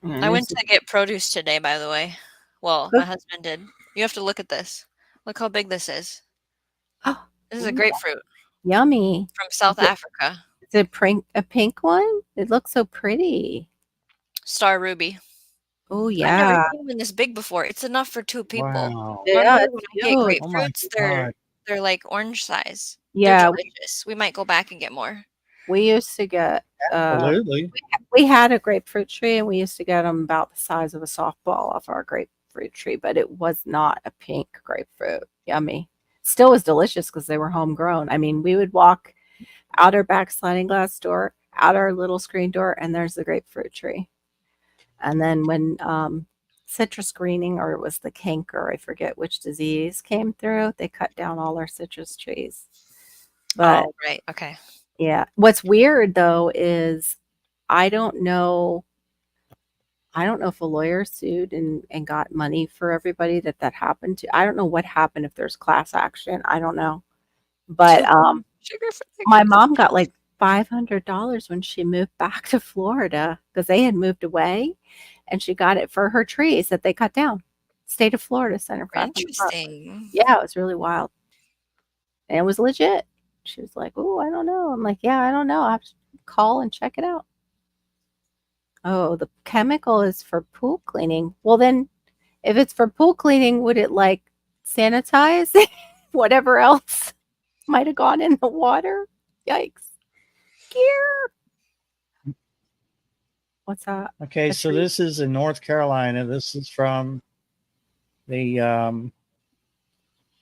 I went to get produce today, by the way. Well, my husband did. You have to look at this. Look how big this is. This is a grapefruit. Yummy. From South Africa. Is it a pink one? It looks so pretty. Star ruby. Oh yeah. I've never seen one this big before. It's enough for 2 people. Wow. Yeah, when I get grapefruits, they're like orange size. Yeah. They're delicious. We might go back and get more. We used to get absolutely. We had a grapefruit tree, and we used to get them about the size of a softball off our grapefruit tree, but it was not a pink grapefruit. Yummy. Still was delicious because they were homegrown. I mean, we would walk out our back sliding glass door, out our little screen door, and there's the grapefruit tree. And then when citrus greening, or it was the canker, I forget which disease, came through, they cut down all our citrus trees. But, right. Okay. Yeah. What's weird though is I don't know if a lawyer sued and got money for everybody that happened to. I don't know what happened, if there's class action. I don't know. But my mom got like $500 when she moved back to Florida, because they had moved away, and she got it for her trees that they cut down. State of Florida Center. Interesting. Yeah, it was really wild. And it was legit. She was like, "Oh, I don't know." I'm like, "Yeah, I don't know. I have to call and check it out." Oh, the chemical is for pool cleaning. Well, then if it's for pool cleaning, would it like sanitize whatever else might have gone in the water? Yikes. Gear. What's that? Okay, so this is in North Carolina. This is from the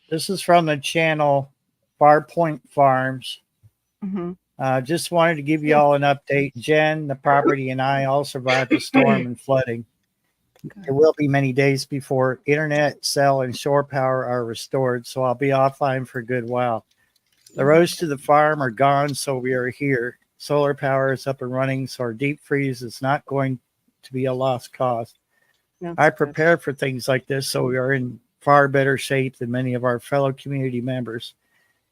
This is from the channel Far Point Farms. Mm-hmm. Just wanted to give you all an update. Jen, the property, and I all survived the storm and flooding. It will be many days before internet, cell, and shore power are restored, so I'll be offline for a good while. The roads to the farm are gone, so we are here. Solar power is up and running, so our deep freeze is not going to be a lost cause. I prepared for things like this, so we are in far better shape than many of our fellow community members.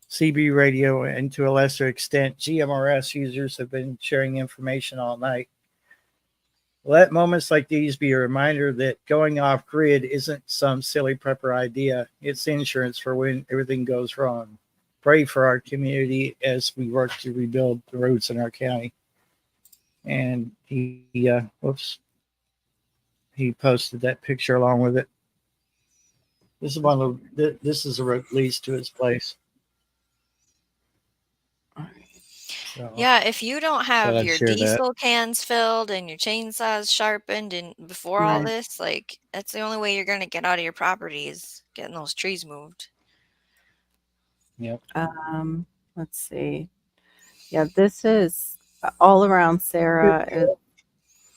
CB radio and to a lesser extent, GMRS users have been sharing information all night. Let moments like these be a reminder that going off grid isn't some silly prepper idea. It's insurance for when everything goes wrong. Pray for our community as we work to rebuild the roads in our county. And he posted that picture along with it. This is a road leads to his place. So, yeah, if you don't have your diesel cans filled and your chainsaws sharpened and before all this, like that's the only way you're going to get out of your property is getting those trees moved. Yep. Let's see. Yeah, this is all around Sarah is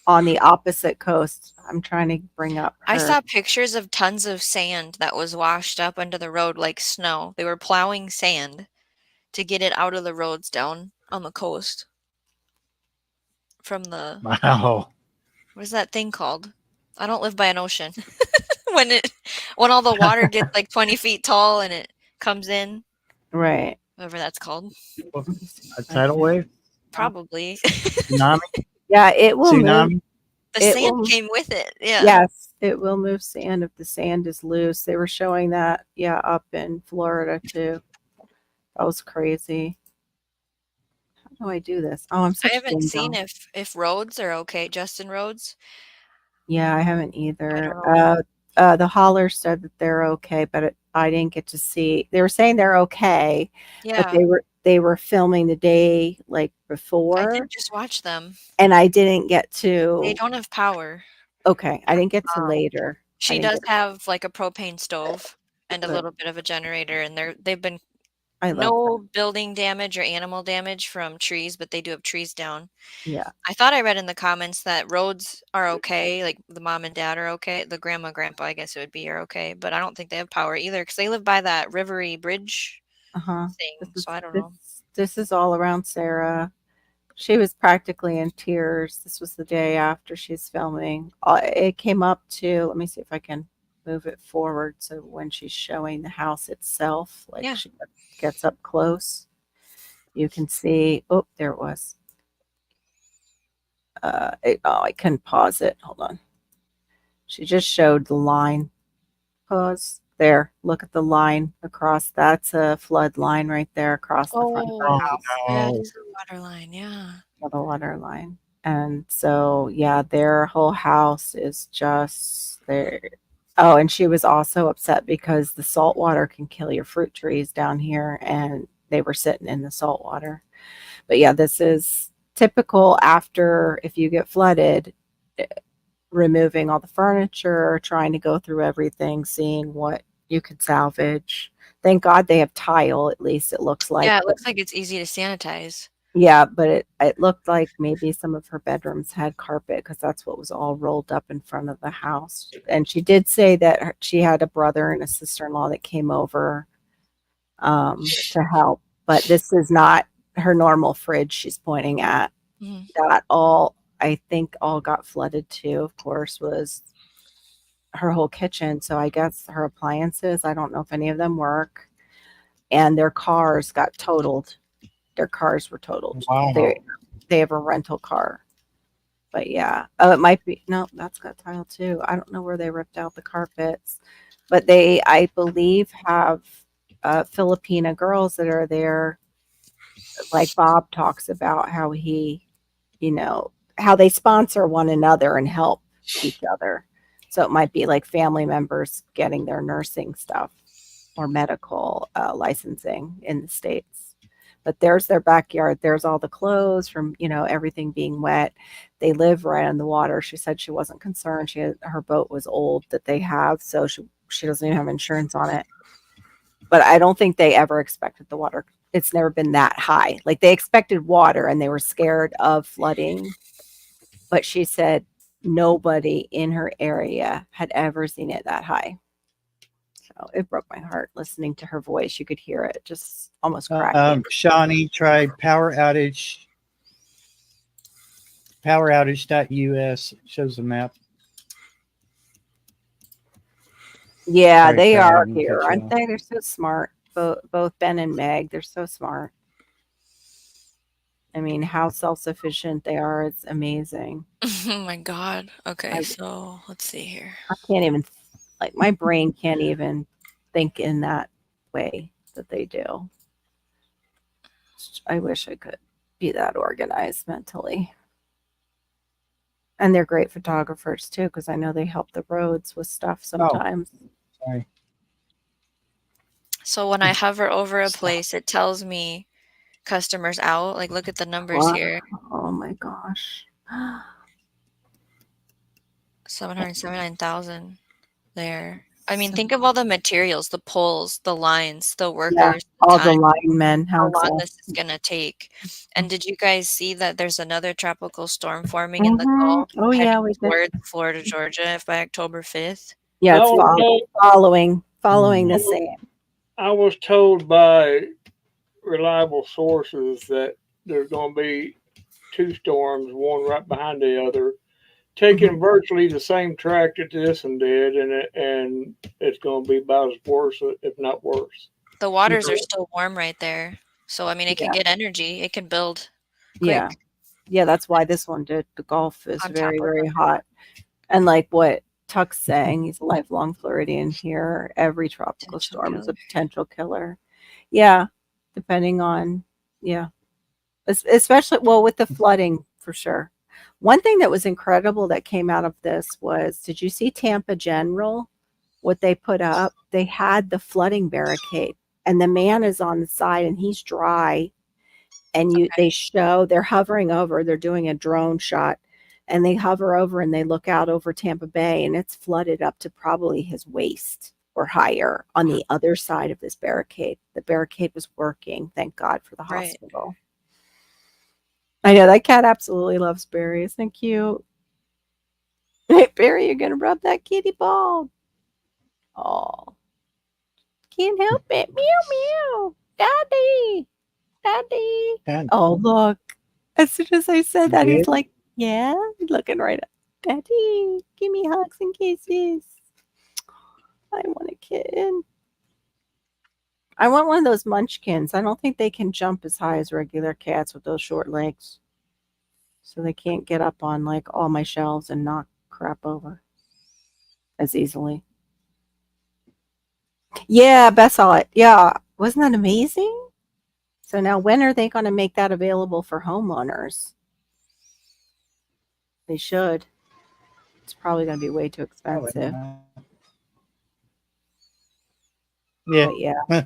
on the opposite coast. I'm trying to bring up her. I saw pictures of tons of sand that was washed up under the road like snow. They were plowing sand to get it out of the roads down on the coast. From the what is that thing called? I don't live by an ocean. when all the water gets like 20 feet tall and it comes in. Right. Whatever that's called. A tidal wave? Probably. Tsunami? Yeah, it will move. The sand came with it. Yeah. Yes, it will move sand if the sand is loose. They were showing that, up in Florida too. That was crazy. How do I do this? Oh, I haven't seen if roads are okay. Justin Roads. Yeah, I haven't either. The hauler said that they're okay, but I didn't get to see. They were saying they're okay, but they were filming the day like before. I did just watch them, and I didn't get to. They don't have power. Okay, I didn't get to later. She does have like a propane stove and a little bit of a generator, and they've been no building damage or animal damage from trees, but they do have trees down. Yeah. I thought I read in the comments that roads are okay, like the mom and dad are okay. The grandma, grandpa, I guess it would be, are okay, but I don't think they have power either because they live by that Rivery Bridge thing. So I don't know. This is all around Sarah. She was practically in tears. This was the day after she's filming. It came up to, let me see if I can move it forward so when she's showing the house itself, like she gets up close, you can see. Oh, there it was. I couldn't pause it. Hold on. She just showed the line. Pause. There. Look at the line across. That's a flood line right there across the front of the house. Yeah, it's the water line. Yeah. The water line. And so, their whole house is just there. Oh, and she was also upset because the salt water can kill your fruit trees down here, and they were sitting in the salt water. But this is typical after if you get flooded, removing all the furniture, trying to go through everything, seeing what you could salvage. Thank God they have tile, at least it looks like. Yeah, it looks like it's easy to sanitize. Yeah, but it looked like maybe some of her bedrooms had carpet because that's what was all rolled up in front of the house. And she did say that she had a brother and a sister-in-law that came over to help. But this is not her normal fridge she's pointing at. That I think all got flooded too, of course, was her whole kitchen. So I guess her appliances, I don't know if any of them work. And their cars got totaled. Their cars were totaled. Wow. They have a rental car. But it might be, no, that's got tile too. I don't know where they ripped out the carpets. But they, I believe, have Filipina girls that are there. Like Bob talks about how he, how they sponsor one another and help each other. So it might be like family members getting their nursing stuff or medical licensing in the States. But there's their backyard. There's all the clothes from, everything being wet. They live right on the water. She said she wasn't concerned. Her boat was old that they have, so she doesn't even have insurance on it. But I don't think they ever expected the water. It's never been that high. Like they expected water and they were scared of flooding. But she said nobody in her area had ever seen it that high. So it broke my heart listening to her voice. You could hear it just almost cracking. Shawnee tried power outage. Poweroutage.us shows the map. Yeah, they are here, aren't they? They're so smart. Both Ben and Meg, they're so smart. I mean, how self-sufficient they are, it's amazing. Oh my God. Okay, so let's see here. I can't even, like, my brain can't even think in that way that they do. I wish I could be that organized mentally. And they're great photographers too, because I know they help the roads with stuff sometimes. Oh, sorry. So when I hover over a place, it tells me customers out. Like, look at the numbers here. Oh my gosh. 779,000 there. I mean, think of all the materials, the poles, the lines, the workers, yeah, all the linemen, how long this is going to take. And did you guys see that there's another tropical storm forming in the Gulf? Oh yeah, we did. Florida, Georgia by October 5th. Yeah, it's following the same. I was told by reliable sources that there's going to be two storms, one right behind the other, taking virtually the same track that this one did, and it's going to be about as worse, if not worse. The waters are still warm right there, so I mean, it can get energy. It can build quick. Yeah, that's why this one did. The Gulf is very, very hot, and like what Tuck's saying, he's a lifelong Floridian here. Every tropical storm is a potential killer. Yeah, depending on especially with the flooding for sure. One thing that was incredible that came out of this was, did you see Tampa General? What they put up? They had the flooding barricade, and the man is on the side, and he's dry. And they're hovering over. They're doing a drone shot, and they hover over and they look out over Tampa Bay, and it's flooded up to probably his waist or higher on the other side of this barricade. The barricade was working. Thank God for the hospital. I know that cat absolutely loves Barry. Isn't it cute? Hey, Barry, you're going to rub that kitty ball. Oh, can't help it. Meow, meow. Daddy. Daddy. Oh, look. As soon as I said that, he's like, yeah, he's looking right up. Daddy, give me hugs and kisses. I want a kitten. I want one of those munchkins. I don't think they can jump as high as regular cats with those short legs. So they can't get up on like all my shelves and knock crap over as easily. Yeah, Beth saw it. Yeah. Wasn't that amazing? So now when are they going to make that available for homeowners? They should. It's probably going to be way too expensive. Yeah. But yeah.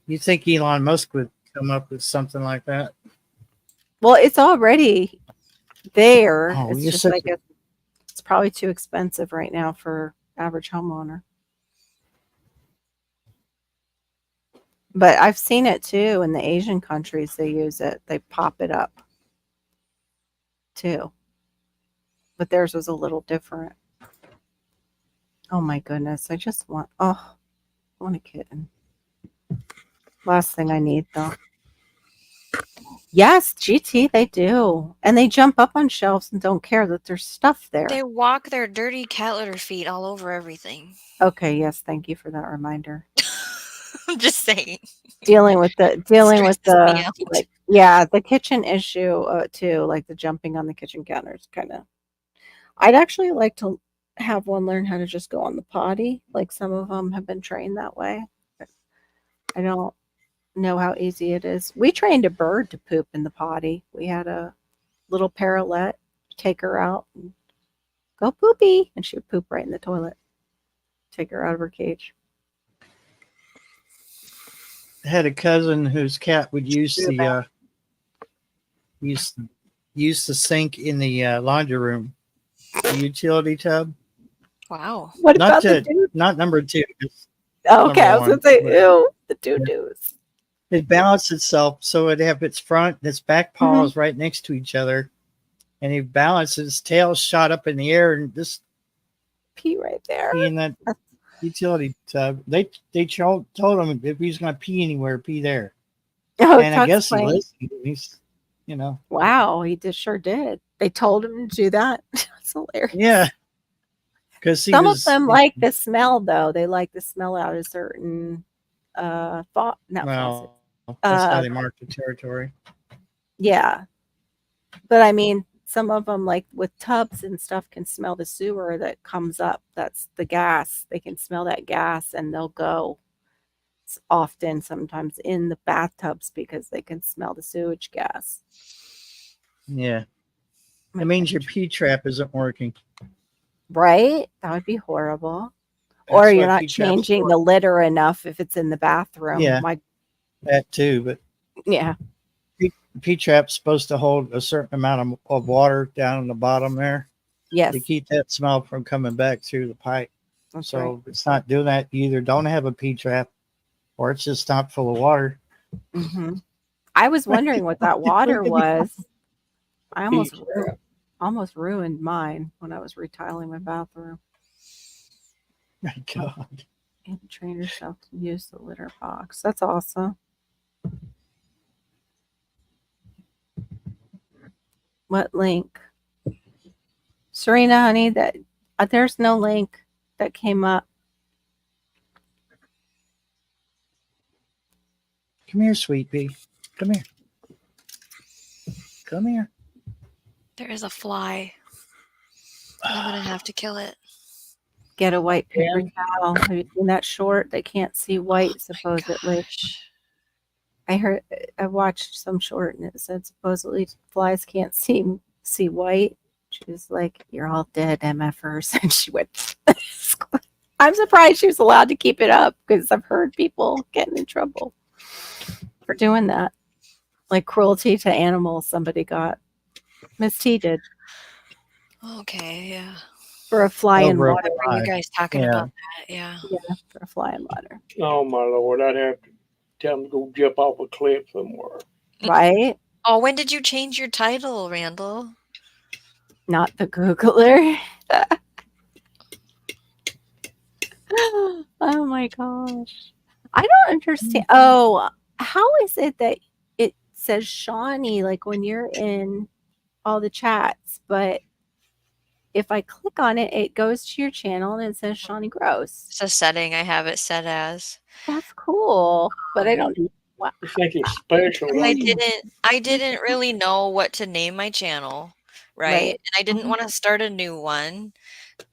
You think Elon Musk would come up with something like that? Well, it's already there. Oh, it's just like it's probably too expensive right now for average homeowner. But I've seen it too in the Asian countries. They use it. They pop it up too. But theirs was a little different. Oh my goodness. I want a kitten. Last thing I need though. Yes, GT, they do. And they jump up on shelves and don't care that there's stuff there. They walk their dirty cat litter feet all over everything. Okay, yes, thank you for that reminder. I'm just saying. Dealing with the the kitchen issue too, like the jumping on the kitchen counters kind of. I'd actually like to have one learn how to just go on the potty. Like some of them have been trained that way. I don't know how easy it is. We trained a bird to poop in the potty. We had a little parrotlet, take her out and go poopy, and she would poop right in the toilet. Take her out of her cage. I had a cousin whose cat would use the sink in the laundry room, the utility tub. Wow. What about the dude? Not number 2. Okay, I was one, gonna say, but ew, the doo-doos. it balanced itself so it'd have its front and its back paws right next to each other, and he balanced his tail shot up in the air and just Pee right there. pee in that utility tub. They told him if he's going to pee anywhere, pee there. Oh, And I guess he listened. He's, Wow, he sure did. They told him to do that. That's hilarious. Yeah. Because some of them like the smell, though. They like the smell out of certain faucets. That's how they mark the territory. Yeah. But I mean, some of them, like with tubs and stuff, can smell the sewer that comes up. That's the gas. They can smell that gas, and they'll go often sometimes in the bathtubs because they can smell the sewage gas. Yeah. It means your pee trap isn't working. Right? That would be horrible. Or you're not changing the litter enough if it's in the bathroom. Yeah. That too, but yeah. Pee trap's supposed to hold a certain amount of water down in the bottom there. Yes. To keep that smell from coming back through the pipe. That's so right. If it's not doing that, you either don't have a pee trap or it's just not full of water. Mm-hmm. I was wondering what that water was. I almost ruined mine when I was retiling my bathroom. My God. And train yourself to use the litter box. That's awesome. What link? Serena, honey, that there's no link that came up. Come here, sweet pea. Come here. Come here. There is a fly. I'm going to have to kill it. Get a white paper towel. Have you seen that short? They can't see white, supposedly. I watched some short and it said supposedly flies can't see white. She was like, "You're all dead, MFers." And she went, I'm surprised she was allowed to keep it up because I've heard people getting in trouble for doing that. Like cruelty to animals, somebody got. Miss T did. Okay, yeah. For a fly in water. Are you guys talking about that? Yeah. Yeah, for a fly in water. Oh, my Lord. I'd have to tell them to go jump off a cliff somewhere. Right? Oh, when did you change your title, Randall? Not the Googler. Oh my gosh. I don't understand. Oh, how is it that it says Shawnee like when you're in all the chats, but if I click on it, it goes to your channel and it says Shawnee Gross. It's a setting I have it set as. That's cool, but I don't. I think it's special. I didn't really know what to name my channel, right? And I didn't want to start a new one.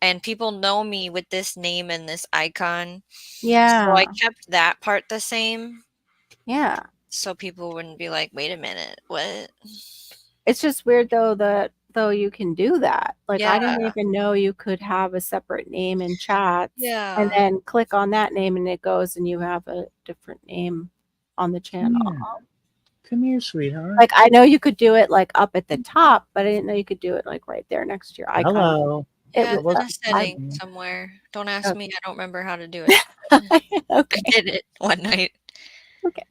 And people know me with this name and this icon. Yeah. So I kept that part the same. Yeah. So people wouldn't be like, wait a minute, what? It's just weird though you can do that. Like I didn't even know you could have a separate name in chats. Yeah. And then click on that name and it goes and you have a different name on the channel. Come here, sweetheart. Like I know you could do it like up at the top, but I didn't know you could do it like right there next to your icon. Hello. It was a setting somewhere. Don't ask me. I don't remember how to do it. Okay. I did it one night. Okay.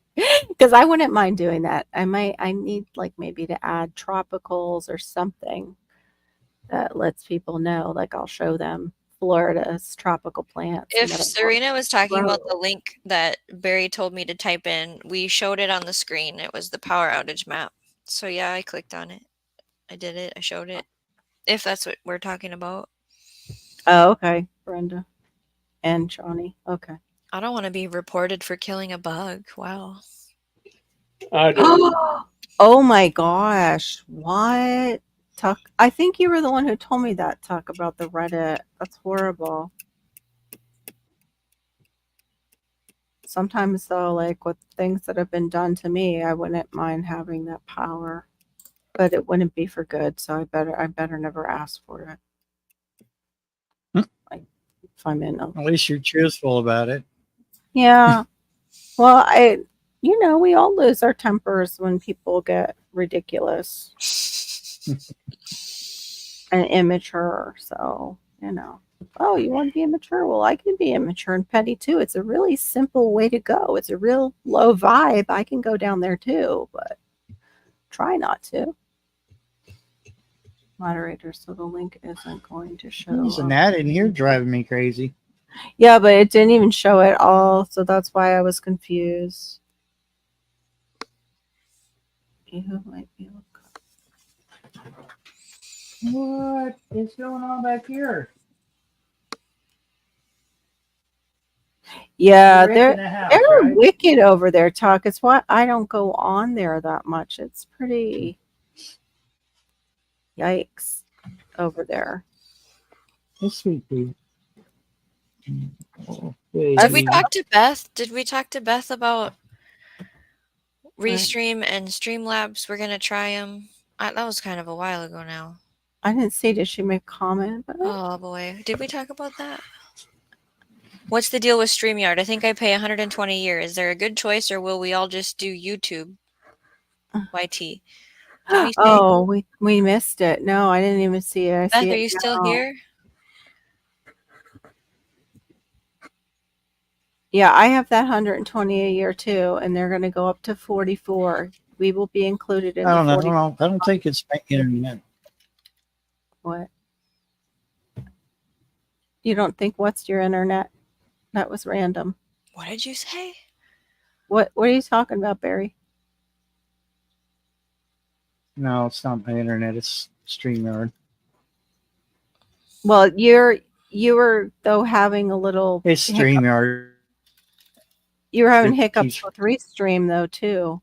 Because I wouldn't mind doing that. I need like maybe to add tropicals or something that lets people know. Like I'll show them Florida's tropical plants. If Serena was talking about the link that Barry told me to type in, we showed it on the screen. It was the power outage map. So yeah, I clicked on it. I did it. I showed it. If that's what we're talking about. Oh, okay. Brenda and Shawnee. Okay. I don't want to be reported for killing a bug. Wow. I do. Oh my gosh. What? Tuck, I think you were the one who told me that, Tuck, about the Reddit. That's horrible. Sometimes though, like with things that have been done to me, I wouldn't mind having that power. But it wouldn't be for good, so I better never ask for it. Like if I'm in At least you're truthful about it. Yeah. Well, we all lose our tempers when people get ridiculous and immature. So, Oh, you want to be immature? Well, I can be immature and petty too. It's a really simple way to go. It's a real low vibe. I can go down there too, but try not to. Moderator, so the link isn't going to show. There's an ad in here driving me crazy. Yeah, but it didn't even show it all, so that's why I was confused. You might be able to... What is going on back here? Yeah, they're right? Wicked over there, Tuck. It's why I don't go on there that much. It's pretty yikes over there. It's sweet, dude. Did we talk to Beth? Did we talk to Beth about Restream and Streamlabs? We're gonna try them. That was kind of a while ago now. I didn't see. Did she make a comment about it? Oh boy, did we talk about that? What's the deal with StreamYard? I think I pay 120 a year. Is there a good choice, or will we all just do YouTube? YT. Oh, we missed it. No, I didn't even see it. Beth, are you still here? Yeah, I have that 120 a year too, and they're going to go up to 44. We will be included in. I don't think it's internet. What? You don't think what's your internet? That was random. What did you say? What are you talking about, Barry? No, it's not my internet. It's StreamYard. Well, you were though having a little. It's StreamYard. You were having hiccups with Restream though too.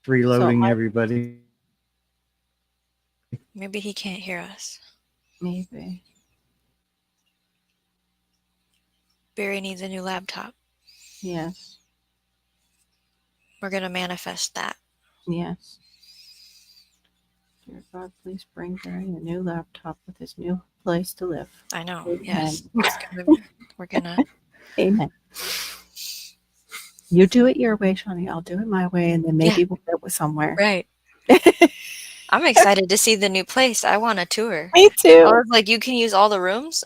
Reloading everybody. Maybe he can't hear us. Maybe. Barry needs a new laptop. Yes. We're going to manifest that. Yes. Dear God, please bring Barry a new laptop with his new place to live. I know. Amen. Yes. We're going to. Amen. You do it your way, Shawnee. I'll do it my way, and then maybe we'll go somewhere. Right. I'm excited to see the new place. I want a tour. Me too. I was like, you can use all the rooms.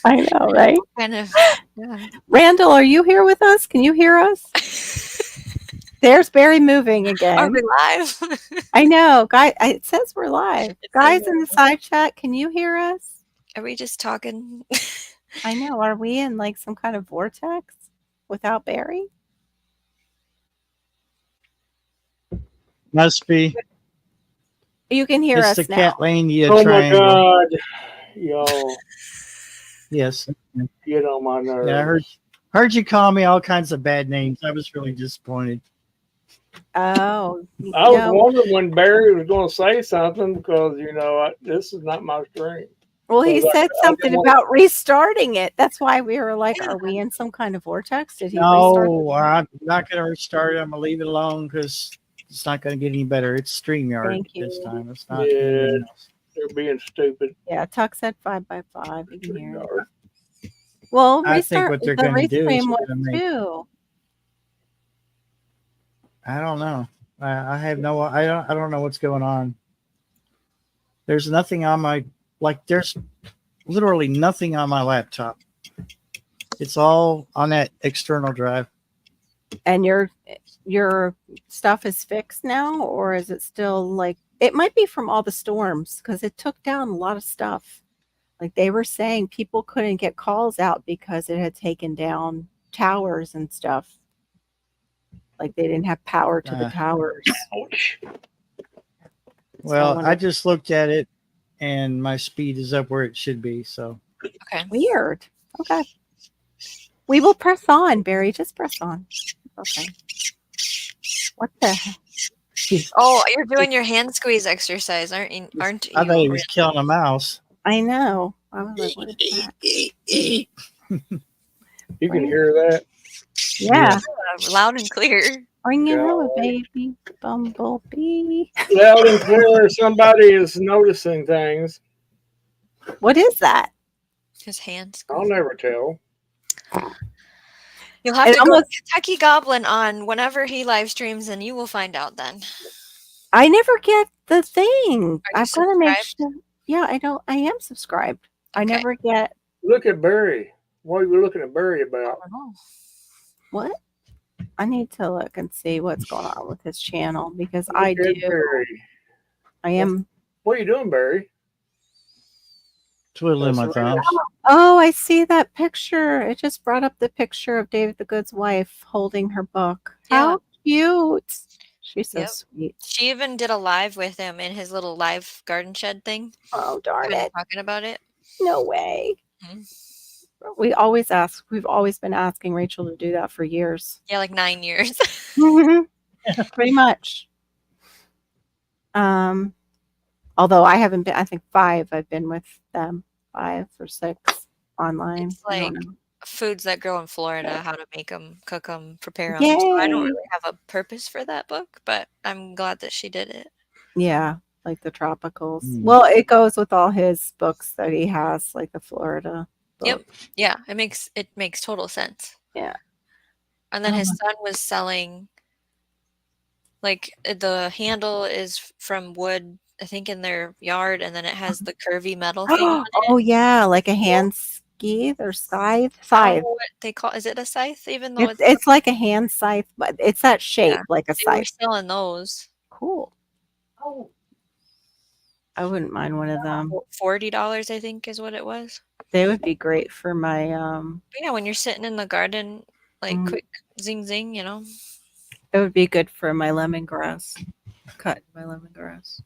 I know, right? Kind of. Yeah. Randall, are you here with us? Can you hear us? There's Barry moving again. Are we live? I know, guys. It says we're live. Guys in the side chat, can you hear us? Are we just talking? I know. Are we in like some kind of vortex without Barry? Must be. You can hear us the now. Catlandia oh triangle. My God, yo. Yes. Get on my nerves. Yeah, I heard you call me all kinds of bad names. I was really disappointed. Oh, I was wondering when Barry was going to say something because this is not my stream. Well, he said something about restarting it. That's why we were like, "Are we in some kind of vortex?" Did he? No, I'm not going to restart it. I'm going to leave it alone because it's not going to get any better. It's StreamYard this time. It's not. Yeah, they're being stupid. Yeah, Tuck said 5x5. You can hear it. Well, I think what they're going to do is too. I don't know. I have no. I don't know what's going on. There's nothing on my there's literally nothing on my laptop. It's all on that external drive. And your stuff is fixed now, or is it still like it might be from all the storms because it took down a lot of stuff. Like they were saying people couldn't get calls out because it had taken down towers and stuff. Like they didn't have power to the towers. Well, I just looked at it and my speed is up where it should be. So okay. Weird. Okay. We will press on, Barry. Just press on. Okay. What the heck? Oh, you're doing your hand squeeze exercise, aren't you? I thought he was killing a mouse. I know. I was like, what is that? You can hear that? Yeah. Loud and clear. Bring it on, baby. Bumblebee. Loud and clear. Somebody is noticing things. What is that? His hands. I'll never tell. You'll have to go to Kentucky Goblin on whenever he live streams, and you will find out then. I never get the thing. I've got to make sure. Yeah, I am subscribed. I never get. Look at Barry. What are you looking at Barry about? I don't know. What? I need to look and see what's going on with his channel because Look I at do. Barry. I am. What are you doing, Barry? Twiddling my thumbs. Oh, I see that picture. It just brought up the picture of David the Good's wife holding her book. Yeah. How cute. She's so Yep. sweet. She even did a live with him in his little live garden shed thing. Oh, darn Kind of it. talking about it. No way. Mhm. We've always been asking Rachel to do that for years. Yeah, like 9 years. Pretty much. Although I haven't been, I think 5 I've been with them, 5 or 6 online. It's I like don't know. foods that grow in Florida, how to make them, cook them, prepare them. Yay. So I don't really have a purpose for that book, but I'm glad that she did it. Yeah, like the tropicals. Well, it goes with all his books that he has, like the Florida book. Yep. Yeah, it makes total sense. Yeah. And then his son was selling, like, the handle is from wood, I think, in their yard, and then it has the curvy metal thing on it. Oh yeah, like a hand scythe or scythe. I don't know what they call. Is it a scythe? Even though It's like a hand scythe, but it's that shape, like a they were scythe. selling those. Cool. Oh, I wouldn't mind one of them. $40, I think, is what it was. They would be great for my But yeah, when you're sitting in the garden, like quick zing zing, you know. It would be good for my lemongrass. Cut my lemongrass.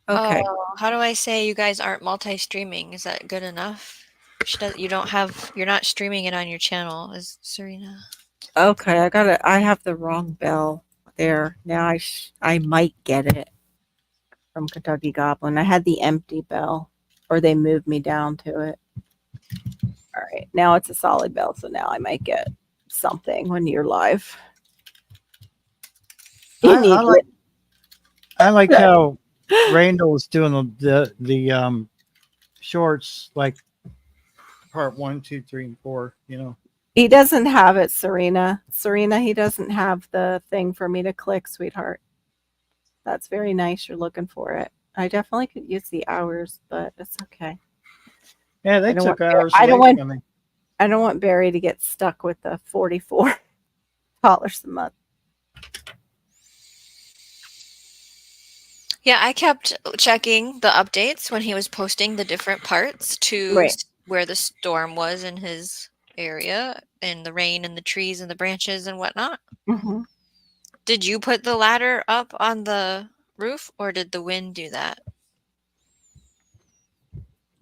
Okay. How do I say you guys aren't multi-streaming? Is that good enough? You're not streaming it on your channel, is Serena? Okay, I have the wrong bell there. Now I might get it from Kentucky Goblin. I had the empty bell, or they moved me down to it. All right, now it's a solid bell, so now I might get something when you're live. I like how Randall was doing the shorts, like part 1, 2, 3, and 4. You know, he doesn't have it, Serena. Serena, he doesn't have the thing for me to click, sweetheart. That's very nice. You're looking for it. I definitely could use the hours, but it's okay. Yeah, they took hours. I don't want Barry to get stuck with the $44 a month. Yeah, I kept checking the updates when he was posting the different parts to where the storm was in his area, and the rain and the trees and the branches and whatnot. Mm-hmm. Did you put the ladder up on the roof, or did the wind do that?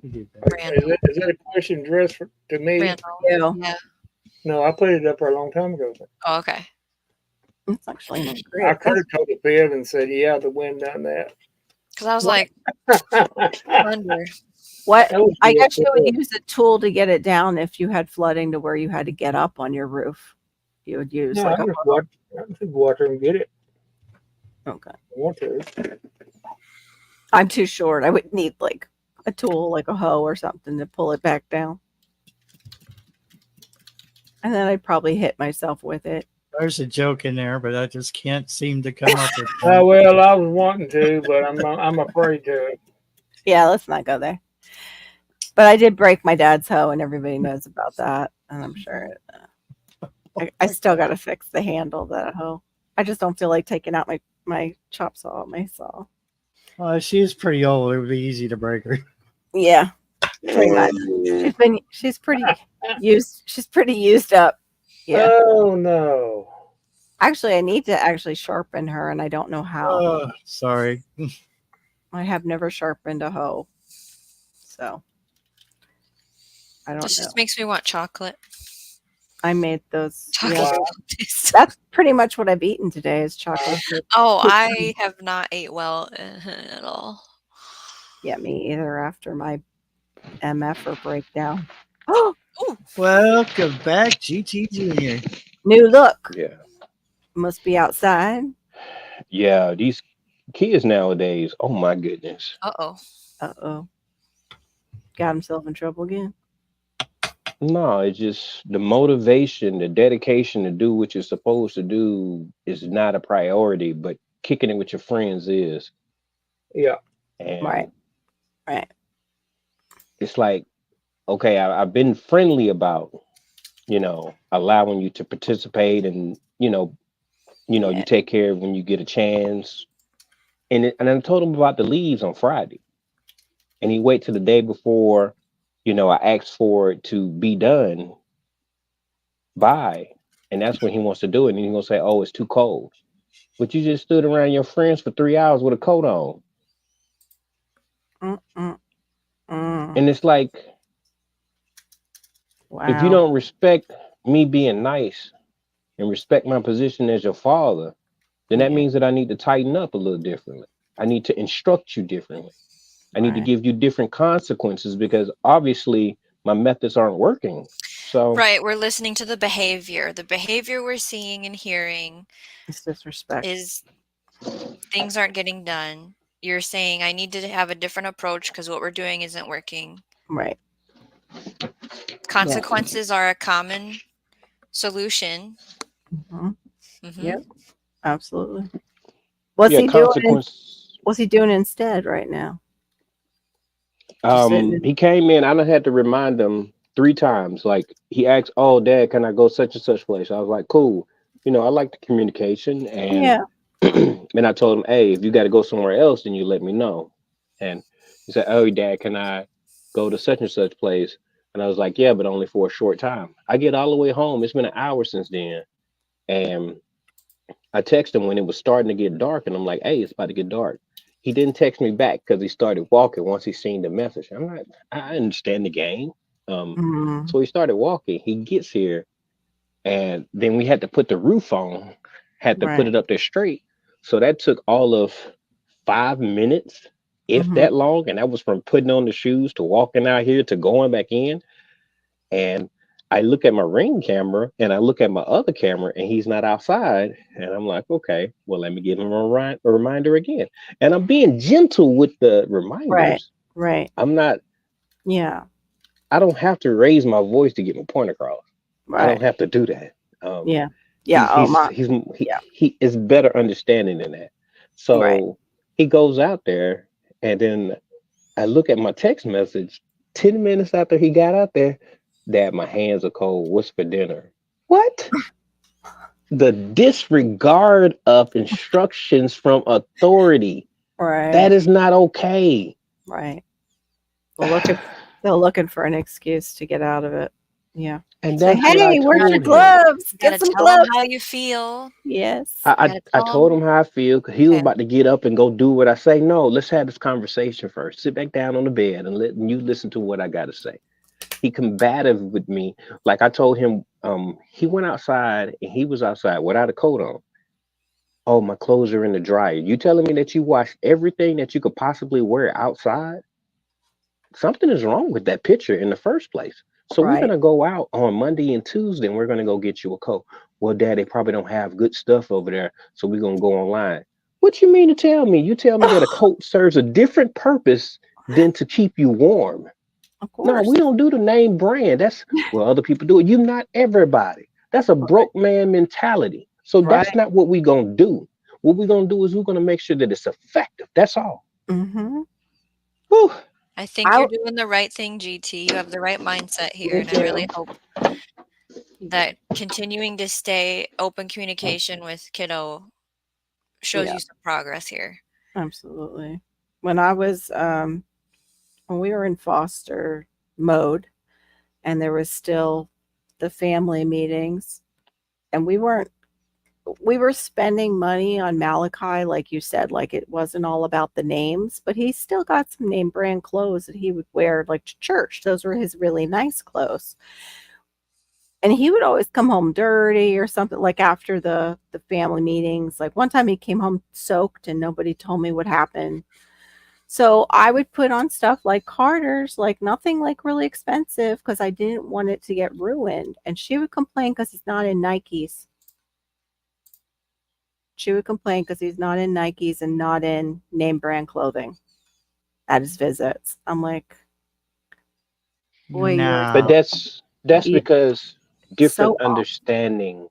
Is that a question addressed to me? Randall. Yeah. No, I put it up there a long time ago. Oh, okay. It's actually not great. I could have told the Bev and said, "Yeah, the wind done that." Because I was like, thunder. What? I guess you would use a tool to get it down if you had flooding to where you had to get up on your roof. You would use I could go out there and get it. Okay. I want to. I'm too short. I would need like a tool, like a hoe or something, to pull it back down. And then I'd probably hit myself with it. There's a joke in there, but I just can't seem to come up with it. Well, I was wanting to, but I'm afraid to. Yeah, let's not go there. But I did break my dad's hoe, and everybody knows about that. And I'm sure I still got to fix the handle of that hoe. I just don't feel like taking out my chop saw, my saw. Well, she's pretty old. It would be easy to break her. Yeah, pretty much. She's pretty used. She's pretty used up. Yeah. Oh no. Actually, I need to actually sharpen her, and I don't know how. Sorry. I have never sharpened a hoe, so I don't know. This just makes me want chocolate. I made those. Yeah, that's pretty much what I've eaten today is chocolate. Oh, I have not ate well at all. Yeah, me either after my MF or breakdown. Oh, welcome back, GT Junior. New look. Yeah. Must be outside. Yeah, these kids nowadays, oh my goodness. Uh-oh. Got himself in trouble again. No, it's just the motivation, the dedication to do what you're supposed to do is not a priority, but kicking it with your friends is. Yeah. And right. it's like, okay, I've been friendly about, allowing you to participate, and you Yeah. take care of when you get a chance. And I told him about the leaves on Friday, and he wait till the day before, I asked for it to be done by, and that's when he wants to do it, and he's gonna say, "Oh, it's too cold." But you just stood around your friends for 3 hours with a coat on, Mm, mm, mm. and it's like, if you Wow. don't respect me being nice and respect my position as your father, then that Yeah. means that I need to tighten up a little differently. I need to instruct you differently. I need to Right. give you different consequences because obviously my methods aren't working. So Right, we're listening to the behavior. The behavior we're seeing and hearing It's disrespect. is things aren't getting done. You're saying, "I need to have a different approach because what we're doing isn't working." Right. Yeah. Consequences are a common solution. Hmm. Yep. Mhm. Absolutely. What's yeah, he doing? consequence. What's he doing instead right now? Just sitting. He came in. I done had to remind him 3 times. Like he asked, "Oh, Dad, can I go such and such place?" I was like, "Cool." I like the communication, and Yeah. and I told him, "Hey, if you got to go somewhere else, then you let me know." And he said, "Oh, Dad, can I go to such and such place?" And I was like, "Yeah, but only for a short time." I get all the way home. It's been an hour since then, and I texted him when it was starting to get dark, and I'm like, "Hey, it's about to get dark." He didn't text me back because he started walking once he seen the message. I'm like, I understand the game. Mm. So he started walking. He gets here, and then we had to put the roof on, had to put Right. it up there straight. So that took all of 5 minutes, if Hmm. that long, and that was from putting on the shoes to walking out here to going back in. And I look at my ring camera and I look at my other camera and he's not outside. And I'm like, okay, well, let me give him a reminder again. And I'm being gentle with the Right. reminders. Right. I'm not, Yeah. I don't have to raise my voice to get my point across. I Right. don't have to do that. Um, Yeah. he, Yeah. Oh he's, my. he's, he, Yeah. he is better understanding than that. Right. So he goes out there and then I look at my text message 10 minutes after he got out there. Dad, my hands are cold. What's for dinner? What? The disregard of instructions from authority. That Right. is not okay. Right. They're looking. They're looking for an excuse to get out of it. Yeah. And Say, that's what I hey, where's your told him. gloves? You Get gotta some tell them gloves. how you feel. Yes. I, You I, gotta I tell told them. him how I feel because he was Okay. about to get up and go do what I say. No, let's have this conversation first. Sit back down on the bed and let you listen to what I got to say. He combative with me. Like I told him, he went outside and he was outside without a coat on. Oh, my clothes are in the dryer. You telling me that you washed everything that you could possibly wear outside? Something is wrong with that picture in the first place. So we're Right. gonna go out on Monday and Tuesday and we're gonna go get you a coat. Well, Dad, they probably don't have good stuff over there, so we're gonna go online. What you mean to tell me? You tell me that a coat serves a different purpose than to keep you warm. Of No, we course. don't do the name brand. That's well, other people do it. You not everybody. That's a Right. broke man mentality. So that's Right. not what we're gonna do. What we're gonna do is we're gonna make sure that it's effective. That's all. Mm-hmm. Whew. I think I. you're doing the right thing, GT. You have the right mindset here, Me and I really too. hope that continuing to stay open communication with kiddo shows Yeah. you some progress here. Absolutely. When I was when we were in foster mode, and there was still the family meetings, and we were spending money on Malachi, like you said, like it wasn't all about the names, but he still got some name brand clothes that he would wear like to church. Those were his really nice clothes. And he would always come home dirty or something, like after the family meetings. Like one time he came home soaked and nobody told me what happened. So I would put on stuff like Carter's, like nothing like really expensive because I didn't want it to get ruined. And she would complain because he's not in Nikes. She would complain because he's not in Nikes and not in name brand clothing at his visits. I'm like, boy, you're But No. that's yeah, because different so off. understanding.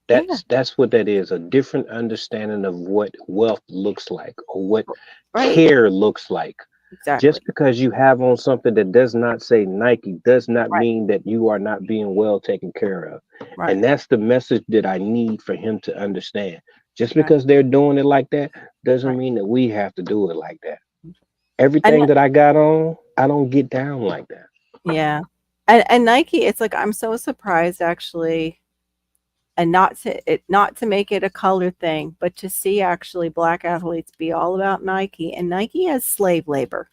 Yeah, That's what that is. A different understanding of what wealth looks like or what right. care looks like. Exactly. Just because you have on something that does not say Nike does not mean that you are not being well taken care of. Right. And that's the message that I need for him to understand. Just because they're doing it like that doesn't mean that we have to do it like that. Everything that I got on, I don't get down like that. Yeah. And Nike, it's like I'm so surprised actually, and not to make it a color thing, but to see actually Black athletes be all about Nike. And Nike has slave labor.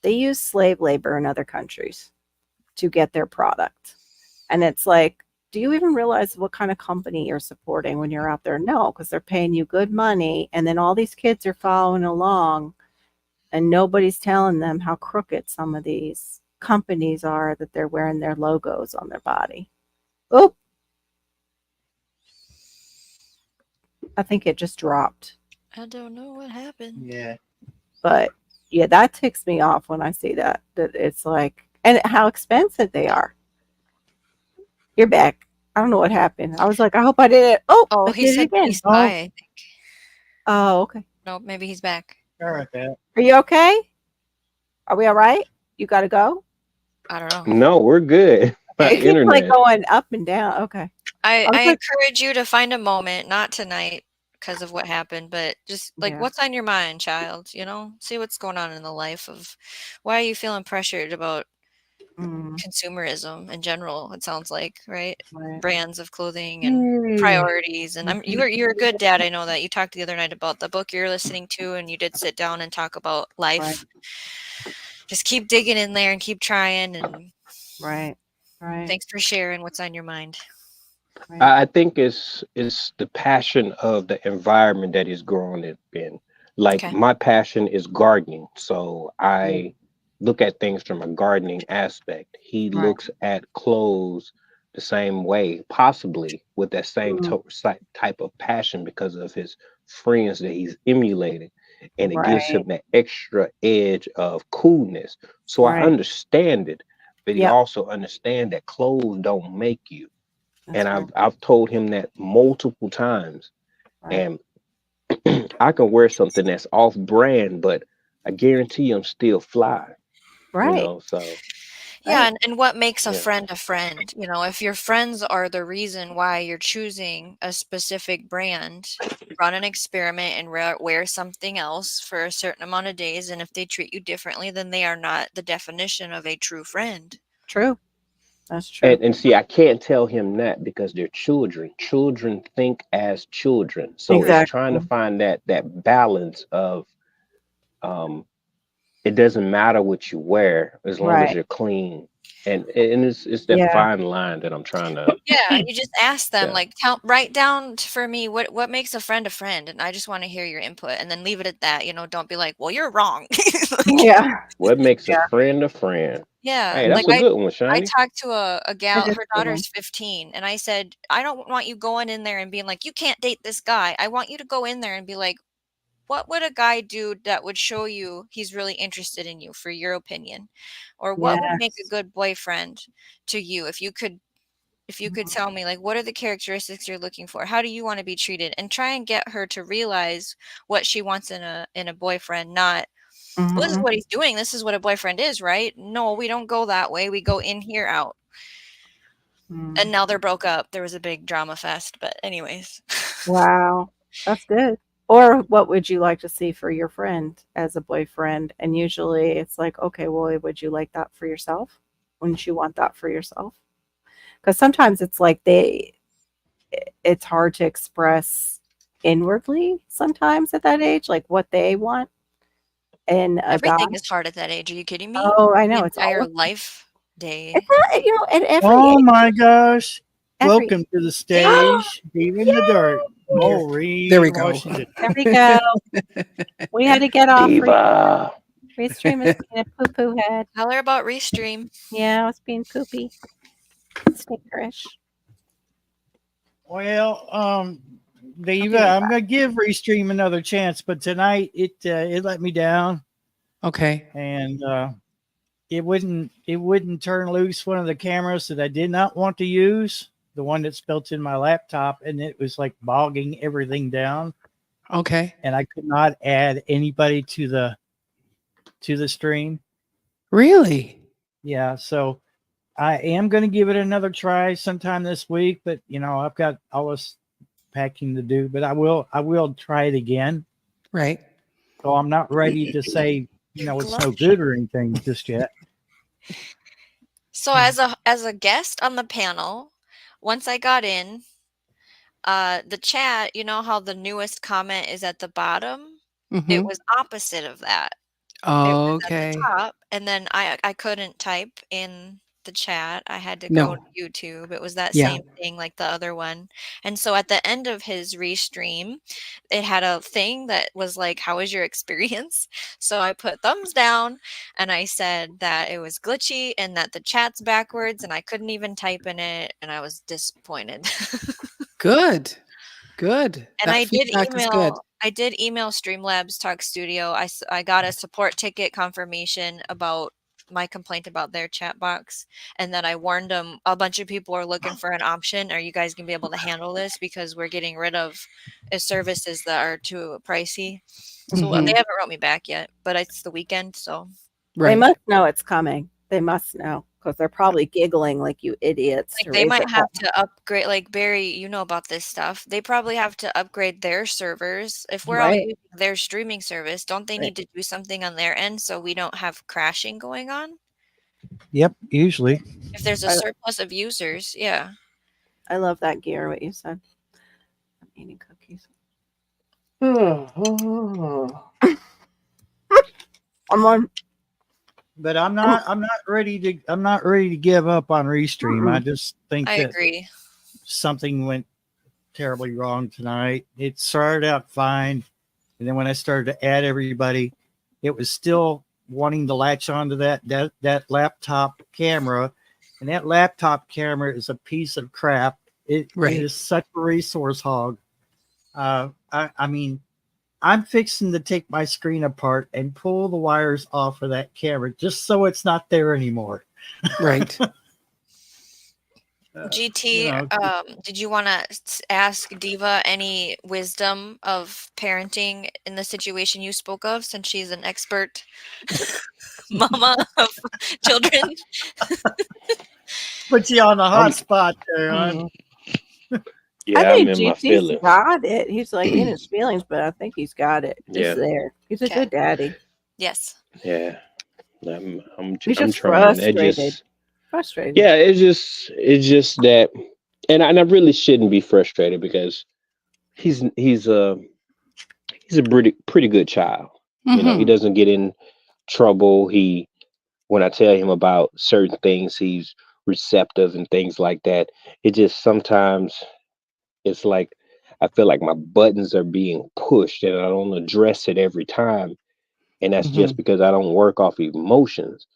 They use slave labor in other countries to get their product. And it's like, do you even realize what kind of company you're supporting when you're out there? No, because they're paying you good money. And then all these kids are following along and nobody's telling them how crooked some of these companies are that they're wearing their logos on their body. Oh, I think it just dropped. I don't know what happened. Yeah. But yeah, that ticks me off when I see that it's like, and how expensive they are. You're back. I don't know what happened. I was like, I hope I did it. Oh, I he did it said again. he's by, I think. Oh, okay. No, maybe he's back. All right, that. Are you okay? Are we all right? You got to go? I don't know. No, we're good. It keeps like going up and down. Okay. I encourage you to find a moment, not tonight because of what happened, but just like what's on your mind, child, you know, see what's going on in the life of why are you feeling pressured about consumerism in general, it sounds like, right? Brands of clothing and priorities. And you're a good dad. I know that you talked the other night about the book you're listening to, and you did sit down and talk about life. Just keep digging in there and keep trying. And right. Thanks for sharing what's on your mind. I think it's the passion of the environment that he's growing it in. Like my passion is gardening, so I look at things from a gardening aspect. He looks at clothes the same way, possibly with that same type of passion because of his friends that he's emulating, and it gives him that extra edge of coolness. So I understand it, but he also understands that clothes don't make you. And I've told him that multiple times. And I can wear something that's off brand, but I guarantee I'm still fly. You know, so yeah, and what makes a friend a friend? You know, if your friends are the reason why you're choosing a specific brand, run an experiment and wear something else for a certain amount of days, and if they treat you differently, then they are not the definition of a true friend. True. That's true. And see, I can't tell him that because they're children. Children think as children. So it's trying to find that balance of it doesn't matter what you wear as long as you're clean. And it's that fine line that I'm trying to you just ask them like write down for me what makes a friend, and I just want to hear your input, and then leave it at that. You know, don't be like, well, you're wrong. What makes a friend a friend? Yeah, hey, that's like a good one, Shiny. I talked to a gal, her daughter's 15, and I said, I don't want you going in there and being like, you can't date this guy. I want you to go in there and be like, what would a guy do that would show you he's really interested in you, for your opinion? Or what would make a good boyfriend to you? If you could tell me, like, what are the characteristics you're looking for? How do you want to be treated? And try and get her to realize what she wants in a boyfriend, not well, this is what he's doing. This is what a boyfriend is, right? No, we don't go that way. We go in, here, out. And now they're broke up. There was a big drama fest, but anyways. Wow, that's good. Or what would you like to see for your friend as a boyfriend? And usually it's like, okay, well, would you like that for yourself? Wouldn't you want that for yourself? Because sometimes it's like it's hard to express inwardly sometimes at that age, like what they want. And everything is hard at that age. Are you kidding me? Oh, I know. The it's entire life day. It's not, you know, at every oh age. my gosh. Welcome to the stage. Deep in the dirt. Maureen, there we go. Washington. There we go. We had to get off. Diva. Restream is being a poo-poo head. Tell her about Restream. Yeah, it's being poopy. Stinkerish. Well, Diva, I'm gonna give Restream another chance, but tonight it let me down. Okay. And it wouldn't turn loose one of the cameras that I did not want to use, the one that's built in my laptop, and it was like bogging everything down. Okay. And I could not add anybody to to the stream. Really? Yeah. So I am going to give it another try sometime this week, but I've got all this packing to do, but I will try it again. Right. So I'm not ready to say, it's no good or anything just yet. So as a guest on the panel, once I got in, the chat, you know how the newest comment is at the bottom? It was opposite of that. It was at the top, and then I couldn't type in the chat. I had to go to YouTube. It was that same thing like the other one. And so at the end of his restream, it had a thing that was like, how was your experience? So I put thumbs down and I said that it was glitchy and that the chat's backwards and I couldn't even type in it, and I was disappointed. Good. And I did email Streamlabs Talk Studio. I got a support ticket confirmation about my complaint about their chat box, and then I warned them a bunch of people are looking for an option. Are you guys gonna be able to handle this, because we're getting rid of services that are too pricey? So they haven't wrote me back yet, but it's the weekend, so they must know it's coming. They must know, because they're probably giggling like, you idiots. Like they might have to upgrade, like Barry, you know about this stuff. They probably have to upgrade their servers. If we're all using their streaming service, don't they need to do something on their end so we don't have crashing going on? Yep, usually. If there's a surplus of users, yeah. I love that, Gear, what you said. I'm eating cookies. But I'm not ready to give up on Restream. I just think I agree. Something went terribly wrong tonight. It started out fine, and then when I started to add everybody, it was still wanting to latch onto that laptop camera, and that laptop camera is a piece of crap. It is such a resource hog. I mean, I'm fixing to take my screen apart and pull the wires off of that camera just so it's not there anymore. Right. GT, did you want to ask Diva any wisdom of parenting in the situation you spoke of, since she's an expert mama of children? Put you on the hot spot there, hon. Yeah, I think I'm in my GT's feelings. got it. He's like in his feelings, but I think he's got it. Just there. He's a good daddy. Yes. Yeah. I'm just trying. Frustrated. Yeah, it's just that, and I really shouldn't be frustrated, because he's a pretty good child. He doesn't get in trouble. When I tell him about certain things, he's receptive and things like that. It just sometimes it's like I feel like my buttons are being pushed and I don't address it every time. And that's just because I don't work off emotions.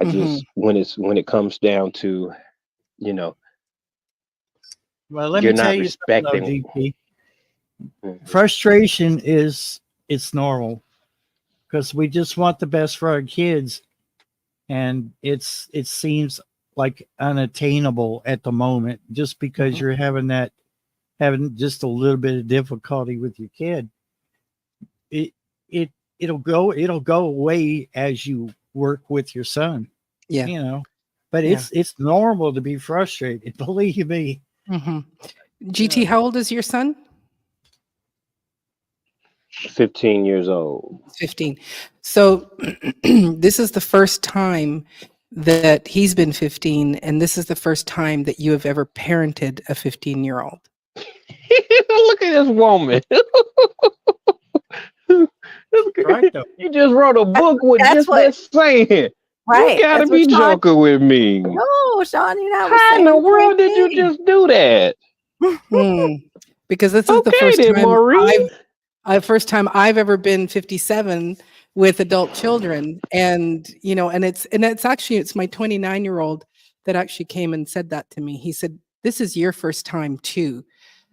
I just when it comes down to, well, let me tell you something, DP. Frustration it's normal, because we just want the best for our kids, and it seems like unattainable at the moment, just because you're having just a little bit of difficulty with your kid. It'll go away as you work with your son. Yeah. But it's normal to be frustrated, believe me. GT, how old is your son? 15 years old. 15. So this is the first time that he's been 15, and this is the first time that you have ever parented a 15-year-old. Look at this woman. Right, you just wrote a book with just that saying. Right. You gotta be joking with me. No, Sean, you're not. How in the world did you just do that? Because this is the first time I've ever been 57 with adult children, and it's actually my 29-year-old that actually came and said that to me. He said, "This is your first time too,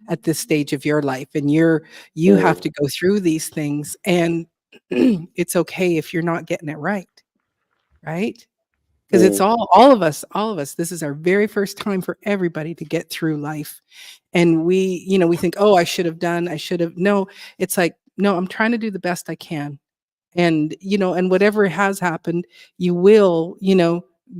at this stage of your life, and you have to go through these things, and it's okay if you're not getting it right." Right? Because it's all of us. This is our very first time for everybody to get through life. And we think, oh, I should have. No, it's like, no, I'm trying to do the best I can. And, and whatever has happened, you will,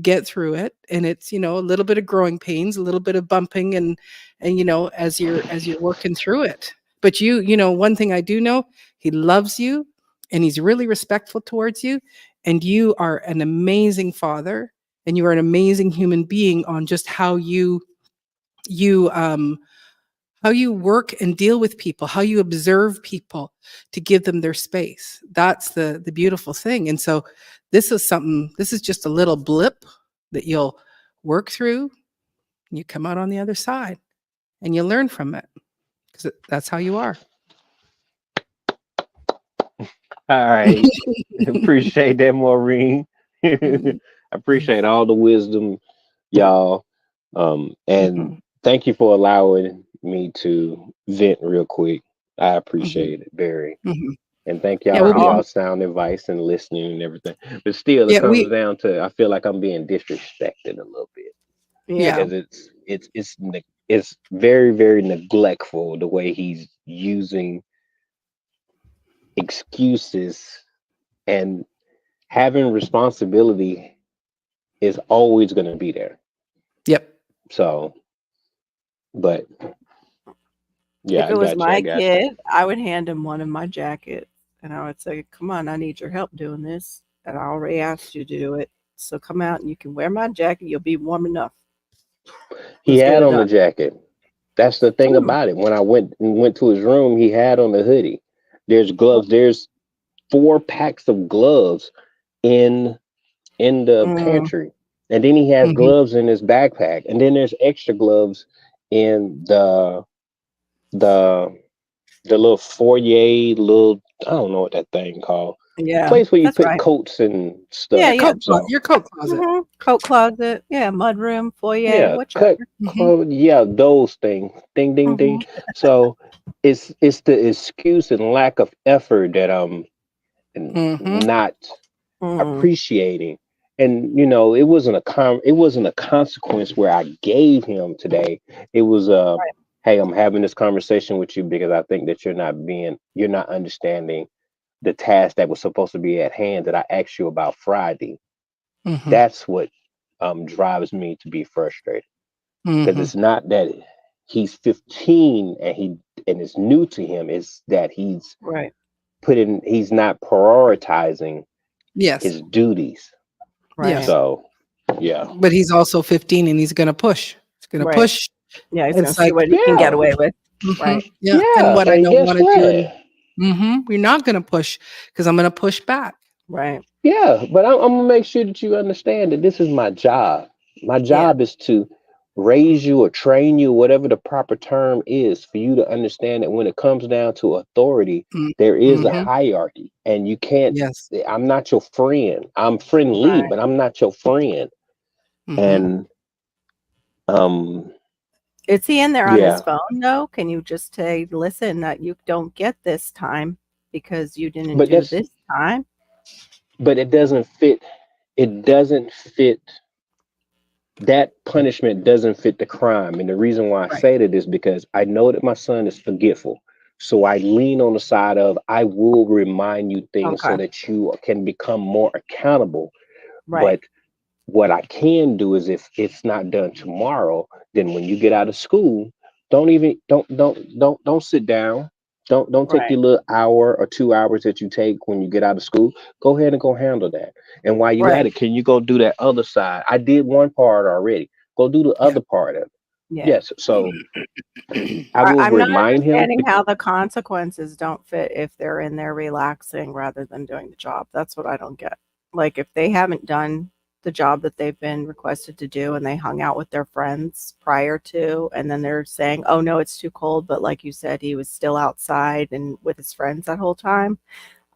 get through it. And it's, a little bit of growing pains, a little bit of bumping and, as you're working through it. But one thing I do know, he loves you and he's really respectful towards you. And you are an amazing father and you are an amazing human being on just how you work and deal with people, how you observe people to give them their space. That's the beautiful thing. And so this is just a little blip that you'll work through. And you come out on the other side and you learn from it because that's how you are. All right. Appreciate that, Maureen. Appreciate all the wisdom, y'all. And thank you for allowing me to vent real quick. I appreciate it very. And thank y'all for y'all sound advice and listening and everything. But still, it comes down to I feel like I'm being disrespected a little bit. Yeah. Because it's very, very neglectful the way he's using excuses, and having responsibility is always going to be there. Yep. So, but yeah, if it was my kid, I would hand him one of my jackets and I would say, come on, I need your help doing this. And I already asked you to do it. So come out and you can wear my jacket. You'll be warm enough. He had on the jacket. That's the thing about it. When I went to his room, he had on the hoodie. There's gloves. There's 4 packs of gloves in the pantry. And then he has gloves in his backpack. And then there's extra gloves in the little foyer, I don't know what that thing called. Yeah. Place where you put coats and stuff. Yeah, your coat closet. Coat closet. Yeah, mudroom, foyer, Yeah, whichever. Yeah, those things. Ding, ding, ding. So it's the excuse and lack of effort that I'm not appreciating. And it wasn't a consequence where I gave him today. It was hey, I'm having this conversation with you because I think that you're not understanding the task that was supposed to be at hand that I asked you about Friday. That's what drives me to be frustrated, because it's not that he's 15 and it's new to him. It's that he's not prioritizing his duties. Right. So yeah. But he's also 15 and he's gonna push. He's gonna push. Yeah, he's gonna see what he can get away with. Right. Yeah. And what I don't want to do. We're not gonna push because I'm gonna push back. Right. Yeah, but I'm gonna make sure that you understand that this is my job. My job is to raise you or train you, whatever the proper term is, for you to understand that when it comes down to authority, there is a hierarchy, and you can't. I'm not your friend. I'm friendly, but I'm not your friend. And is he in there on his phone though? Can you just say, listen, that you don't get this time because you didn't do this time? But it doesn't fit. It doesn't fit. That punishment doesn't fit the crime. And the reason why I say that is because I know that my son is forgetful. So I lean on the side of, I will remind you things so that you can become more accountable. But what I can do is, if it's not done tomorrow, then when you get out of school, don't sit down. Don't take your little hour or 2 hours that you take when you get out of school. Go ahead and go handle that. And while you at it, can you go do that other side? I did one part already. Go do the other part of it. Yes. So I will I'm not remind him. understanding how the consequences don't fit if they're in there relaxing rather than doing the job. That's what I don't get. Like, if they haven't done the job that they've been requested to do and they hung out with their friends prior to, and then they're saying, oh no, it's too cold, but like you said, he was still outside and with his friends that whole time,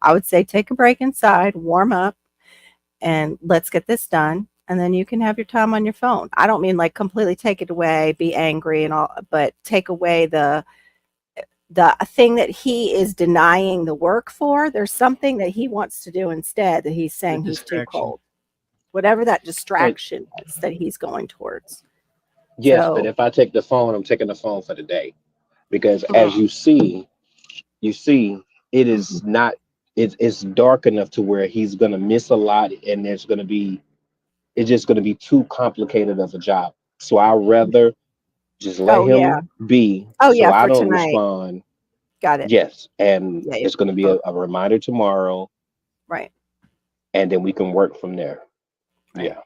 I would say take a break inside, warm up, and let's get this done, and then you can have your time on your phone. I don't mean like completely take it away, be angry and all, but take away the thing that he is denying the work for. There's something that he wants to do instead that he's saying he's too cold. Whatever that distraction is that he's going towards. Yes, but if I take the phone, I'm taking the phone for the day. Because as you see, it is not it's dark enough to where he's gonna miss a lot, and it's just gonna be too complicated of a job. So I'd rather just let Oh yeah. him be, Oh so yeah, I for don't tonight. respond. Got it. Yes, and Yeah, it's gonna be a reminder tomorrow, right. and then we can work from there. Right. Yeah.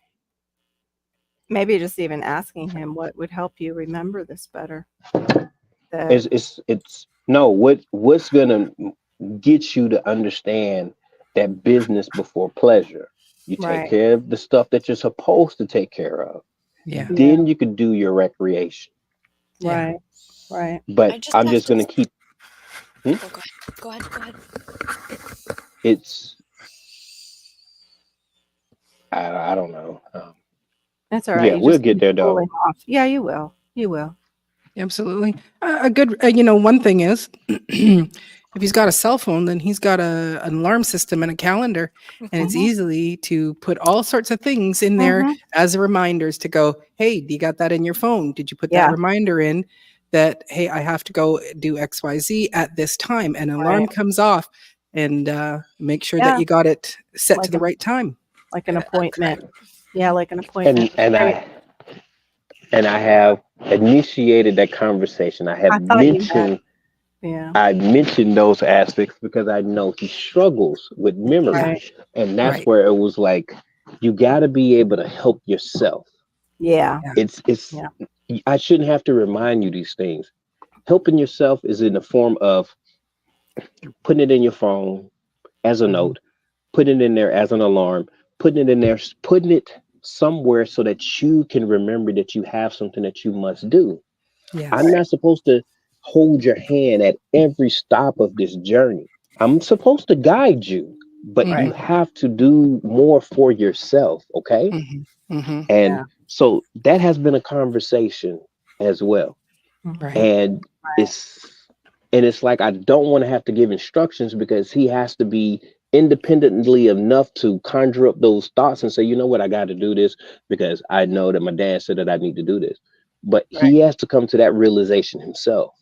Maybe just even asking him what would help you remember this better. It's no, what's gonna get you to understand that business before pleasure. You take Right. care of the stuff that you're supposed to take care of. Yeah. Then you can do your recreation. Yeah. Right. Right. But I just I'm have just to. gonna keep Oh, go ahead. Go ahead. it's I don't know. That's all right. Yeah, You we'll just get keep there though. cooling off. Yeah, you will. You will. Absolutely. A good, one thing is, if he's got a cell phone, then he's got an alarm system and a calendar, and it's easily to put all sorts of things in there as reminders to go, hey, do you got that in your phone? Did you put that reminder in that, hey, I have to go do XYZ at this time? An alarm comes off, and make sure that you got it set to the right time. Like an appointment. Yeah, like an appointment. And I have initiated that conversation. I have I thought you had. mentioned Yeah. I mentioned those aspects because I know he struggles with memory. Right. And that's Right. where it was like, you got to be able to help yourself. Yeah. It's Yeah. I shouldn't have to remind you these things. Helping yourself is in the form of putting it in your phone as a note, putting it in there as an alarm, putting it in there, putting it somewhere so that you can remember that you have something that you must do. Yes. I'm not supposed to hold your hand at every stop of this journey. I'm supposed to guide you, but you have to do more for yourself, okay? And Yeah. so that has been a conversation as well. Right. And it's like I don't want to have to give instructions because he has to be independently enough to conjure up those thoughts and say, you know what, I got to do this because I know that my dad said that I need to do this. But he has to come to that realization himself.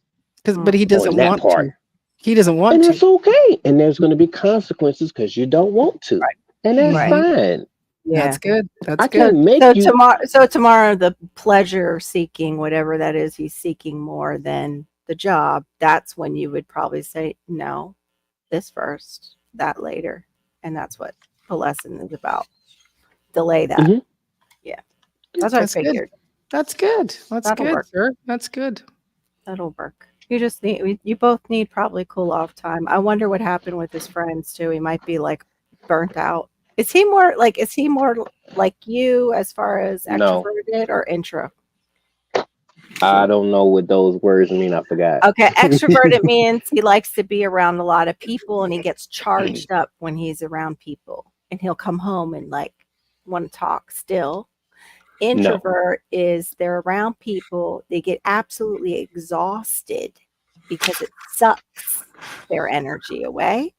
But he on doesn't that want part. to. He doesn't want And to. it's okay. And there's going to be consequences because you don't want to. And that's fine. Yeah. That's good. That's I good. can't make you. Tomorrow, the pleasure seeking, whatever that is, he's seeking more than the job. That's when you would probably say, no, this first, that later. And that's what the lesson is about. Delay that. Mhm. Yeah. That's what I figured. That's good. That's That'll good, work. sir. That's good. That'll work. You both need probably cool off time. I wonder what happened with his friends too. He might be like burnt out. Is he more like you as far as No, extroverted or intro? I don't know what those words mean. I forgot. Okay, extroverted means he likes to be around a lot of people and he gets charged up when he's around people. And he'll come home and like want to talk still. Introvert is they're around people, they get absolutely exhausted because it sucks their energy away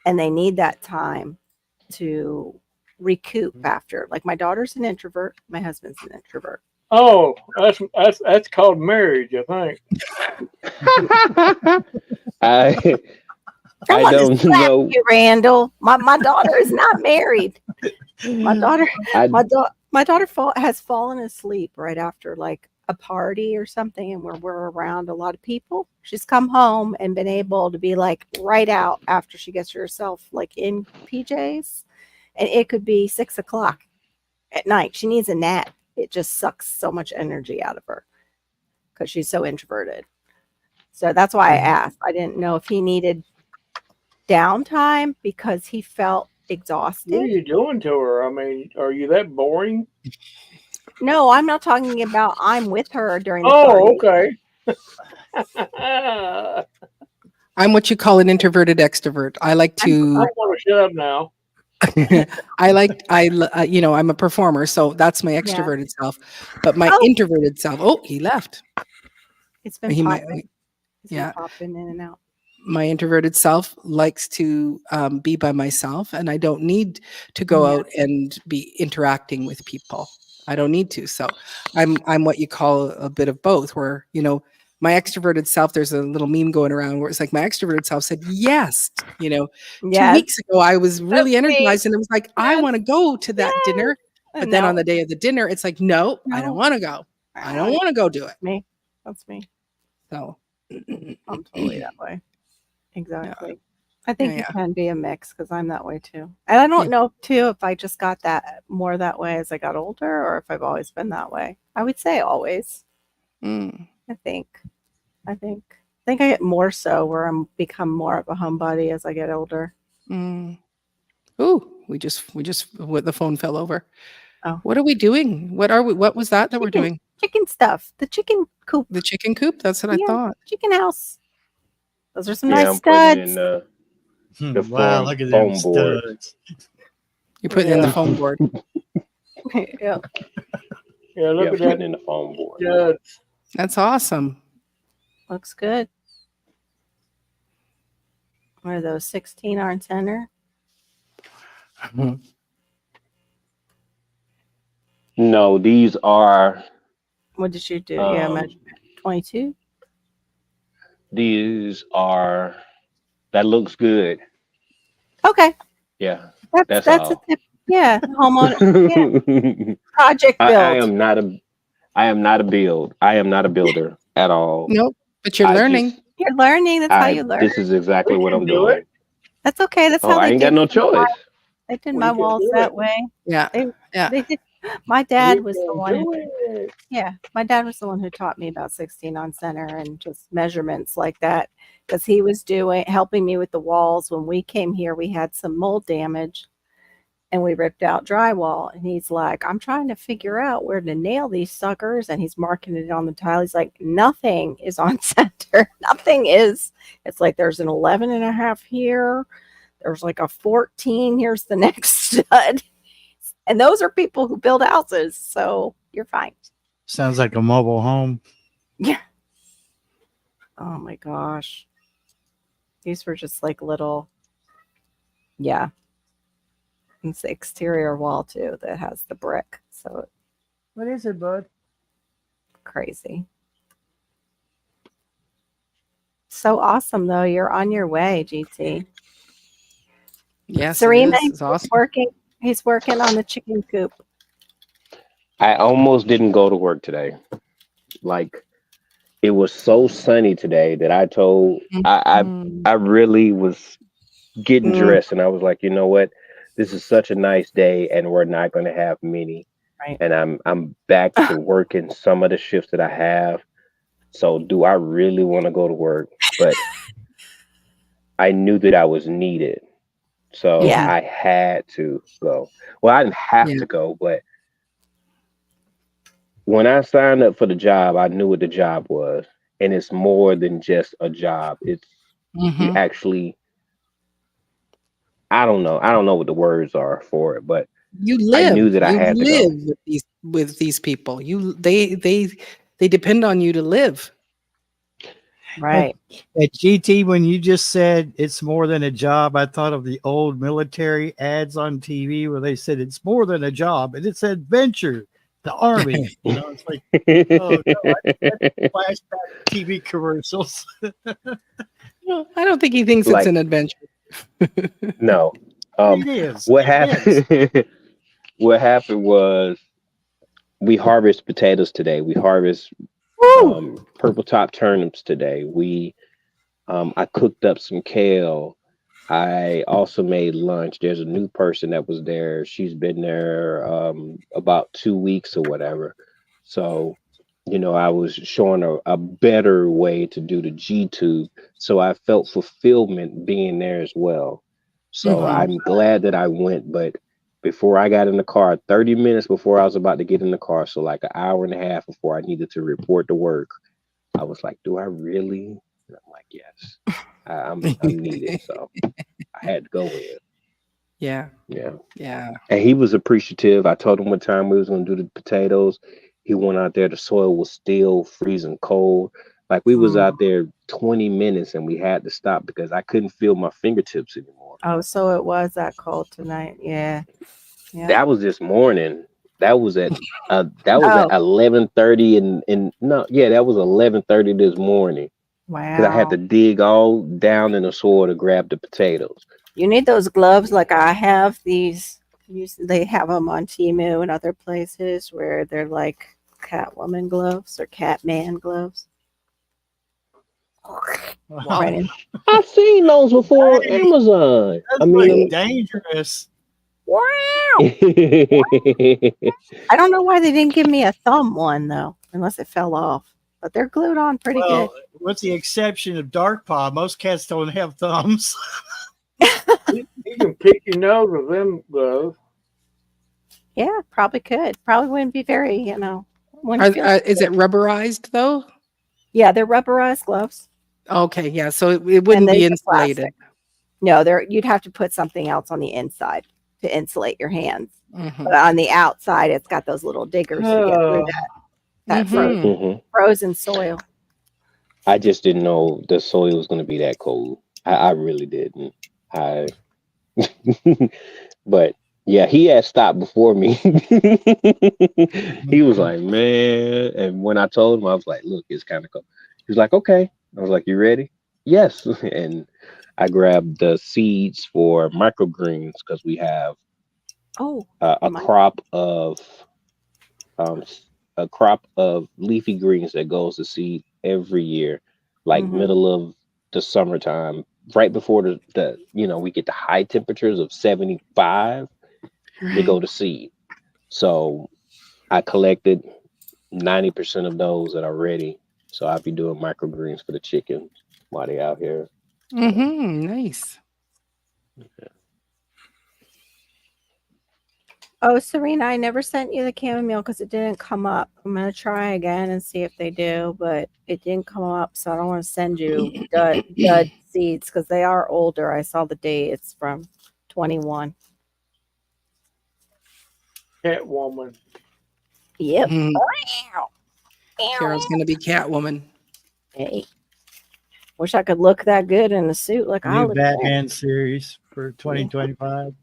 and they need that time to recoup after. Like my daughter's an introvert, my husband's an introvert. Oh, that's called marriage, I think. I don't know. You, Randall. My daughter is not married. My daughter has fallen asleep right after like a party or something, and we're around a lot of people. She's come home and been able to be like right out after she gets herself like in PJs, and it could be 6 o'clock at night. She needs a nap. It just sucks so much energy out of her because she's so introverted. So that's why I asked. I didn't know if he needed downtime because he felt exhausted. What are you doing to her? I mean, are you that boring? No, I'm not talking about I'm with her during the party. Okay. I'm what you call an introverted extrovert. I like to. I want to shut up now. I'm a performer, so that's my extroverted self. But my introverted self, he left. It's been popping. Popping in and out. My introverted self likes to be by myself, and I don't need to go out and be interacting with people. I don't need to. So I'm what you call a bit of both, where my extroverted self, there's a little meme going around where it's like my extroverted self said yes. 2 weeks ago I was really energized and it was like, I want to go to that dinner. But then on the day of the dinner, it's like, no, I don't want to go. I don't want to go do it. Me. That's me. So I'm totally that way. Exactly. I think it can be a mix because I'm that way too. And I don't know too if I just got that more that way as I got older or if I've always been that way. I would say always. I think I get more so where I'm become more of a homebody as I get older. Ooh, we just the phone fell over. Oh. What are we doing? What was that we're doing? Chicken stuff. The chicken coop. The chicken coop? That's what I thought. Chicken house. Those are some nice studs. The wow, look at them foam board. studs. You're putting in the foam board. Yeah. Yeah, look at that in the foam board. Yeah. That's awesome. Looks good. What are those 16 on center? No, these are. What did you do? Measurement 22. These are. That looks good. Okay. Yeah, that's all. A tip. Yeah, homeowner. Yeah. Project build. I am not a build. I am not a builder at all. Nope. But you're learning. You're learning. That's how you learn. This is exactly what I'm doing. That's okay. That's how I ain't got no choice. They did my walls that way. Yeah. They did. My dad was the one. My dad was the one who taught me about 16 on center and just measurements like that because he was helping me with the walls. When we came here, we had some mold damage and we ripped out drywall. And he's like, I'm trying to figure out where to nail these suckers. And he's marking it on the tile. He's like, nothing is on center. Nothing is. It's like there's an 11.5 here. There's like a 14. Here's the next stud. And those are people who build houses. So you're fine. Sounds like a mobile home. Yeah. Oh my gosh. These were just like little. Yeah. It's the exterior wall too that has the brick. So what is it, bud? Crazy. So awesome though. You're on your way, GT. Yes, Serena is awesome. He's working on the chicken coop. I almost didn't go to work today. Like it was so sunny today that I told I really was getting dressed and I was like, you know what? This is such a nice day and we're not going to have many. Right. And I'm back to working some of the shifts that I have. So do I really want to go to work? But I knew that I was needed. So I had to go. Well, I didn't have to go, but when I signed up for the job, I knew what the job was. And it's more than just a job. It's you actually, I don't know what the words are for it, but you live. I knew that I had to go. with these people. They depend on you to live. Right. At GT, when you just said it's more than a job, I thought of the old military ads on TV where they said it's more than a job and it's adventure. The Army, it's like, oh no, flashback TV commercials. No, I don't think he thinks it's an adventure. No. It is. What happened? What happened was we harvest potatoes today. We harvest purple top turnips today. I cooked up some kale. I also made lunch. There's a new person that was there. She's been there about 2 weeks or whatever. So, I was showing a better way to do the G-tube. So I felt fulfillment being there as well. So I'm glad that I went. But before I got in the car, 30 minutes before I was about to get in the car, so like an hour and a half before I needed to report to work, I was like, do I really? And I'm like, yes. I'm needed, so I had to go in. Yeah. And he was appreciative. I told him what time we was going to do the potatoes. He went out there. The soil was still freezing cold. Like we was out there 20 minutes, and we had to stop because I couldn't feel my fingertips anymore. Oh, so it was that cold tonight. Yeah. That was this morning. That was at 11:30 and no, yeah, that was 11:30 this morning because I had Wow. to dig all down in the soil to grab the potatoes. You need those gloves like I have. They have them on Temu and other places where they're like Catwoman gloves or Catman gloves. Wow. Right in. I've seen those before on Amazon. That's I like mean, dangerous. Wow. I I don't know why they didn't give me a thumb one though, unless it fell off. But they're glued on pretty good. Well, with the exception of Dark Paw, most cats don't have thumbs. You can pick your nose with them gloves. Yeah, probably could. Probably wouldn't be very, wouldn't feel. Is it rubberized though? Yeah, they're rubberized gloves, Okay, yeah. So it and wouldn't be these are insulated. plastic. No, you'd have to put something else on the inside to insulate your hands. Mhm. But on the outside, it's got those little diggers to get through that Mhm. frozen soil. just didn't know the soil was going to be that cold. I really didn't. I, but yeah, he had stopped before me. He was like, man, and when I told him, I was like, look, it's kind of cold. He was like, okay. I was like, you ready? Yes. And I grabbed the seeds for microgreens because we have Oh, a crop of um, leafy greens that goes to seed every year, like middle of the summertime, right before the we get the high temperatures of 75. They go to seed. So I collected 90% of those that are ready. So I'll be doing microgreens for the chickens while they out here. Nice. Oh, Serena, I never sent you the chamomile because it didn't come up. I'm gonna try again and see if they do, but it didn't come up, so I don't want to send you dud seeds because they are older. I saw the date; it's from 21. Catwoman. Yep. Mhm. Carol's gonna be Catwoman. Hey, wish I could look that good in a suit like I New look. Batman series for 2025.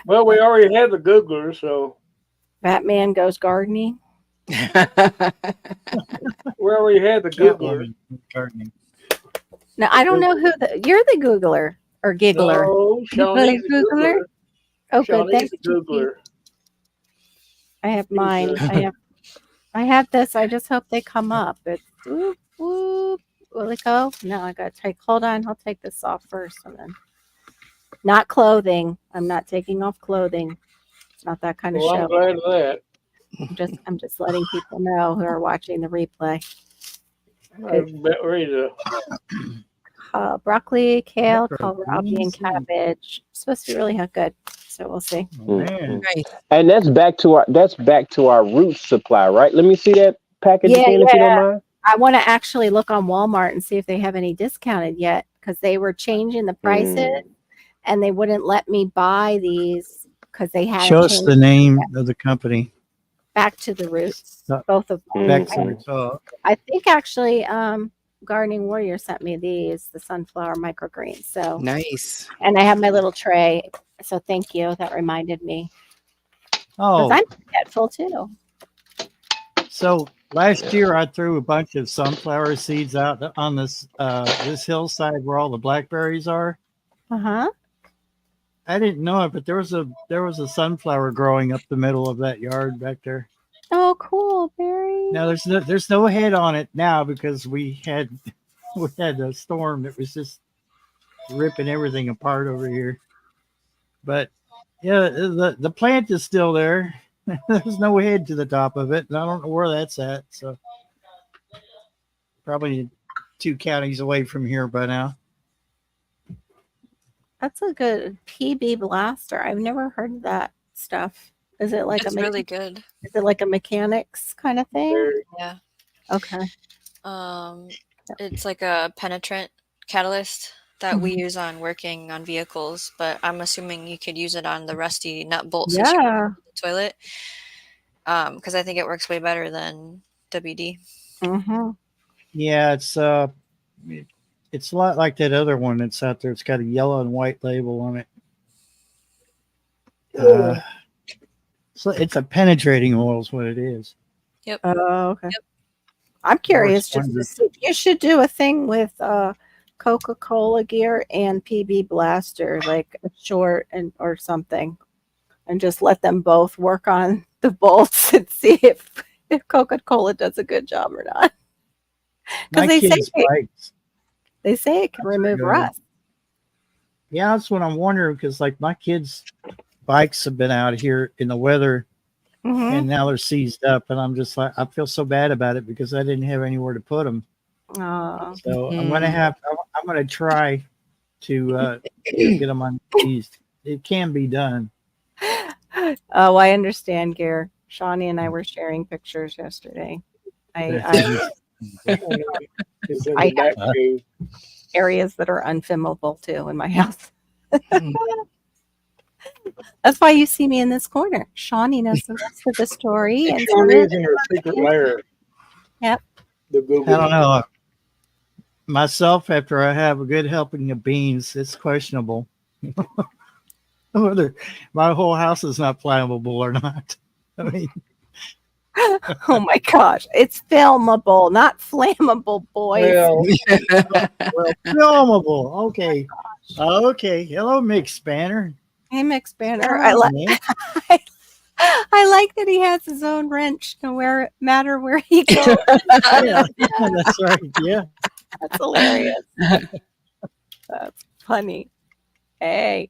Well, we already had the Googler, so Batman goes gardening. we already had the Googler. Catwoman gardening. Now I don't know who you're the Googler or Giggler. No, Shawnee's the Googler. Oh, good. Shawnee's Thank the you. Googler. I have mine. I have this. I just hope they come up. It's whoop whoop. Will it go? No, I gotta take. Hold on. I'll take this off first, and then not clothing. I'm not taking off clothing. It's not that kind of Well, show. I'm glad of that. I'm just letting people know who are watching the replay. I'm about ready to. Broccoli, kale, Micro kohlrabi, and greens. cabbage. It's supposed to be really good. So we'll see. Oh, man. Nice. And that's back to our root supply, right? Let me see that package again, if you don't mind. I want to actually look on Walmart and see if they have any discounted yet because they were changing the prices and they wouldn't let me buy these because they had Show us the name of the company. Back to the Roots. Both of them. Back to the Roots. Oh, I think actually Gardening Warrior sent me these, the sunflower microgreens. So Nice. and I have my little tray. So thank you. That reminded me. Oh, I'm forgetful too. So last year I threw a bunch of sunflower seeds out on this hillside where all the blackberries are. Uh-huh. I didn't know it, but there was a sunflower growing up the middle of that yard back there. Oh, cool, Barry. Now there's no head on it now because we had a storm that was just ripping everything apart over here. But yeah, the plant is still there. There's no head to the top of it, and I don't know where that's at. So probably 2 counties away from here by now. That's a good PB blaster. I've never heard of that stuff. Is it like it's really good? Is it like a mechanics kind of thing? Yeah. Okay. It's like a penetrant catalyst that we use on working on vehicles, but I'm assuming you could use it on the rusty nut bolt situation in the toilet. Because I think it works way better than WD. Yeah, it's a lot like that other one that's out there. It's got a yellow and white label on it. So it's a penetrating oil is what it is. Yep. Oh, okay. Yep. I'm curious just to see. You should do a thing with Coca-Cola gear and PB Blaster, like a short or something, and just let them both work on the bolts and see if Coca-Cola does a good job or not. Because they say it can remove rust. Yeah, that's what I'm wondering, because like my kids' bikes have been out here in the weather, and now they're seized up, and I'm just like, I feel so bad about it because I didn't have anywhere to put them. So I'm gonna try to get them unseized. It can be done. Oh, I understand, Gare. Shawnee and I were sharing pictures yesterday. I have areas that are unfilmable too in my house. That's why you see me in this corner. Shawnee knows the rest of the story. And Shawnee's in her secret lair. Yep. I don't know. Myself, after I have a good helping of beans, it's questionable whether my whole house is not flammable or not. I mean, oh my gosh, it's filmable, not flammable, boys. Well, filmable. Okay. Okay. Hello, Mick Spanner. Hey, Mick Spanner. I like that he has his own wrench no matter where he goes. Yeah, that's right. Yeah. That's hilarious. That's funny. Hey.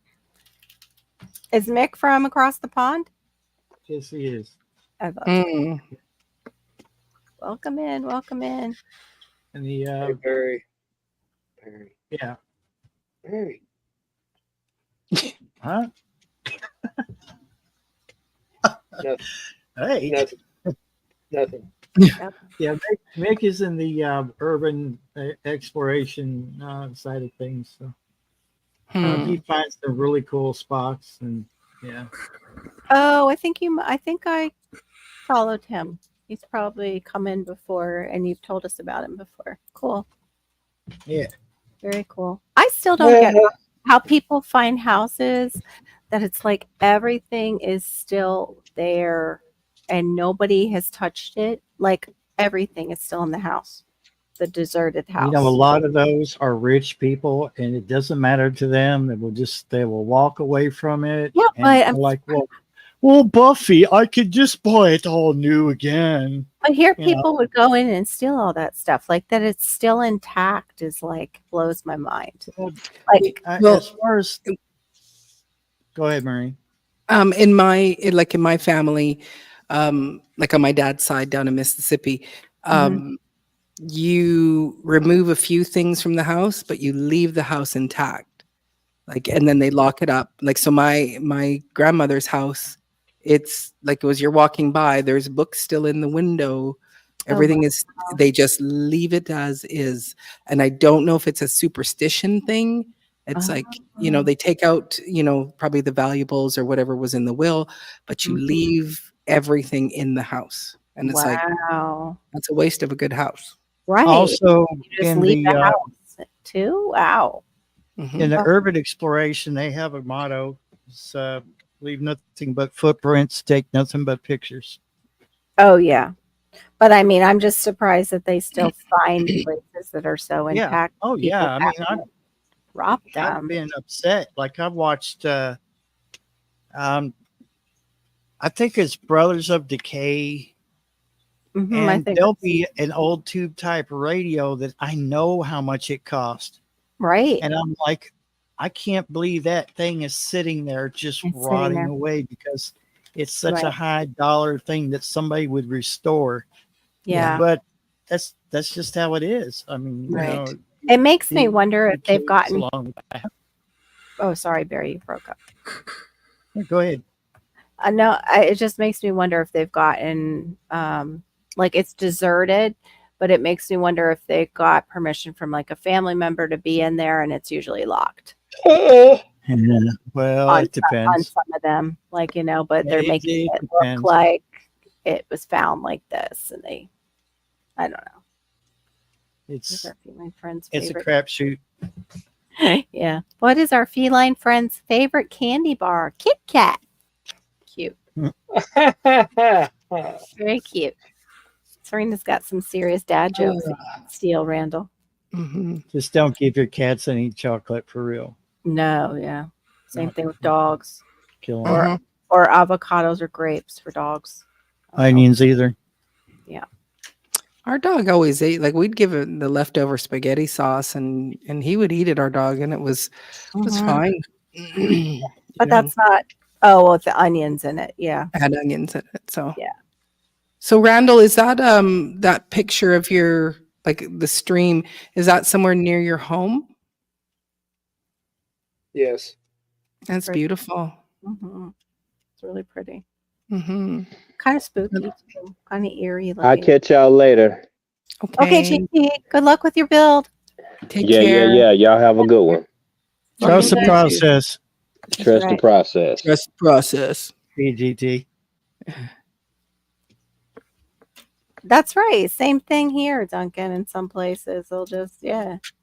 Is Mick from across the pond? Yes, he is. I thought so. Welcome in. Welcome in. And the Barry. Yeah. Barry. Huh? Hey. Nothing. Yeah, Mick is in the urban exploration side of things. So he finds some really cool spots, and yeah. Oh, I think I followed him. He's probably come in before, and you've told us about him before. Cool. Yeah. Very cool. I still don't get how people find houses that it's like everything is still there and nobody has touched it. Like everything is still in the house, the deserted house. You know, a lot of those are rich people, and it doesn't matter to them. They will walk away from it. Yeah, and but I'm like, well, Buffy, I could just buy it all new again. I hear people would go in and steal all that stuff. Like that it's still intact is like blows my mind. Like as far as go ahead, Marie. In my family, like on my dad's side down in Mississippi, you remove a few things from the house, but you leave the house intact. Like, and then they lock it up. Like, so my grandmother's house, it's like it was you're walking by, there's books still in the window. Everything is, they just leave it as is. And I don't know if it's a superstition thing. It's like, they take out, probably the valuables or whatever was in the will, but you leave everything in the house. And it's like, that's a waste of a good house. Right. Also, you just leave the house too. Wow. In the urban exploration, they have a motto: it's, leave nothing but footprints, take nothing but pictures. Oh yeah, but I mean, I'm just surprised that they still find places that are so intact. Oh yeah, I mean, I've been upset. Like I've watched, I think it's Brothers of Decay. And there'll be an old tube type radio that I know how much it cost. Right. And I'm like, I can't believe that thing is sitting there just rotting away because it's such a high dollar thing that somebody would restore. Yeah. But that's just how it is. I mean, it makes me wonder if they've gotten. Oh, sorry, Barry, you broke up. Go ahead. No, it just makes me wonder if they've gotten like it's deserted, but it makes me wonder if they got permission from like a family member to be in there, and it's usually locked. Well, it depends on some of them, like but they're making it look like it was found like this, and I don't know. It's our feline friends. It's a crapshoot. Yeah. What is our feline friend's favorite candy bar? Kit Kat. Cute. Very cute. Serena's got some serious dad jokes that you can steal, Randall. Just don't give your cats any chocolate for real. No, yeah. Same thing with dogs. Kill them. Or avocados or grapes for dogs. Onions either. Yeah. Our dog always ate, like we'd give it the leftover spaghetti sauce and he would eat it, our dog, and it was fine. But that's not, with the onions in it. Yeah. Had onions in it. So yeah. So Randall, is that that picture of your, like the stream, is that somewhere near your home? Yes. That's pretty. Beautiful. It's really pretty. Kind of spooky too. Kind of eerie looking. I'll catch y'all later. Okay, JP. Good luck with your build. Take care. Yeah. Y'all have a good one. Trust the process. Trust the process. Trust the process. PGT. That's right. Same thing here, Duncan. In some places, they'll just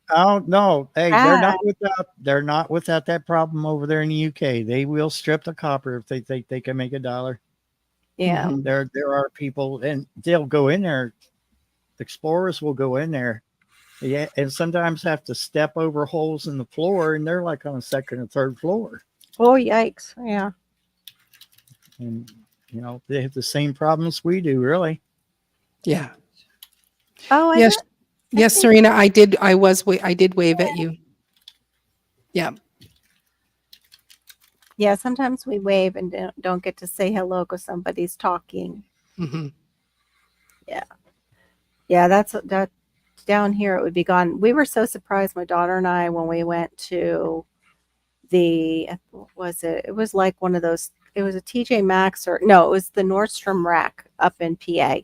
Oh no! Hey, they're not without that problem over there in the UK. They will strip the copper if they think they can make $1. Yeah. There are people, and they'll go in there. Explorers will go in there, and sometimes have to step over holes in the floor, and they're like on the second or third floor. Oh yikes! Yeah. And they have the same problems we do, really. Yeah. Oh, yes, Serena. I did wave at you. Yeah. Yeah. Sometimes we wave and don't get to say hello because somebody's talking. Yeah. Yeah. That down here it would be gone. We were so surprised, my daughter and I, when we went to it was like one of those. It was a TJ Maxx it was the Nordstrom rack up in PA.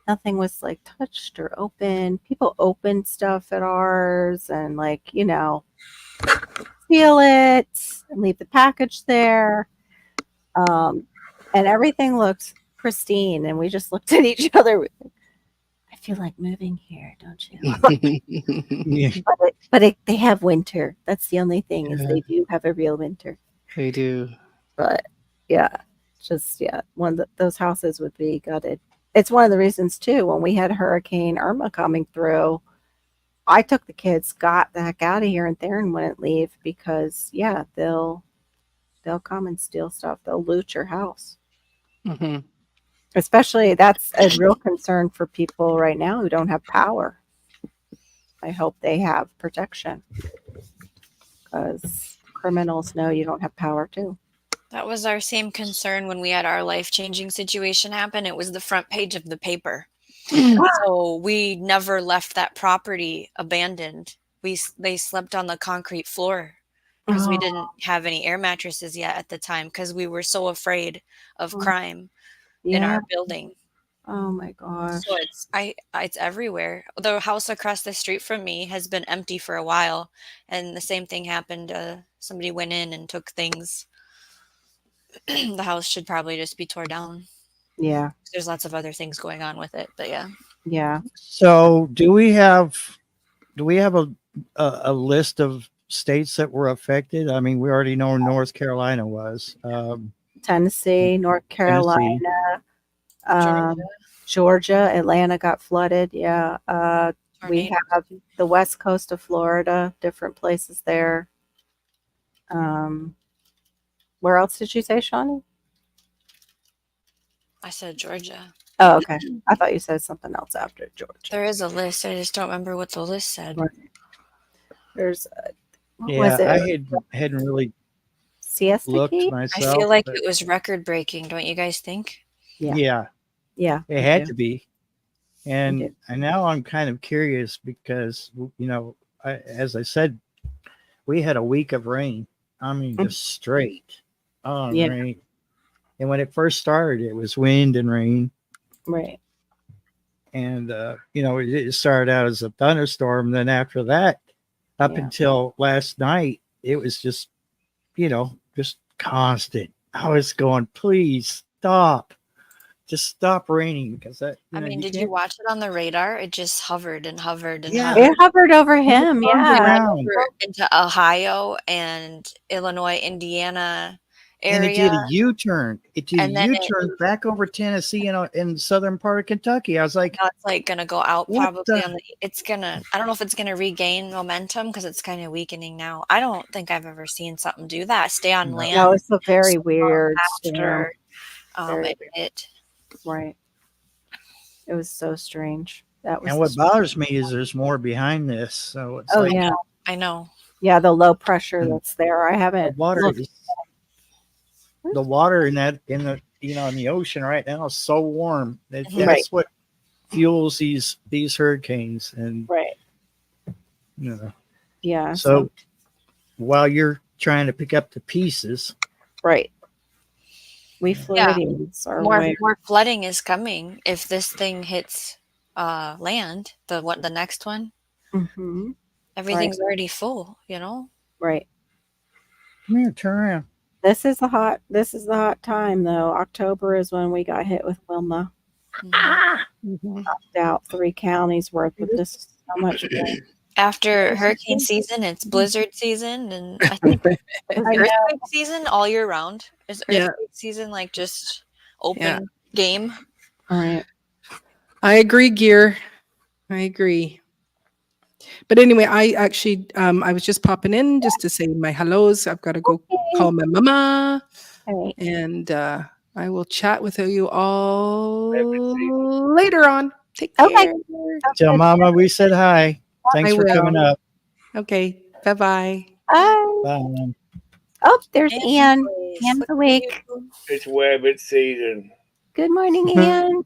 Nothing was like touched or open. People opened stuff at ours and steal it and leave the package there. And everything looked pristine. And we just looked at each other. I feel like moving here, don't you? But they have winter. That's the only thing is they do have a real winter. They do. But one of those houses would be gutted. It's one of the reasons too, when we had Hurricane Irma coming through, I took the kids, got the heck out of here, and Theron wouldn't leave because they'll come and steal stuff. They'll loot your house. Especially that's a real concern for people right now who don't have power. I hope they have protection because criminals know you don't have power too. That was our same concern when we had our life-changing situation happen. It was the front page of the paper. So we never left that property abandoned. They slept on the concrete floor because we didn't have any air mattresses yet at the time because we were so afraid of crime in our building. Oh my gosh. So it's everywhere. The house across the street from me has been empty for a while, and the same thing happened. Somebody went in and took things. The house should probably just be torn down. Yeah. There's lots of other things going on with it, but yeah. Yeah. So do we have a list of states that were affected? I mean, we already know North Carolina was. Tennessee, North Carolina, Georgia, Atlanta got flooded. Yeah. We have the west coast of Florida, different places there. Where else did you say, Shawnee? I said Georgia. Oh, okay. I thought you said something else after Georgia. There is a list. I just don't remember what the list said. Right. There's I hadn't really looked myself. I feel like it was record breaking, don't you guys think? Yeah. It had to be. And now I'm kind of curious because as I said, we had a week of rain. I mean, just straight rain. And when it first started, it was wind and rain. Right. And, it started out as a thunderstorm. Then after that, up until last night, it was just, just constant. I was going, please stop. Just stop raining. Because did you watch it on the radar? It just hovered and hovered and hovered. It hovered over him. Yeah. Over into Ohio and Illinois, Indiana, area. And it did a U-turn. It did And a then U-turn back over Tennessee in the southern part of Kentucky. I was like, now it's like gonna go out what probably the- on the. It's gonna. I don't know if it's gonna regain momentum because it's kind of weakening now. I don't think I've ever seen something do that. Stay on No. land. No, it's a very weird after Very it. right. It was so strange. That was And what bothers me is there's more behind this. So it's oh like yeah. I know. Yeah, the low pressure that's there. I the haven't water looked. is the water in the ocean right now is so warm. That's Right. what fuels these hurricanes. And Right. Yeah. So while you're trying to pick up the pieces, right. We Floridians are more flooding is coming if this thing hits land. The next one. Mm-hmm. Everything's already full. Right. Come here, turn around. This is the hot time though. October is when we got hit with Wilma. Knocked out 3 counties worth, but this is so much rain. After hurricane season, it's blizzard season, and I think it's earthquake season all year round. Is earthquake season like just open game? All right. I agree, Gear. I agree. But anyway, I actually I was just popping in just to say my hellos. I've got to go call my mama. Right. And I will chat with you all later on. Take care. Okay. Tell Mama we said hi. Thanks for coming up. Okay. Bye-bye. Bye. Bye. Oh, there's Ann. Ann's awake. It's Wabbit season. Good morning, Ann.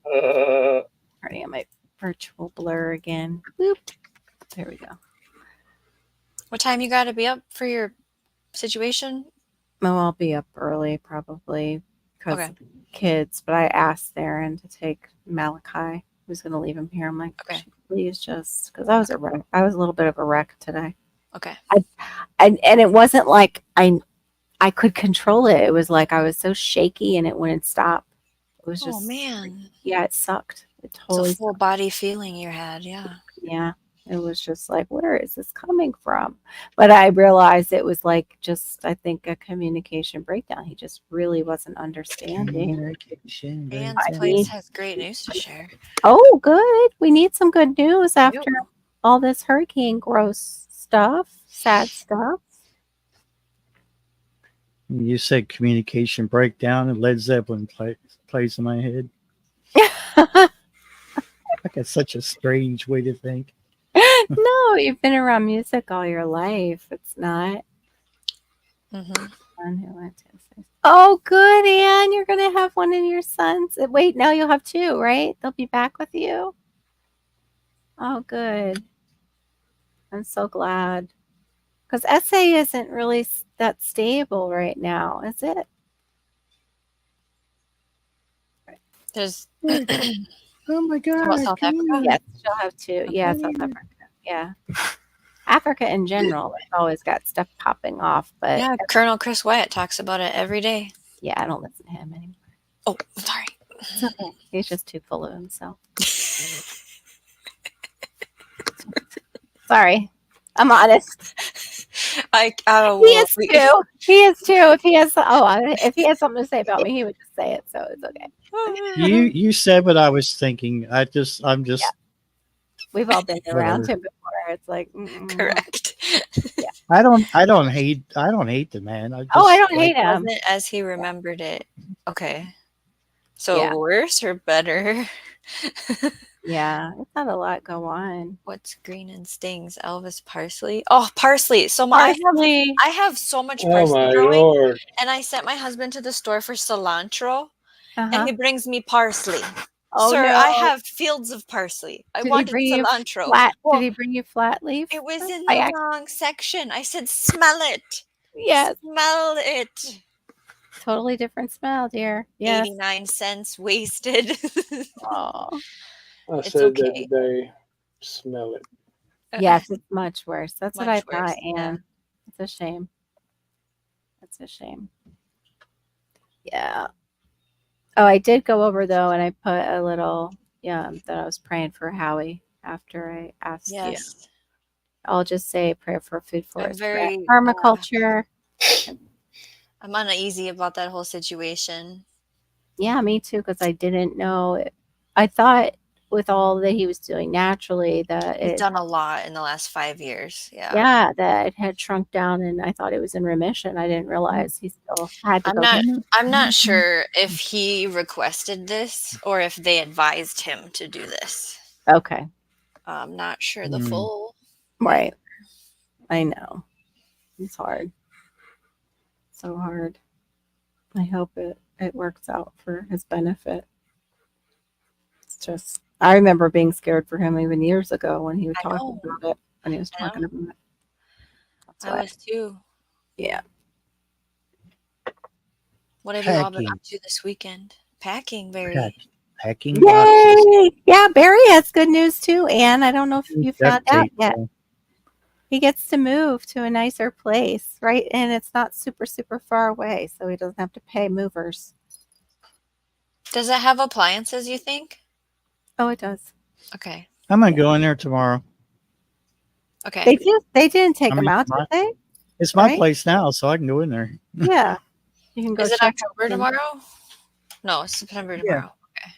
Already on my virtual blur again. Boop. There we go. What time you got to be up for your situation? Oh, I'll be up early probably because of the kids. But I asked Theron to take Malachi. Who's going to leave him here? I'm like, okay, please, just because I was a wreck. I was a little bit of a wreck today. Okay. And it wasn't like I could control it. It was like I was so shaky and it wouldn't stop. It was just, man. Yeah, it sucked. It totally it's a full body feeling you had. Yeah. Yeah. It was just like, where is this coming from? But I realized it was like just, I think, a communication breakdown. He just really wasn't understanding. Anne's place has great news to share. Oh, good. We need some good news after all this hurricane gross stuff, sad stuff. You said communication breakdown and Led Zeppelin plays in my head. Like it's such a strange way to think. No, you've been around music all your life. It's not. Oh, good, Anne. You're going to have one of your sons. Wait, now you'll have 2, right? They'll be back with you. Oh, good. I'm so glad. Because SA isn't really that stable right now, is it? There's. Oh my God! South Africa? Yes, she'll have 2. Yeah, South Africa. Yeah, Africa in general has always got stuff popping off. But yeah, Colonel Chris Wyatt talks about it every day. Yeah, I don't listen to him anymore. Oh, sorry. It's okay. He's just too full of himself. Sorry, I'm honest. He is too. He is too. If he has something to say about me, he would just say it. So it's okay. You said what I was thinking. I'm just. Yeah. We've all been around him before. It's like correct. Yeah. I don't hate the man. I don't hate him. As he remembered it. Okay. So worse or better? Yeah, it's not a lot go on. What's green and stings? Elvis parsley. Oh, parsley. So I have so much parsley growing, Lord. and I sent my husband to the store for cilantro, and he brings me parsley. Oh, sir, no. I have fields of parsley. I wanted cilantro. Did he bring you flat leaf? It was in the wrong section. I said, smell it. Yes. Smell it. Totally different smell, dear. Yes. 89 cents wasted. Oh. I said that today. Smell it. Yes, it's much worse. That's what I thought, Anne. Yeah. It's a shame. It's a shame. Yeah. Oh, I did go over though, and I put a little that I was praying for Howie after I asked you. I'll just say a prayer for food forest, permaculture. I'm uneasy about that whole situation. Yeah, me too, because I didn't know. I thought with all that he was doing naturally that He's done a lot in the last 5 years. Yeah. Yeah, that it had shrunk down, and I thought it was in remission. I didn't realize he still had to I'm go. not sure if he requested this or if they advised him to do this. Okay. I'm not sure the full. Right. I know. It's hard. So hard. I hope it works out for his benefit. It's just, I remember being scared for him even years ago when he was talking about it. When he was talking about it. I was too. Yeah. What have you all been up to this weekend? Packing, Barry. Packing Yay! boxes. Yeah, Barry has good news too, Anne. I don't know if you found out yet. He gets to move to a nicer place, right? And it's not super, super far away, so he doesn't have to pay movers. Does it have appliances, you think? Oh, it does. Okay. I'm going to go in there tomorrow. Okay. They didn't take him out, did they? It's my place now, so I can go in there. Yeah. You can go. Is it October tomorrow? No, it's September tomorrow. Okay.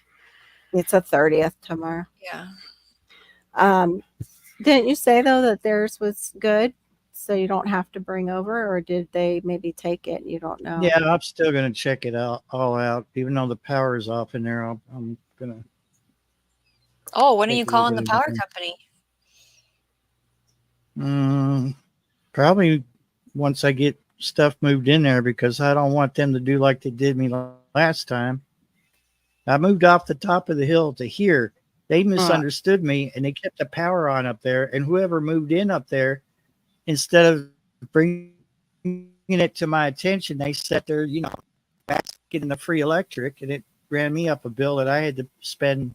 It's the 30th tomorrow. Yeah. Didn't you say though that theirs was good, so you don't have to bring over, or did they maybe take it? You don't know. Yeah, I'm still going to check it all out, even though the power is off in there. I'm going to. Oh, when are you calling the power company? Probably once I get stuff moved in there, because I don't want them to do like they did me last time. I moved off the top of the hill to here. They misunderstood me, and they kept the power on up there. And whoever moved in up there, instead of bringing it to my attention, they sat there, getting the free electric, and it ran me up a bill that I had to spend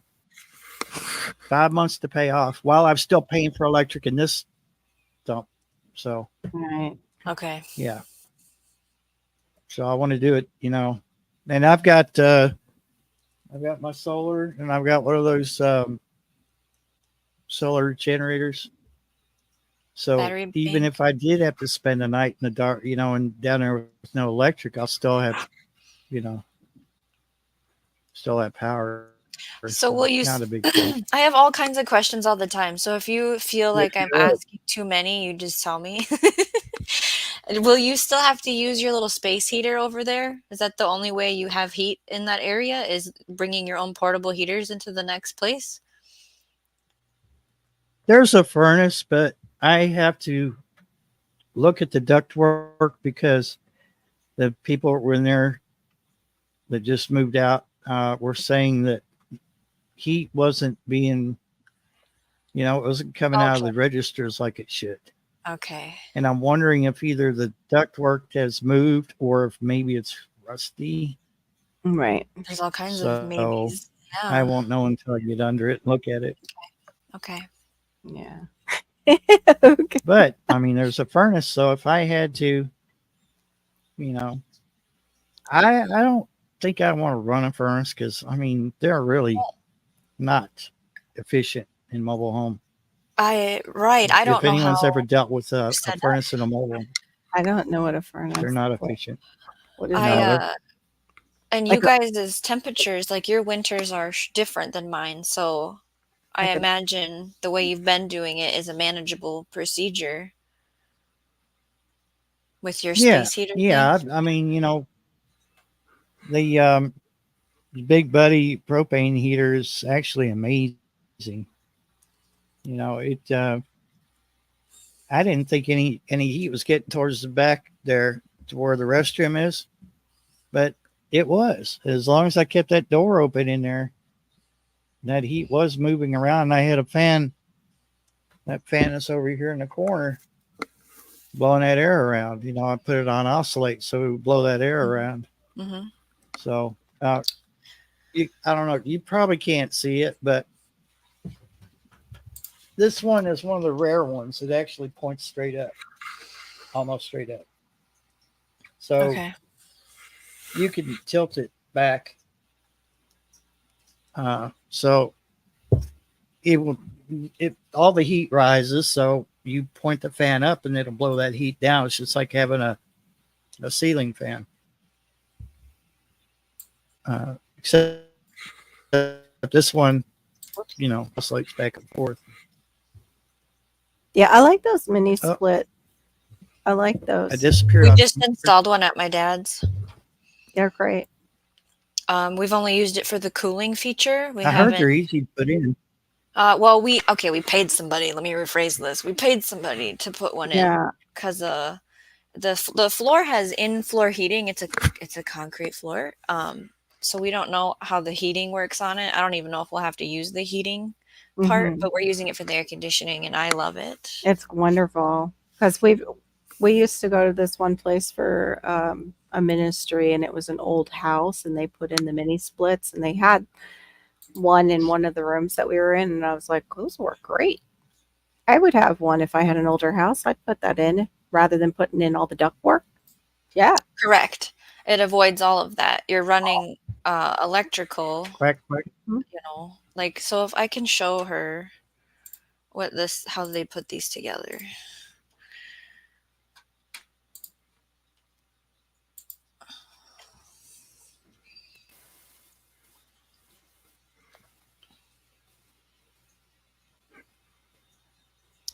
5 months to pay off while I'm still paying for electric in this dump. So, right. Okay. Yeah. So I want to do it, and I've got my solar, and I've got one of those solar generators. So even if I did have to spend a night in the dark, and down there with no electric, I'll still have, power. So will you? Not a big deal. I have all kinds of questions all the time. So if you feel like I'm asking too many, you just tell me. Will you still have to use your little space heater over there? Is that the only way you have heat in that area? Is bringing your own portable heaters into the next place? There's a furnace, but I have to look at the ductwork because the people that were in there that just moved out were saying that heat wasn't being, it wasn't coming out of the registers like it should. Okay. And I'm wondering if either the ductwork has moved or if maybe it's rusty. Right. There's all kinds of maybes. Yeah. I won't know until I get under it and look at it. Okay. Yeah. Okay. But I mean, there's a furnace, so if I had to, I don't think I want to run a furnace because I mean they're really not efficient in mobile home. I don't know. If anyone's ever dealt with a furnace in a mobile, I don't know what a furnace. They're not efficient. What is and you guys' temperatures, like your winters are different than mine, so I imagine the way you've been doing it is a manageable procedure with your space heater. Yeah. I mean, the Big Buddy propane heater is actually amazing. I didn't think any heat was getting towards the back there to where the restroom is, but it was. As long as I kept that door open in there, that heat was moving around. I had a fan. That fan that's over here in the corner, blowing that air around. I put it on oscillate so it would blow that air around. Mm-hmm. So I don't know. You probably can't see it, but this one is one of the rare ones. It actually points straight up, almost straight up. So you can tilt it back. So all the heat rises. So you point the fan up and it'll blow that heat down. It's just like having a ceiling fan. Except this one, oscillates back and forth. Yeah, I like those mini Oh. split. I like those. I disappeared. We just installed one at my dad's. They're great. We've only used it for the cooling feature. I heard they're easy to put in. Well, we paid somebody. Let me rephrase this. We paid somebody to put one in because the floor has in-floor heating. It's a concrete floor. So we don't know how the heating works on it. I don't even know if we'll have to use the heating part, but we're using it for the air conditioning, and I love it. It's wonderful because we used to go to this one place for a ministry, and it was an old house, and they put in the mini splits, and they had one in one of the rooms that we were in, and I was like, those work great. I would have one if I had an older house. I'd put that in rather than putting in all the ductwork. Yeah, correct. It avoids all of that. You're running electrical. Quack. So if I can show her how they put these together.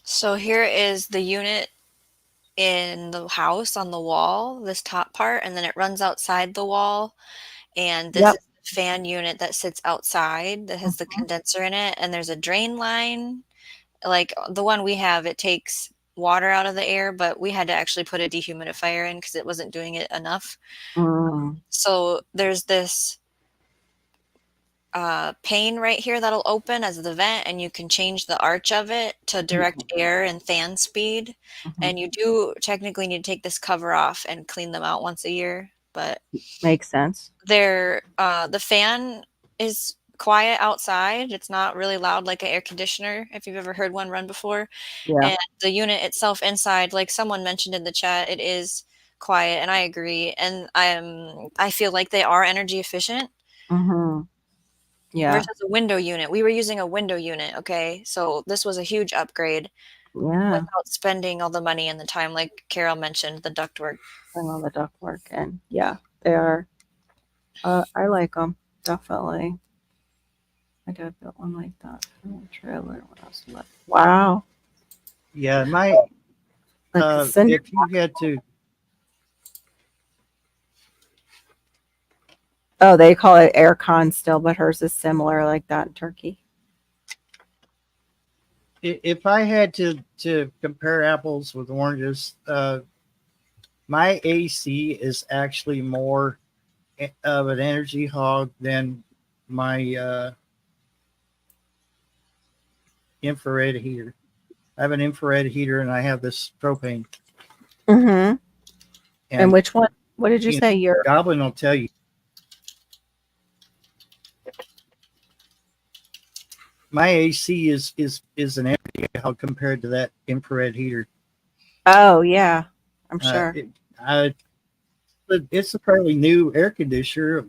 So here is the unit in the house on the wall, this top part, and then it runs outside the wall. And this is the fan unit that sits outside that has the condenser in it. And there's a drain line. Like the one we have, it takes water out of the air, but we had to actually put a dehumidifier in because it wasn't doing it enough. So there's this pane right here that'll open as the vent, and you can change the arch of it to direct air and fan speed. And you do technically need to take this cover off and clean them out once a year, but makes sense. The fan is quiet outside. It's not really loud like an air conditioner, if you've ever heard one run before. And the unit itself inside, like someone mentioned in the chat, it is quiet, and I agree. And I feel like they are energy efficient. Yeah. Versus a window unit. We were using a window unit, okay? So this was a huge upgrade. Yeah. Without spending all the money and the time, like Carol mentioned, the ductwork. And all the ductwork, and they are. I like them, definitely. My dad built one like that. Trailer. What else left? Wow. Yeah, if you had to. Oh, they call it aircon still, but hers is similar like that in Turkey. If I had to compare apples with oranges, my AC is actually more of an energy hog than my infrared heater. I have an infrared heater, and I have this propane. And which one? What did you say? Your Goblin will tell you. My AC is an energy hog compared to that infrared heater. Oh yeah, I'm sure. It's a fairly new air conditioner.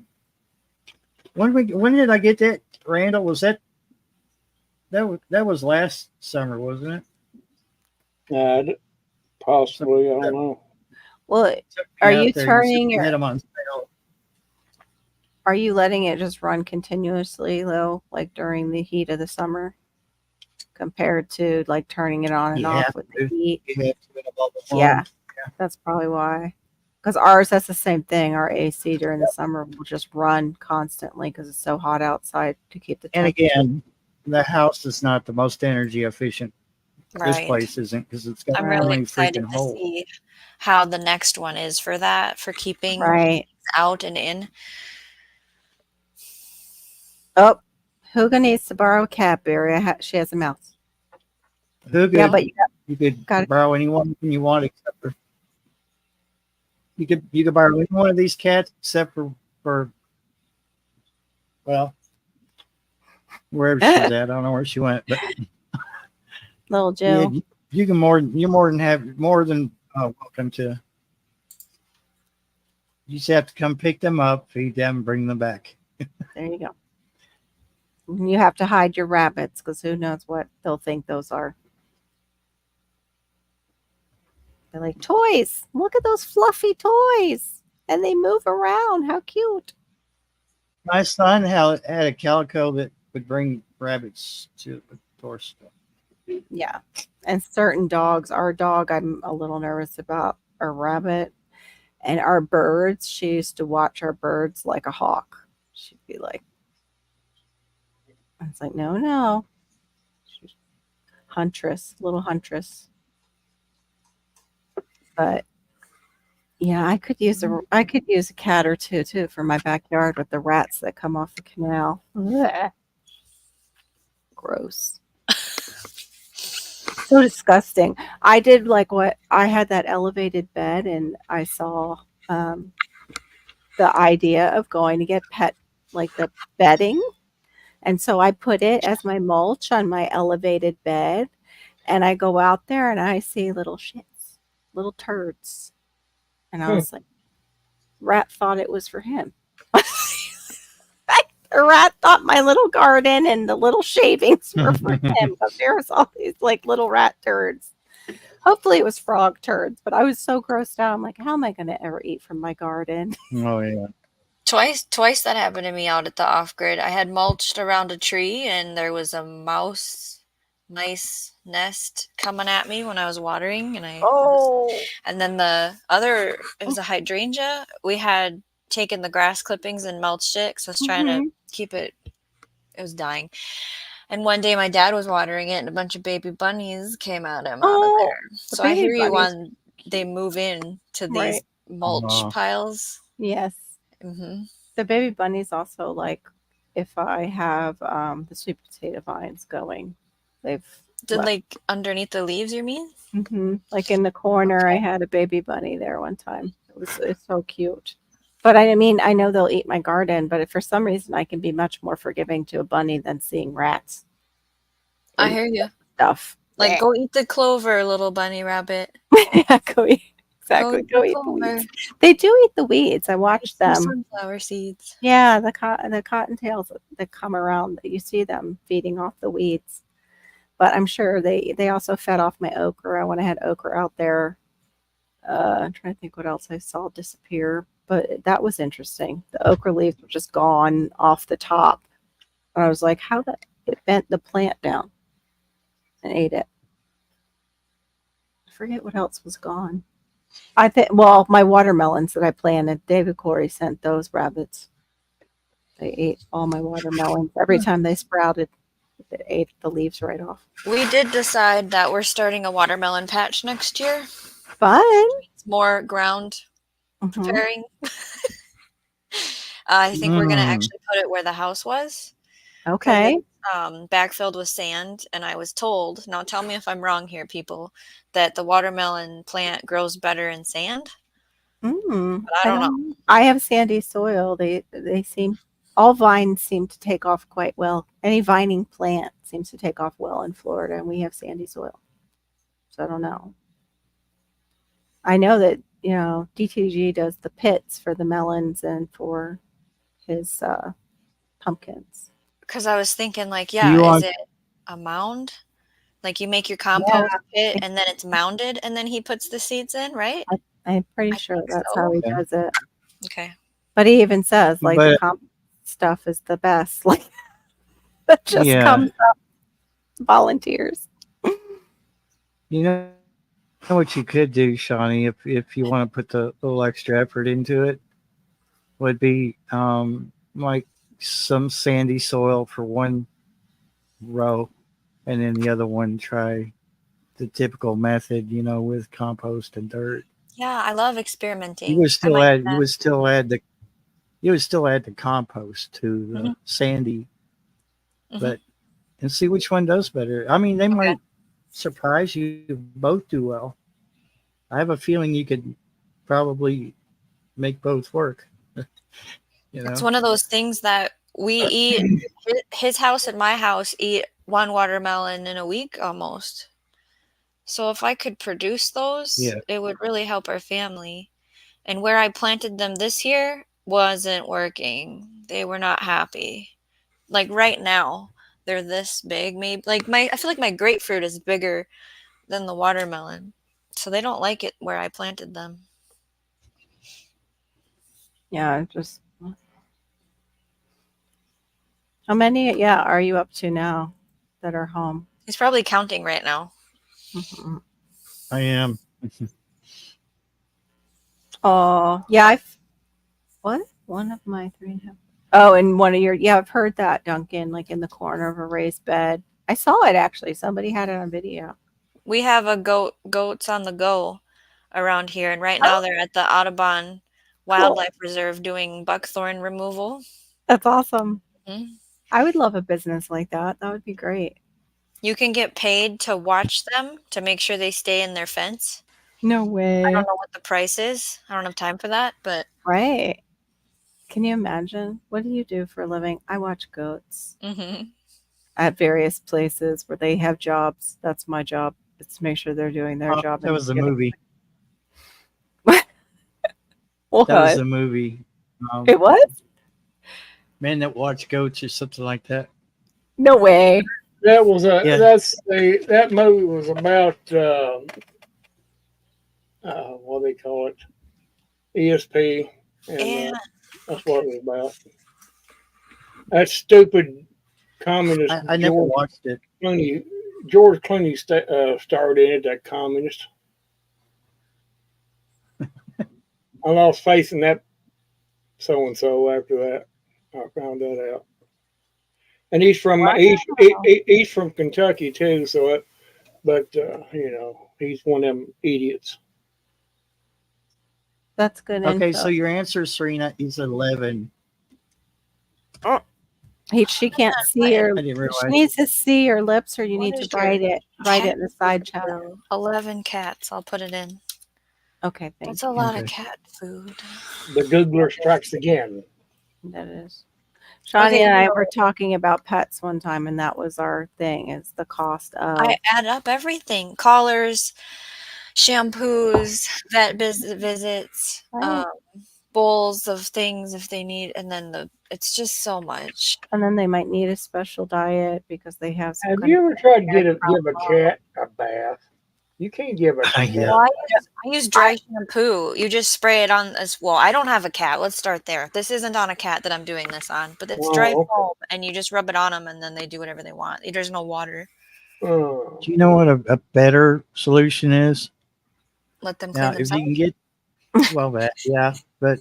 When did I get that, Randall? Was that was last summer, wasn't it? Possibly, I don't know. Well, are you turning your? Are you letting it just run continuously though, like during the heat of the summer, compared to like turning it on and off with the heat? Yeah, that's probably why. Because ours, that's the same thing. Our AC during the summer will just run constantly because it's so hot outside to keep the temperature. And again, the house is not the most energy efficient. Right. This place isn't because it's got I'm so really many excited freaking to holes. see how the next one is for that, for keeping out and in. Oh, Huga needs to borrow a cat, Barry. She has a mouse. Huga, yeah, but you could borrow anyone you want except for you could borrow any one of these cats except for well, wherever she's at. I don't know where she went, but little Jill. Yeah, you're more than welcome to. You just have to come pick them up, feed them, bring them back. There you go. You have to hide your rabbits because who knows what they'll think those are. They're like, toys. Look at those fluffy toys. And they move around. How cute. My son had a calico that would bring rabbits to the doorstep. Yeah. And certain dogs, our dog, I'm a little nervous about, our rabbit, and our birds. She used to watch our birds like a hawk. She'd be like, I was like, no, no. She's huntress, little huntress. But yeah, I could use a cat or two too for my backyard with the rats that come off the canal. Blech. Gross. So disgusting. I did like what I had that elevated bed, and I saw the idea of going to get like the bedding. And so I put it as my mulch on my elevated bed. And I go out there and I see little shits, little turds. And I was like, rat thought it was for him. The rat thought my little garden and the little shavings were for him. But there's all these like little rat turds. Hopefully it was frog turds, but I was so grossed out. I'm like, how am I going to ever eat from my garden? Oh yeah. Twice that happened to me out at the off grid. I had mulched around a tree and there was a mouse nice nest coming at me when I was watering, and and then the other, it was a hydrangea. We had taken the grass clippings and mulched it because I was trying to keep it was dying. And one day my dad was watering it and a bunch of baby bunnies came at him out of there. So I hear you when they move in to these mulch piles. Yes. Mm-hmm. The baby bunnies also, like, if I have the sweet potato vines going, like underneath the leaves, you mean? Mm-hmm. Like in the corner, I had a baby bunny there one time. It's so cute. But I mean, I know they'll eat my garden, but for some reason, I can be much more forgiving to a bunny than seeing rats. I hear you. Stuff. Like, go eat the clover, little bunny rabbit. Yeah, go eat. Exactly. Go eat the weeds. They do eat the weeds. I watch them. Sunflower seeds. Yeah, the cottontails that come around, you see them feeding off the weeds. But I'm sure they also fed off my okra when I had okra out there. I'm trying to think what else I saw disappear, but that was interesting. The okra leaves were just gone off the top. And I was like, how that it bent the plant down and ate it. I forget what else was gone. I think, well, my watermelons that I planted, David Corey sent those rabbits. They ate all my watermelons. Every time they sprouted, it ate the leaves right off. We did decide that we're starting a watermelon patch next year. Fun. It's more ground preparing. I think we're going to actually put it where the house was. Okay. Backfilled with sand, and I was told, now tell me if I'm wrong here, people, that the watermelon plant grows better in sand. But I don't know. I have sandy soil. They seem, all vines seem to take off quite well. Any vining plant seems to take off well in Florida, and we have sandy soil. So I don't know. I know that, DTG does the pits for the melons and for his pumpkins. Because I was thinking, like, is it a mound? Like, you make your compost pit and then it's mounded, and then he puts the seeds in, right? I'm pretty sure that's how he does it. Okay. But he even says, like, the compost stuff is the best. Like, that just comes up. Volunteers. You know what you could do, Shawnee, if you want to put the little extra effort into it, would be like some sandy soil for one row, and then the other one try the typical method, with compost and dirt. Yeah, I love experimenting. You would still add the compost to the sandy, but and see which one does better. I mean, they might surprise you if both do well. I have a feeling you could probably make both work. It's one of those things that we eat. His house and my house eat one watermelon in a week almost. So if I could produce those, it would really help our family. And where I planted them this year wasn't working. They were not happy. Like right now, they're this big. Maybe I feel like my grapefruit is bigger than the watermelon. So they don't like it where I planted them. Yeah, How many, yeah, are you up to now that are home? He's probably counting right now. Mm-hmm. I am. Oh, yeah. What? One of my 3.5. Oh, and one of your, yeah, I've heard that, Duncan, like in the corner of a raised bed. I saw it actually. Somebody had it on video. We have a goats on the go around here, and right now they're at the Audubon Wildlife Reserve doing buckthorn removal. That's awesome. Mm-hmm. I would love a business like that. That would be great. You can get paid to watch them to make sure they stay in their fence. No way. I don't know what the price is. I don't have time for that, but right. Can you imagine? What do you do for a living? I watch goats at various places where they have jobs. That's my job. It's to make sure they're doing their job. That was the movie. What? That was the movie. It was? Men That Watch Goats or something like that. No way. That was that movie was about what do they call it? ESP, and that's what it was about. That stupid communist. I never watched it. George Clooney starred in it. That communist. I lost faith in that so and so after that. I found that out. And he's from he's from Kentucky too. So, he's one of them idiots. That's good. Okay, info. so your answer, Serena, is 11. Oh. She can't see her. She needs to see her lips, or you need to write it. Write it in the side chat. 11 cats. I'll put it in. Okay, thanks. That's a lot of cat food. The Googler strikes again. That is. Shawnee and I were talking about pets one time, and that was our thing, is the cost of... I add up everything. Collars, shampoos, vet visits, bowls of things if they need, and then it's just so much. And then they might need a special diet because they have some... Have you ever tried to give a cat a bath? You can't give a cat. Well, I use dry shampoo. You just spray it on as well. I don't have a cat. Let's start there. This isn't on a cat that I'm doing this on, but it's dry foam, and you just rub it on them, and then they do whatever they want. There's no water. Do you know what a better solution is? Let them clean themselves. If you can get, but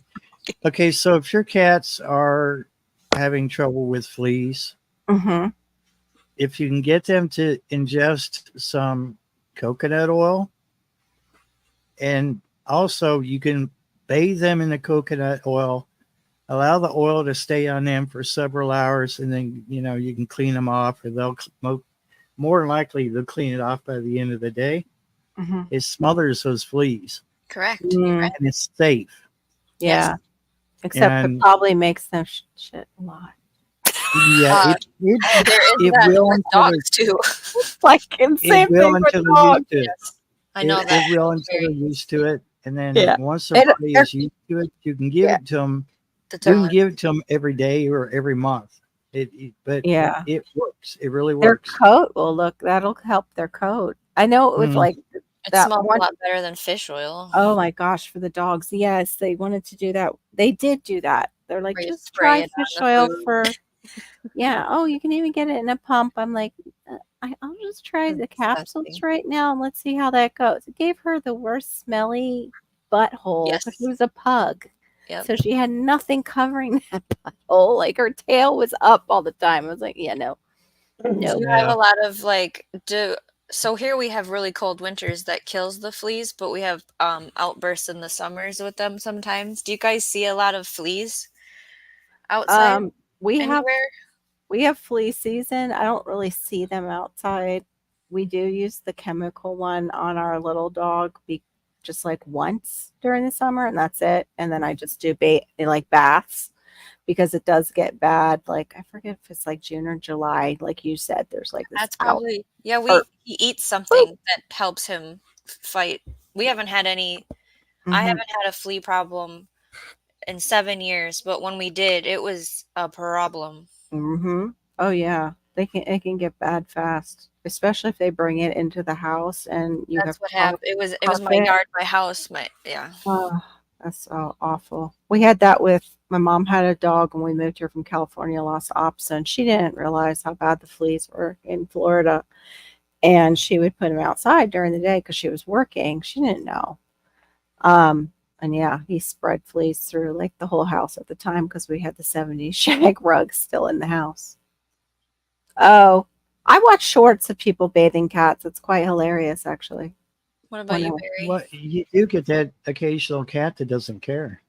okay. So if your cats are having trouble with fleas, if you can get them to ingest some coconut oil, and also you can bathe them in the coconut oil, allow the oil to stay on them for several hours, and then you can clean them off, or they'll more than likely they'll clean it off by the end of the day. It smothers those fleas. Correct. And it's safe. Yeah. Yes. Except it probably makes them shit a lot. Yeah, it will with dogs too. Like insane thing with dogs. I know that. It will until they're used to it, and then once their body is used to it, you can give it to them. You can give it to them every day or every month. It works. It really works. Their coat will that'll help their coat. I know it was like it smells a lot better than fish oil. Oh my gosh, for the dogs. Yes, they wanted to do that. They did do that. They're like, just try fish oil for oh, you can even get it in a pump. I'm like, I'll just try the capsules right now and let's see how that goes. It gave her the worst smelly butthole because she was a pug. So she had nothing covering that butthole. Like her tail was up all the time. I was like, no. So you have a lot of so here we have really cold winters that kills the fleas, but we have outbursts in the summers with them sometimes. Do you guys see a lot of fleas outside? We have flea season. I don't really see them outside. We do use the chemical one on our little dog just like once during the summer, and that's it. And then I just do baths because it does get bad. Like I forget if it's like June or July. Like you said, there's like this. That's probably he eats something that helps him fight. We haven't had any. I haven't had a flea problem in 7 years, but when we did, it was a problem. Oh yeah, it can get bad fast, especially if they bring it into the house and you. That's what happened. It was my yard, my house, That's so awful. We had that with my mom had a dog when we moved here from California, Los Ops, and she didn't realize how bad the fleas were in Florida. And she would put him outside during the day because she was working. She didn't know. And yeah, he spread fleas through like the whole house at the time because we had the 70s shag rug still in the house. Oh, I watch shorts of people bathing cats. It's quite hilarious, actually. What about you, Barry? What you do get that occasional cat that doesn't care.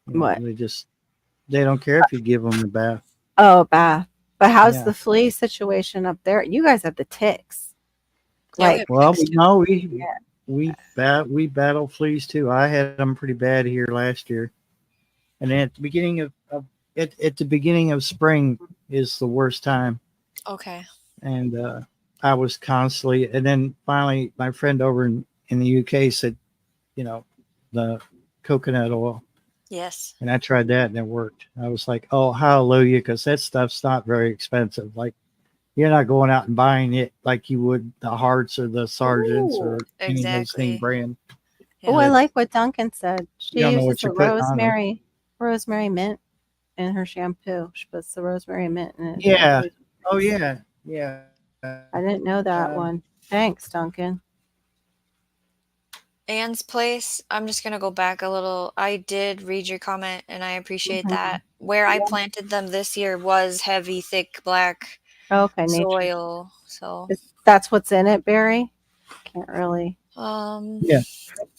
What? They don't care if you give them a bath. Oh, bath. But how's the flea situation up there? You guys have the ticks. Like, well, no, we battle fleas too. I had them pretty bad here last year, and at the beginning at the beginning of spring is the worst time. Okay. And I was constantly, and then finally, my friend over in the UK said, the coconut oil. Yes. And I tried that and it worked. I was like, oh, hallelujah, because that stuff's not very expensive. Like, you're not going out and buying it like you would the Hearts or the Sergeants or any of those name brand. Yeah. Oh, I like what Duncan said. She uses the rosemary mint in her shampoo. She puts the rosemary mint in it. Yeah. Oh, yeah. Yeah. I didn't know that one. Thanks, Duncan. Anne's place. I'm just going to go back a little. I did read your comment and I appreciate that. Where I planted them this year was heavy, thick, black soil. So that's what's in it, Barry? Can't really. Yeah.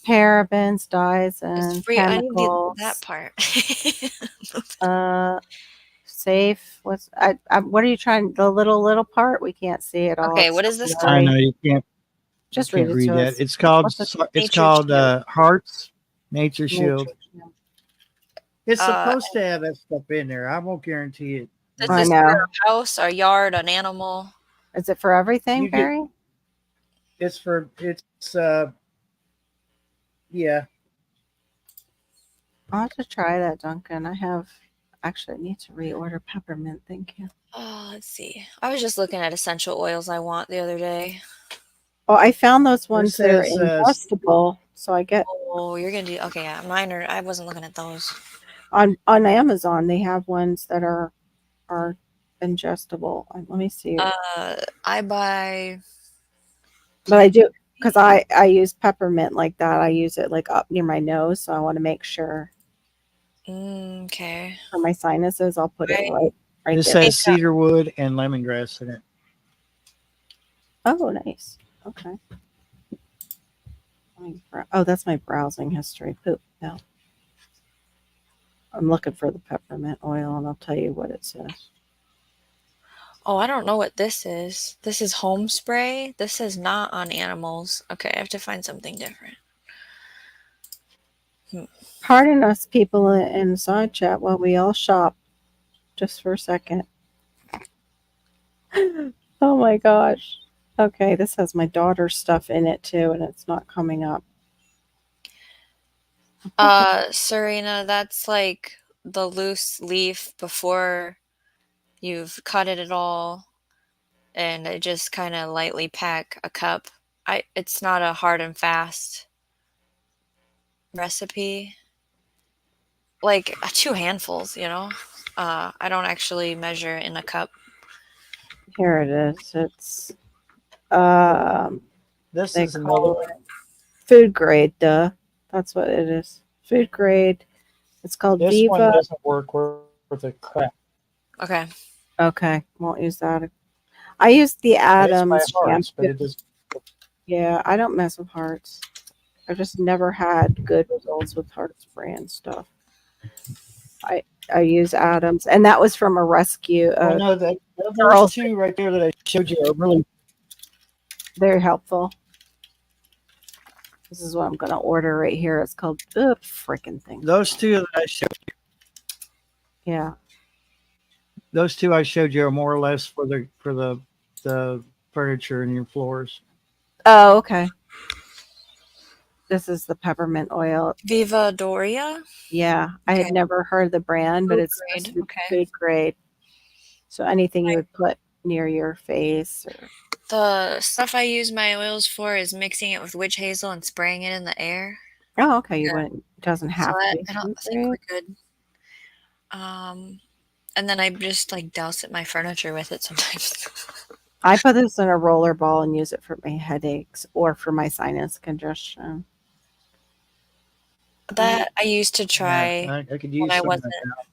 Parabens, dyes, and free. chemicals. I need that part. Safe. What are you trying? The little part? We can't see it all. Okay, what is this? I know you can't. Just read that. Us. It's called Hearts Nature Shield. It's supposed to have that stuff in there. I won't guarantee it. Is this for a house, a yard, an animal? Is it for everything, Barry? Yeah. I'll have to try that, Duncan. I need to reorder peppermint. Thank you. Let's see. I was just looking at essential oils I want the other day. Oh, I found those ones that are ingestible. So I get. Oh, you're gonna do okay. Yeah, mine are. I wasn't looking at those. On Amazon, they have ones that are ingestible. Let me see. I buy. But I do because I use peppermint like that. I use it like up near my nose, so I want to make sure. Okay. For my sinuses, I'll put it right this there. has cedarwood and lemongrass in it. Oh, nice. Okay. Oh, that's my browsing history. Poop. No. I'm looking for the peppermint oil, and I'll tell you what it says. Oh, I don't know what this is. This is home spray. This is not on animals. Okay, I have to find something different. Pardon us, people in the side chat, while we all shop. Just for a second. Oh my gosh. Okay, this has my daughter's stuff in it too, and it's not coming up. Serena, that's like the loose leaf before you've cut it at all, and I just kind of lightly pack a cup. It's not a hard and fast recipe. Like 2 handfuls, I don't actually measure in a cup. Here it is. It's this is another one. Food grade, duh. That's what it is. Food grade. It's called this Viva. One doesn't work worth a crap. Okay. Won't use that. I use the Adams shampoo. Yeah, I don't mess with Hearts. I've just never had good results with Hearts brand stuff. I use Adams, and that was from a rescue. No, those 2 right there that I showed you are really very helpful. This is what I'm going to order right here. It's called freaking thing. Those 2 that I showed you. Yeah. Those 2 I showed you are more or less for the furniture and your floors. Oh, okay. This is the peppermint oil. Viva Doria? Yeah. I had never heard the brand, but it's food grade. So anything you would put near your face. The stuff I use my oils for is mixing it with witch hazel and spraying it in the air. Oh, okay. You wouldn't doesn't have to be I don't think food we're good. And then I just like douse my furniture with it sometimes. I put this in a roller ball and use it for my headaches or for my sinus congestion. That I used to try I could use when I some of wasn't. that.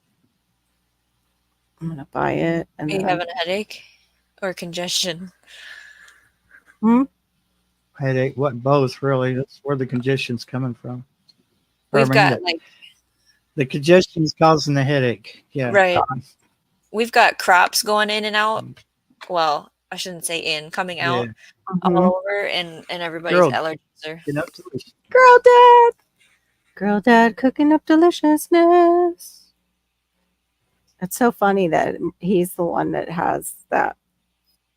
I'm gonna buy it. And Are you then having a headache or congestion? Headache, what both really? That's where the congestion's coming from. We've got like the congestion's causing the headache. Yeah. right. We've got crops going in and out. Well, I shouldn't say in, coming out all over, and everybody's allergies are. Girl dad cooking up deliciousness. It's so funny that he's the one that has that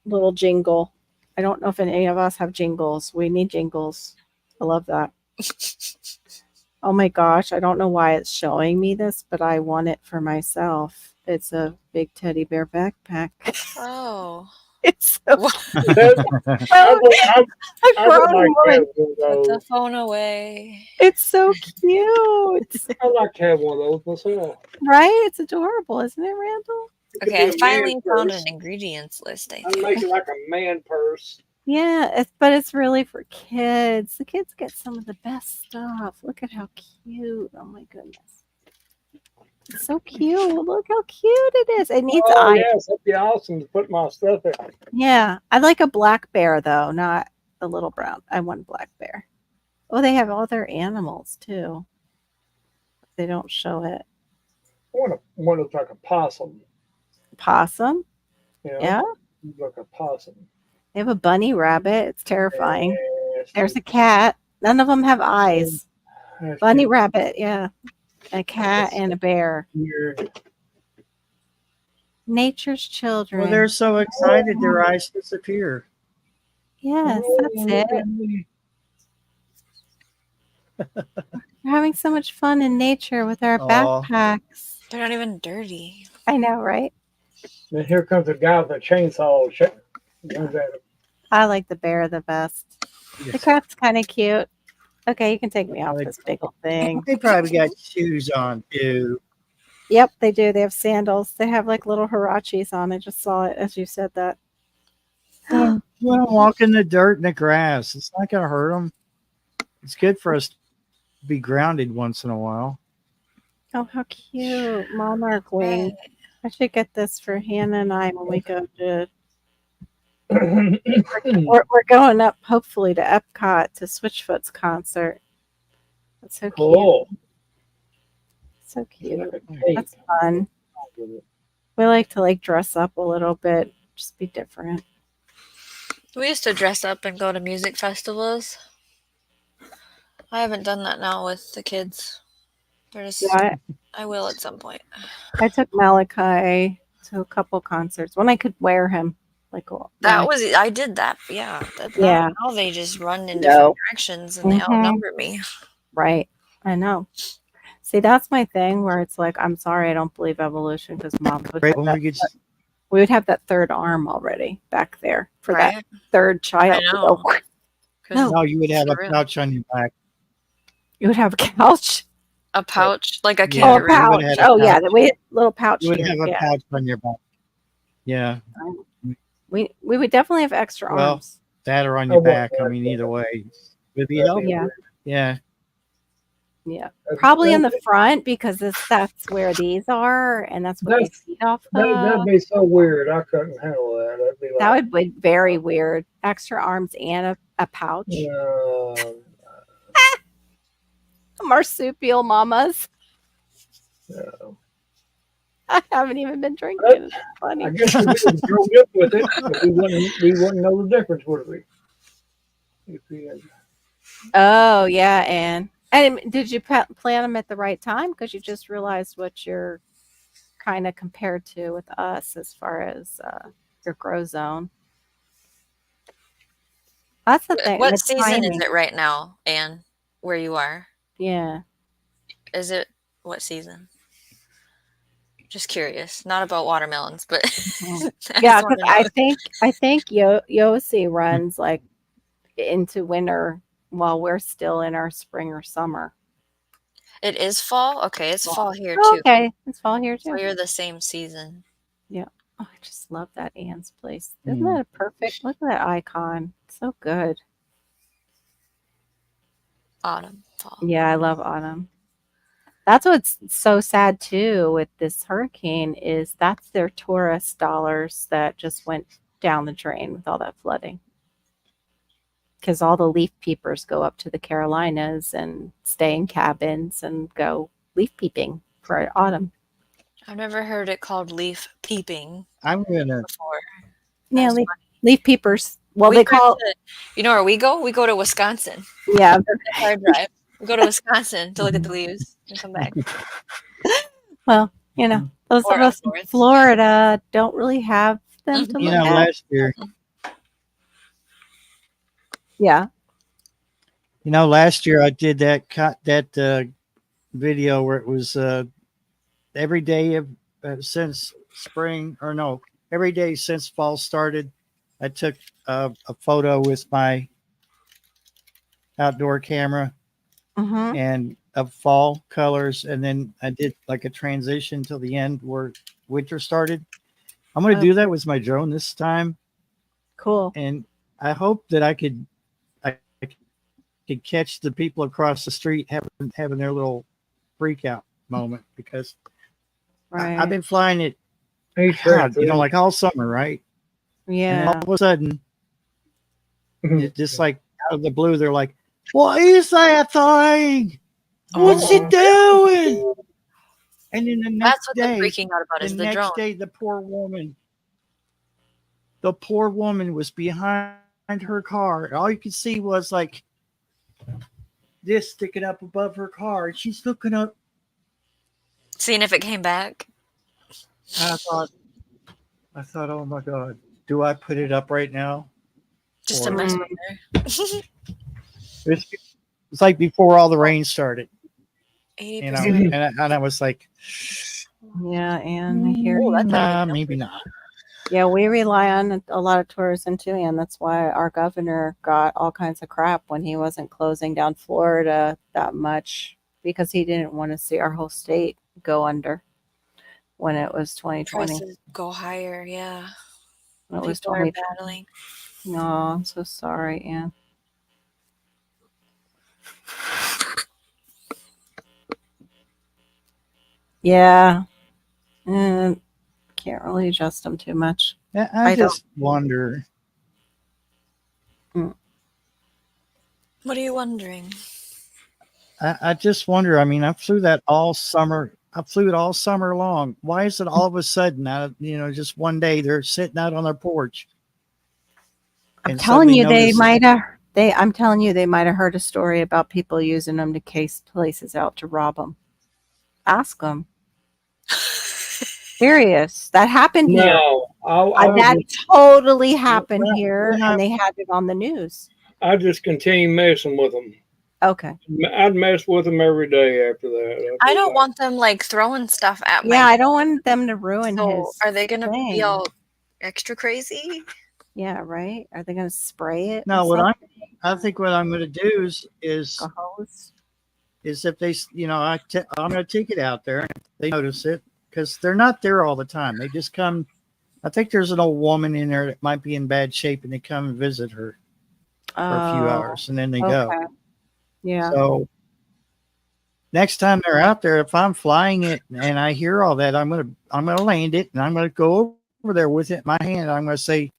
little jingle. I don't know if any of us have jingles. We need jingles. I love that. Oh my gosh, I don't know why it's showing me this, but I want it for myself. It's a big teddy bear backpack. Oh. It's so Put the phone away. It's so cute. I like to have one of those myself. Right? It's adorable, isn't it, Randall? Okay, I finally found an ingredients list. I think. make it like a man purse. Yeah, but it's really for kids. The kids get some of the best stuff. Look at how cute. Oh my goodness. It's so cute. Look how cute it is. It needs eyes. Yes, that'd be awesome to put my stuff in. Yeah. I like a black bear though, not the little brown. I want a black bear. Oh, they have all their animals too. They don't show it. One looks like a possum. Possum? Yeah. Like a possum. They have a bunny rabbit. It's terrifying. There's a cat. None of them have eyes. Bunny rabbit, yeah. A cat and a bear. Weird. Nature's children. Well, they're so excited their eyes disappear. Yes, that's it. We're having so much fun in nature with our backpacks. They're not even dirty. I know, right? Then here comes a guy with a chainsaw. I like the bear the best. Yes. The cat's kind of cute. Okay, you can take me off this big old thing. They probably got shoes on too. Yep, they do. They have sandals. They have like little huaraches on. I just saw it as you said that. Let them walk in the dirt and the grass. It's not going to hurt them. It's good for us to be grounded once in a while. Oh, how cute. Monarch wing. I should get this for Hannah and I when we go to... we're going up, hopefully, to Epcot to Switchfoot's concert. That's so cute. So cute. That's fun. We like to dress up a little bit, just be different. We used to dress up and go to music festivals. I haven't done that now with the kids. I will at some point. I took Malachi to a couple concerts when I could wear him. I did that. Yeah. Now they just run in different directions and they outnumber me. Right. I know. See, that's my thing where it's like, I'm sorry, I don't believe evolution because mom we would have that third arm already back there for that third child. No, you would have a pouch on your back. You would have a couch? A pouch? Like a kid. Oh, a pouch. Oh, yeah. The little pouch. You would have a pouch on your back. Yeah. We would definitely have extra arms. That or on your back. I mean, either way. Would be helpful. Yeah. Yeah. Probably in the front because that's where these are and that's what they feed off of. That'd be so weird. I couldn't handle that. That would be very weird. Extra arms and a pouch. Marsupial mamas. No. I haven't even been drinking. It's funny. I guess we would have grown up with it, but we wouldn't know the difference, would we? Oh, yeah, and did you plan them at the right time? Because you just realized what you're kind of compared to with us as far as your grow zone. That's the thing. What season is it right now, Anne, where you are? Yeah. Is it what season? Just curious. Not about watermelons, but yeah, because I think Yossi runs into winter while we're still in our spring or summer. It is fall? Okay, it's fall here Oh, too. okay, it's fall here too. So you're the same season. Yeah. Oh, I just love that Anne's place. Isn't that perfect? Look at that icon. So good. Autumn, fall. Yeah, I love autumn. That's what's so sad too with this hurricane is that's their tourist dollars that just went down the drain with all that flooding. Because all the leaf peepers go up to the Carolinas and stay in cabins and go leaf peeping for autumn. I've never heard it called leaf peeping I'm gonna. before. Yeah, leaf peepers. Well, We they call. You know where we go? We go to Wisconsin. Yeah, That's our drive. We go to Wisconsin to look at the leaves and come back. Well, you know, those Or of us in upwards. Florida don't really have them to You look know, at. last year. Yeah. You know, last year I did that video where it was every day of since spring, or no, every day since fall started. I took a photo with my outdoor camera Mm-hmm. and of fall colors, and then I did like a transition till the end where winter started. I'm going to do that with my drone this time. Cool. And I hope that I could catch the people across the street having their little freak out moment, because I've been flying it, God, you know, like all summer, right? Yeah. And all of a sudden, it just like out of the blue, they're like, "What is that thing? What's it doing?" And then the next That's what day, they're freaking out about is the drone. next day, the poor woman was behind her car, and all you could see was like this sticking up above her car, and she's looking up, seeing if it came back. I thought, oh my God, do I put it up right now? Just to mess with her. It's like before all the rain started. 80%. You know, and I was like, yeah, and I hear maybe not. Yeah, we rely on a lot of tourism too, and that's why our governor got all kinds of crap when he wasn't closing down Florida that much, because he didn't want to see our whole state go under when it was 2020. Prices go higher, yeah. It was People are battling. No, I'm so sorry, Anne. Yeah. And can't really adjust them too much. I just wonder. What are you wondering? I just wonder. I mean, I flew that all summer. I flew it all summer long. Why is it all of a sudden, just one day they're sitting out on their porch? I'm telling you, they might have heard a story about people using them to case places out to rob them. Ask them. Serious. That happened here. That totally happened here, and they had it on the news. I just continue messing with them. Okay. I'd mess with them every day after that. I don't want them like throwing stuff at me. Yeah, I don't want them to ruin his. Are they going to be all extra crazy? Yeah, right. Are they going to spray it? No, I think what I'm going to do is if they, I'm going to take it out there and they notice it, because they're not there all the time. They just come. I think there's an old woman in there that might be in bad shape, and they come and visit her for a few hours, and then they go. Yeah. So next time they're out there, if I'm flying it and I hear all that, I'm gonna land it, and I'm gonna go over there with it in my hand. I'm gonna say,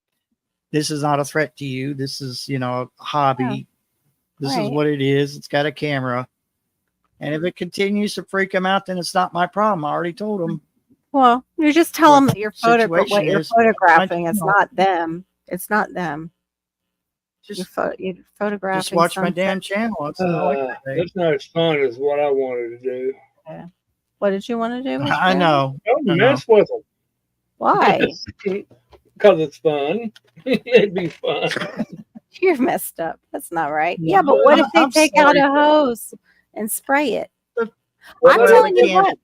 "This is not a threat to you. This is, a hobby. Yeah. This is what it is. It's got a camera. And if it continues to freak them out, then it's not my problem. I already told them." Well, you just tell them that you're photographing. It's not them. It's not them. You're photographing. Just watch my damn channel. That's not as fun as what I wanted to do. Yeah. What did you want to do? I know. Don't mess with them. Why? Because it's fun. It'd be fun. You're messed up. That's not right. Yeah, but what if they take out a hose and spray it? I'm telling you what.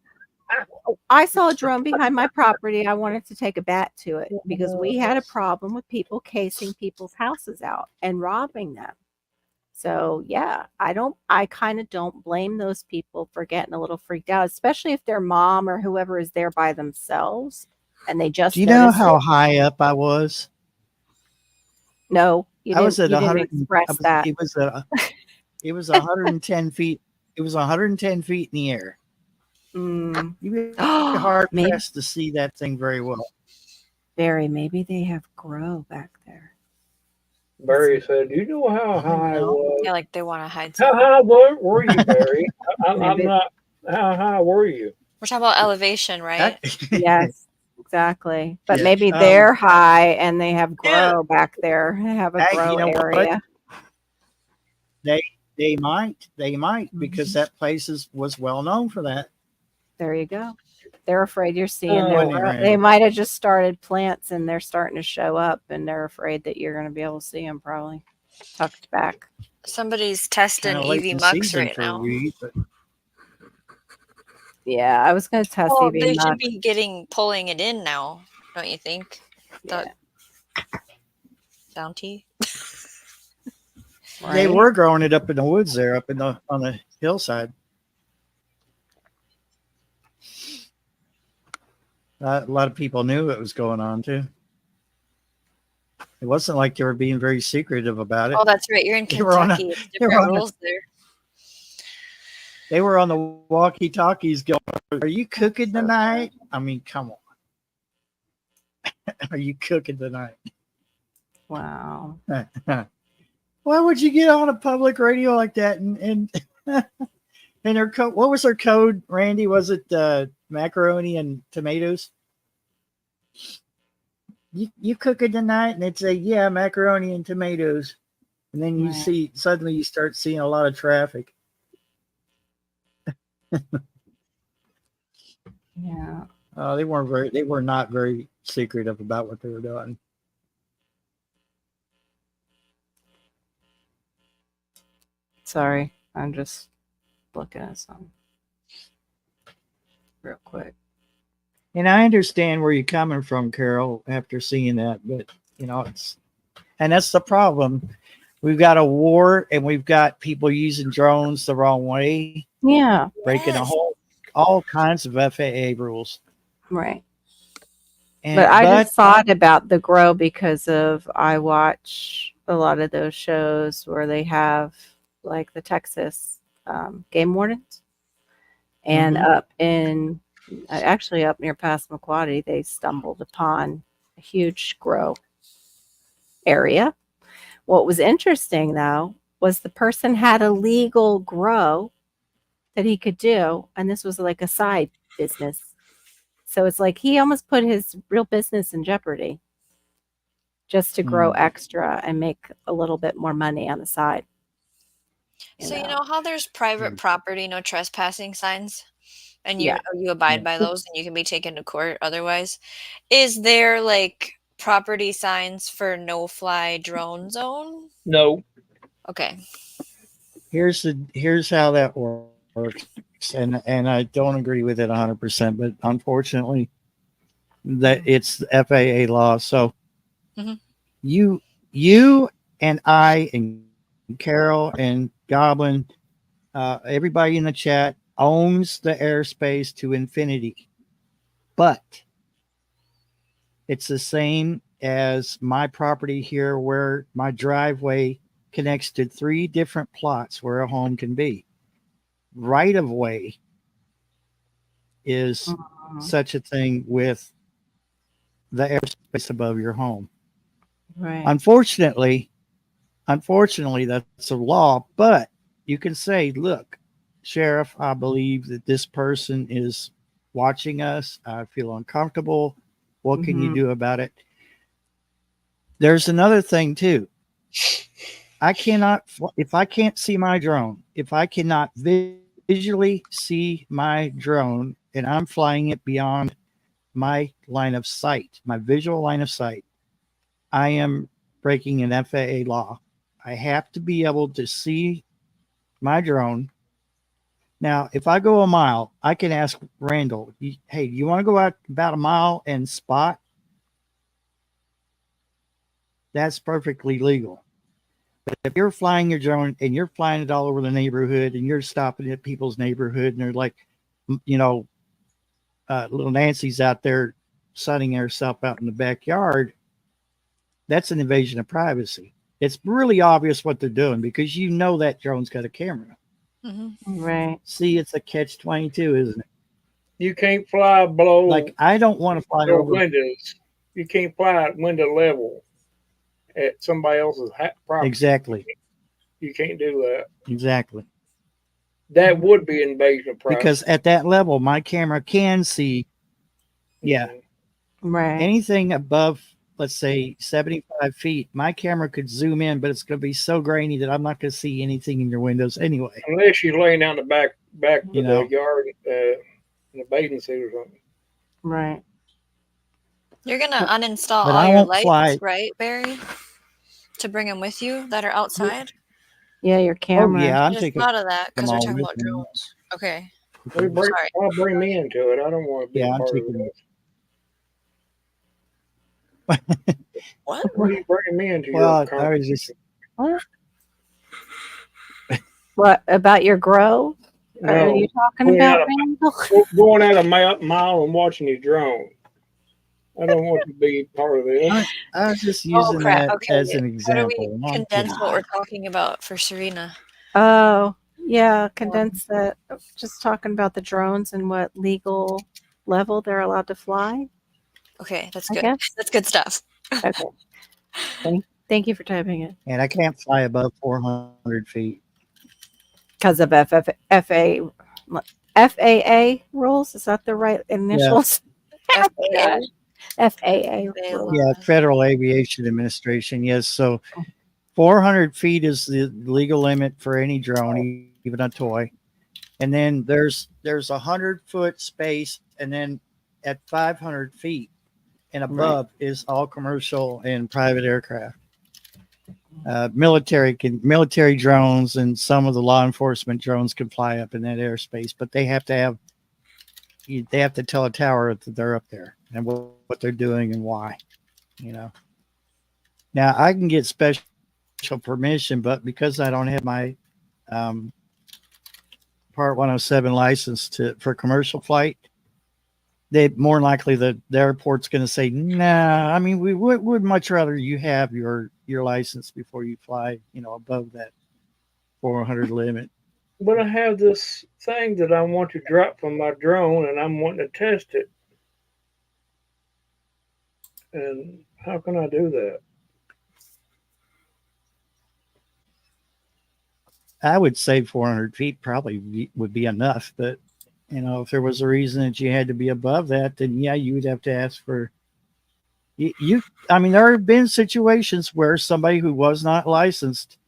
I saw a drone behind my property. I wanted to take a bat to it because we had a problem with people casing people's houses out and robbing them. So yeah, I kind of don't blame those people for getting a little freaked out, especially if their mom or whoever is there by themselves and they just Do you know noticed how it. high up I was? No, you I was didn't at you didn't 100. express that. It was 110 feet. It was 110 feet in the air. Mm. You'd be hard Maybe pressed to see that thing very well. maybe they have grow back there. Barry said, "Do you know how high I was? Yeah, like they want to hide How something. high were you, Barry? I'm Maybe not. How high were you?" We're talking about elevation, right? yes, exactly. But Yeah. maybe they're high and they have grow back there. They have a grow You know what? area. They might because that place was well known for that. There you go. They're afraid you're seeing their Wasn't it, grow. They Randy? might have just started plants and they're starting to show up and they're afraid that you're going to be able to see them probably tucked back. Somebody's testing Kind of late in EV the Mux season right for now. weed, but Yeah, I was going to test Well, EV they should Mux. be pulling it in now, don't you think? Yeah. Bounty. they Right? were growing it up in the woods there, up on the hillside. A lot of people knew what was going on too. It wasn't like they were being very secretive about it. Oh, that's right. You're in They were on a- Kentucky. It's they were different on a- rules there. They were on the walkie-talkies going, "Are you cooking tonight?" I mean, come on. Are you cooking tonight? Wow. Why would you get on a public radio like that? And their code, what was their code, Randy? Was it macaroni and tomatoes? You cooking tonight? And they'd say, "Yeah, macaroni and tomatoes." And then you suddenly you start seeing a lot of traffic. Yeah. They were not very secretive about what they were doing. Sorry. I'm just looking at something real quick. And I understand where you're coming from, Carol, after seeing that, but that's the problem. We've got a war and we've got people using drones the wrong way. Yeah. Breaking all kinds of FAA rules. Right. But I just thought about the grow because I watch a lot of those shows where they have like the Texas game wardens, and up near Passamaquoddy, they stumbled upon a huge grow area. What was interesting though was the person had a legal grow that he could do, and this was like a side business. So it's like he almost put his real business in jeopardy just to grow extra and make a little bit more money on the side. You know how there's private property, no trespassing signs? And you abide by those and you can be taken to court otherwise. Is there like property signs for no-fly drone zone? No. Okay. Here's how that works. And I don't agree with it 100%, but unfortunately that it's the FAA law. So you and I and Carol and Goblin, everybody in the chat owns the airspace to infinity, but it's the same as my property here where my driveway connects to 3 different plots where a home can be. Right of way is such a thing with the airspace above your home. Right. Unfortunately, that's a law, but you can say, "Look, Sheriff, I believe that this person is watching us. I feel uncomfortable. What can you do about it?" There's another thing too. If I can't see my drone, if I cannot visually see my drone and I'm flying it beyond my line of sight, my visual line of sight, I am breaking an FAA law. I have to be able to see my drone. Now, if I go a mile, I can ask Randall, "Hey, do you want to go out about a mile and spot?" That's perfectly legal. But if you're flying your drone and you're flying it all over the neighborhood and you're stopping at people's neighborhood and they're like, little Nancy's out there sunning herself out in the backyard, that's an invasion of privacy. It's really obvious what they're doing because that drone's got a camera. Mm-hmm. Right. See, it's a catch-22, isn't it? You can't fly below. Like, I don't want to fly over windows. You can't fly at window level at somebody else's property. Exactly. You can't do that. Exactly. That would be invasion of privacy. Because at that level, my camera can see. Yeah. Right. Anything above, let's say, 75 feet, my camera could zoom in, but it's going to be so grainy that I'm not going to see anything in your windows anyway. Unless you're laying down the back of the yard in a bathing suit or something. Right. You're going to uninstall all your lights, right, Barry? To bring them with you that are outside? Yeah, your camera. Oh, yeah, I just thought of that because we're talking about drones. Okay. I'll bring me into it. I don't want to be a part of it. What? What are you bringing me into your conversation? What about your grow? No, are you talking about going out a mile and watching your drone? I don't want to be part of it. I was just using that as an example. How do we condense what we're talking about for Serena? Oh, yeah, condense that. Just talking about the drones and what legal level they're allowed to fly. Okay, that's good. That's good stuff. Okay. Thank you for typing it. And I can't fly above 400 feet. Because of FAA rules? Is that the right initials? Yeah. FAA rules. Yeah, Federal Aviation Administration. Yes, so 400 feet is the legal limit for any drone, even a toy. And then there's 100-foot space, and then at 500 feet and above is all commercial and private aircraft. Military drones and some of the law enforcement drones can fly up in that airspace, but they have to tell a tower that they're up there and what they're doing and why. Now I can get special permission, but because I don't have my Part 107 license for commercial flight, they more likely the airport's going to say, nah. I mean, we would much rather you have your license before you fly, above that 400 limit. But I have this thing that I want to drop from my drone, and I'm wanting to test it. And how can I do that? I would say 400 feet probably would be enough, but if there was a reason that you had to be above that, then yeah, you would have to ask for I mean, there have been situations where somebody who was not licensed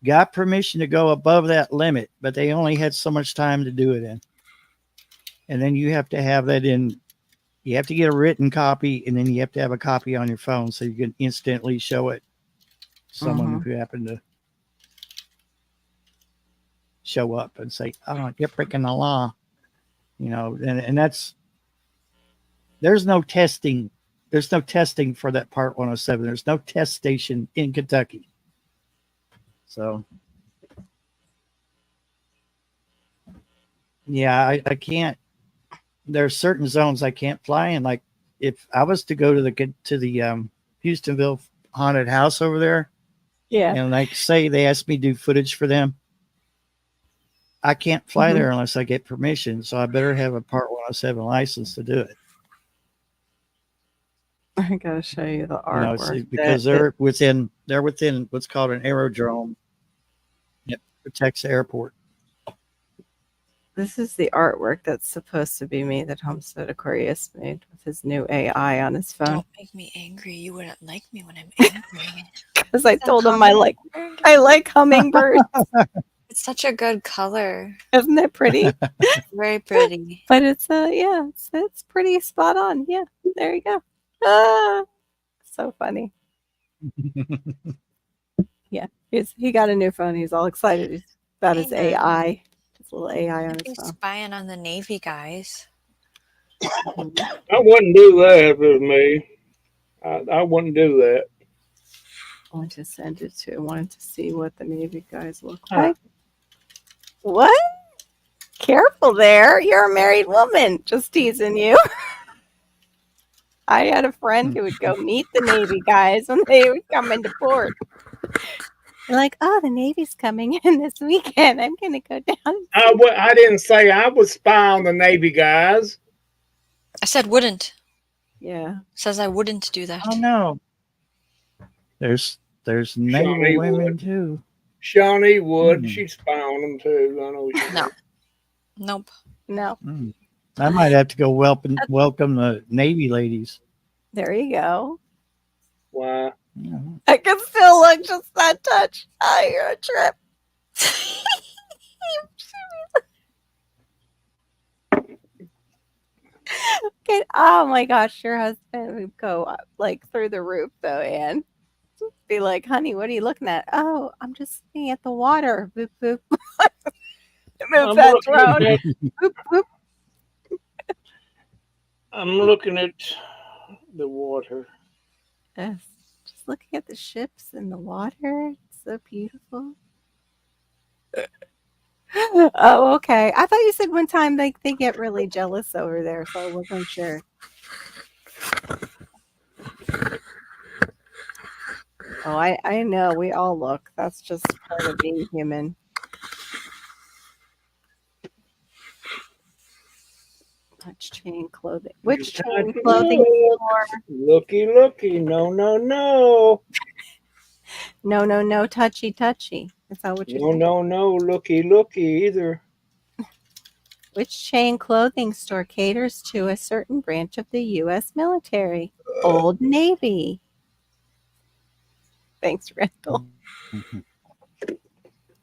got permission to go above that limit, but they only had so much time to do it in. And then you have to have that in, you have to get a written copy, and then you have to have a copy on your phone so you can instantly show it to someone who happened to show up and say, oh, you're breaking the law. And there's no testing. There's no testing for that Part 107. There's no test station in Kentucky. So, yeah, I can't. There's certain zones I can't fly in. Like if I was to go to the Houstonville haunted house over there, and like say they asked me to do footage for them, I can't fly there unless I get permission. So I better have a Part 107 license to do it. I gotta show you the artwork. Because they're within what's called an aerodrome. It protects the airport. This is the artwork that's supposed to be me that Homestead Aquarius made with his new AI on his phone. Don't make me angry. You wouldn't like me when I'm angry. Because I told him I like hummingbirds. It's such a good color. Isn't it pretty? Very pretty. But it's it's pretty spot on. Yeah, there you go. So funny. Yeah, he got a new phone. He's all excited about his AI. His little AI on his phone. Spying on the Navy guys. I wouldn't do that if it was me. I wouldn't do that. wanted to send it to. I wanted to see what the Navy guys look like. What? Careful there. You're a married woman. Just teasing you. I had a friend who would go meet the Navy guys when they would come into port. They're like, oh, the Navy's coming in this weekend. I'm going to go down. I didn't say I would spy on the Navy guys. I said wouldn't. Yeah. Says I wouldn't do that. Oh no. There's naval women too. Shawnee would. She'd spy on them too. I know she No. would. Nope. No. I might have to go welcome the Navy ladies. There you go. Why? Yeah. I can still look just that touch. Oh, you're a trip. Okay. Oh my gosh, your husband would go up, like through the roof though, Anne. Be like, honey, what are you looking at? Oh, I'm just looking at the water. Boop boop. Move that throne. Boop boop. I'm looking at the water. Yes. Just looking at the ships and the water. It's so beautiful. Oh, okay. I thought you said one time they get really jealous over there, so I wasn't sure. Oh, I know. We all look. That's just part of being human. Touch chain clothing. Which chain clothing store? Looky, looky. No, no, no. No. Touchy, touchy. Is that what you're saying? No. Looky, looky either. Which chain clothing store caters to a certain branch of the U.S. military? Old Navy. Thanks, Randall.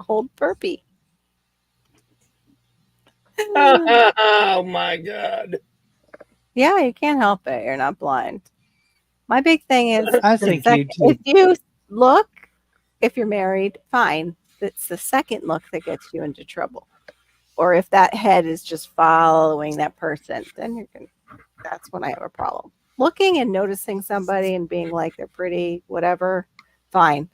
Old Burpee. Oh my God. Yeah, you can't help it. You're not blind. My big thing is I think you too. if you look, if you're married, fine. It's the second look that gets you into trouble. Or if that head is just following that person, then that's when I have a problem. Looking and noticing somebody and being like they're pretty, whatever, fine.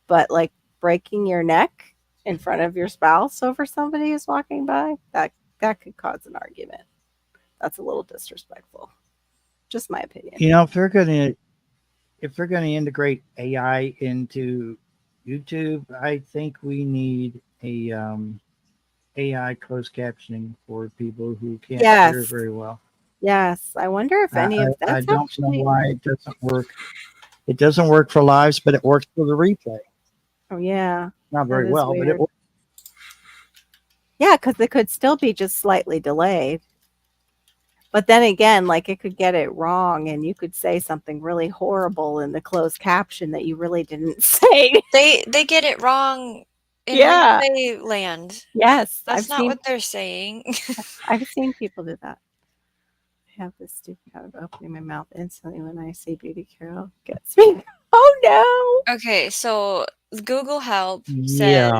But like breaking your neck in front of your spouse over somebody who's walking by, that could cause an argument. That's a little disrespectful. Just my opinion. You know, if they're gonna integrate AI into YouTube, I think we need a AI closed captioning for people who can't hear very well. Yes. I wonder if any of that's I don't know why it doesn't work. It doesn't work for lives, but it works for the replay. Oh yeah. Not very well, but it works. Yeah, because it could still be just slightly delayed. But then again, like it could get it wrong and you could say something really horrible in the closed caption that you really didn't say. They get it wrong in replay land. Yes. That's not what they're saying. I've seen people do that. I have this stupid habit of opening my mouth instantly when I say Beauty Carol gets me. Oh no. Okay, so Google Help says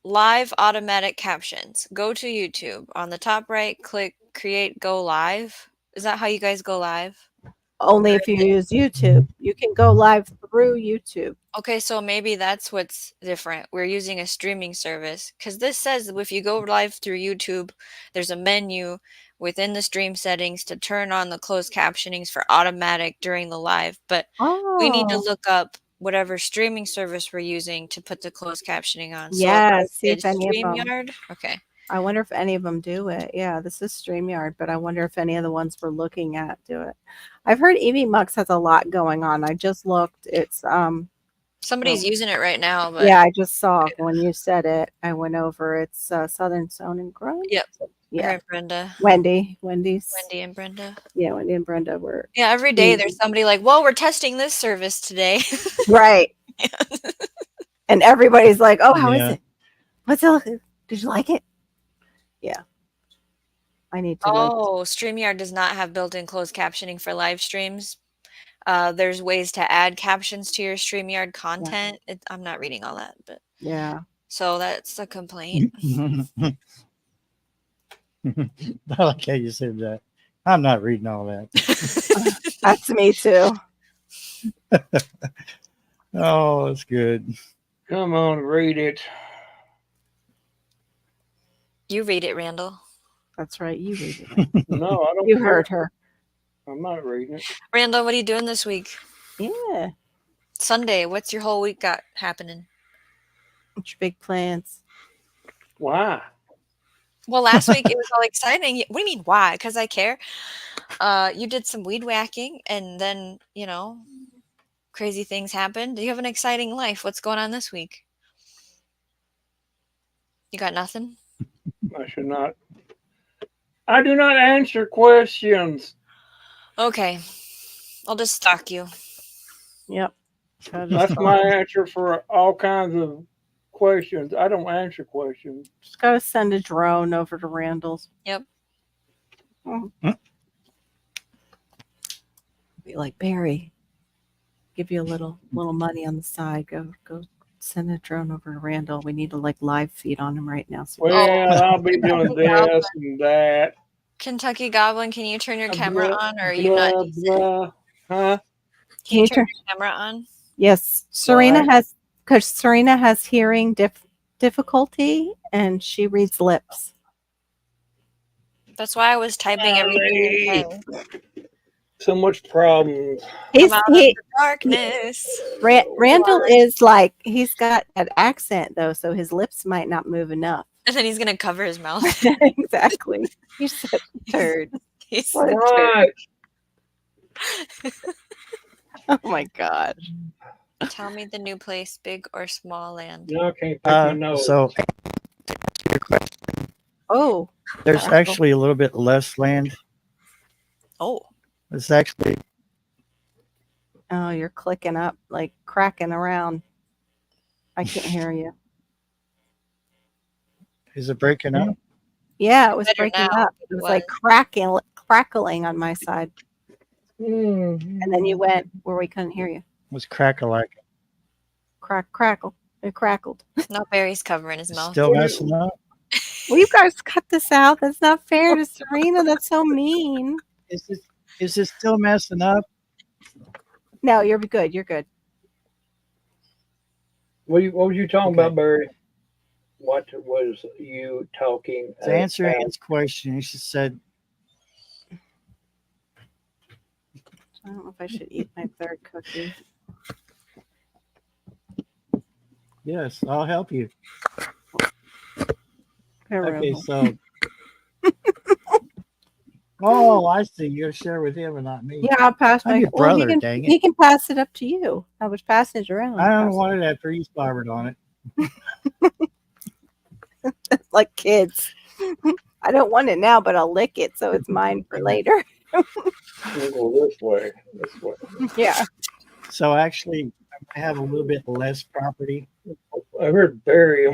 live automatic captions. Go to YouTube. On the top right, click create go live. Is that how you guys go live? Only if you use YouTube. You can go live through YouTube. Okay, so maybe that's what's different. We're using a streaming service because this says if you go live through YouTube, there's a menu within the stream settings to turn on the closed captionings for automatic during the live. But we need to look up whatever streaming service we're using to put the closed captioning on. Yes, so it's StreamYard. Okay. I wonder if any of them do it. Yeah, this is StreamYard, but I wonder if any of the ones we're looking at do it. I've heard Evie Mux has a lot going on. I just looked. It's somebody's using it right now. But yeah, I just saw when you said it. I went over. It's Southern Zone and Grove. Yep. Yeah, Brenda. Wendy and Brenda. Yeah, Wendy and Brenda were. Yeah, every day there's somebody like, well, we're testing this service today. Right. And everybody's like, oh, how is it? What's it? Did you like it? Yeah. I need to. StreamYard does not have built-in closed captioning for live streams. There's ways to add captions to your StreamYard content. Yeah. I'm not reading all that, but yeah. So that's a complaint. I like how you said that. I'm not reading all that. That's me too. Oh, that's good. Come on, read it. You read it, Randall. That's right. You read it. No, I don't You care. heard her. I'm not reading it. Randall, what are you doing this week? Yeah. Sunday. What's your whole week got happening? What's your big plans? Why? Well, last week it was all exciting. What do you mean, why? Because I care. You did some weed whacking, and then, crazy things happened. You have an exciting life. What's going on this week? You got nothing? I should not. I do not answer questions. Okay. I'll just stalk you. Yep. That's my answer for all kinds of questions. I don't answer questions. Just gotta send a drone over to Randall's. Yep. Be like, Barry, give you a little money on the side. Go send a drone over to Randall. We need to live feed on him right now. So Well, I'll be doing this and that. Kentucky Goblin, can you turn your camera on, or are you blah, not decent? blah. Huh? Can you turn your camera on? Yes, Serena has hearing difficulty, and she reads lips. That's why I was typing everything. So much problems. Come out of the darkness. Randall is he's got an accent though, so his lips might not move enough. And then he's gonna cover his mouth. Exactly. You're such a turd. He's What a Right. turd. Oh my God. Tell me the new place, big or small land. No, I can't pick my nose. So, your question, Oh. there's actually a little bit less land. Oh. It's actually. Oh, you're clicking up, cracking around. I can't hear you. Is it breaking up? Yeah, it was Better breaking now. up. It was crackling on my side. And then you went where we couldn't hear you. It was crackle-like. Crackle. It crackled. Now Barry's covering his mouth. Still messing up? Will you guys cut this out? That's not fair to Serena. That's so mean. Is it still messing up? No, you're good. You're good. What was you talking about, Barry? What was you talking To answer Ann's question, she said, I don't know if I should eat my third cookie. yes, I'll help you. Okay, Terrible. so. Oh, I see. You're share with him and not me. Yeah, I'll pass my I'm your brother, dang it. He can pass it up to you. I was passing it around. I don't want it after he's bobbered on it. Like kids. I don't want it now, but I'll lick it so it's mine for later. We'll go this way. Yeah. So actually, I have a little bit less property. I heard Barry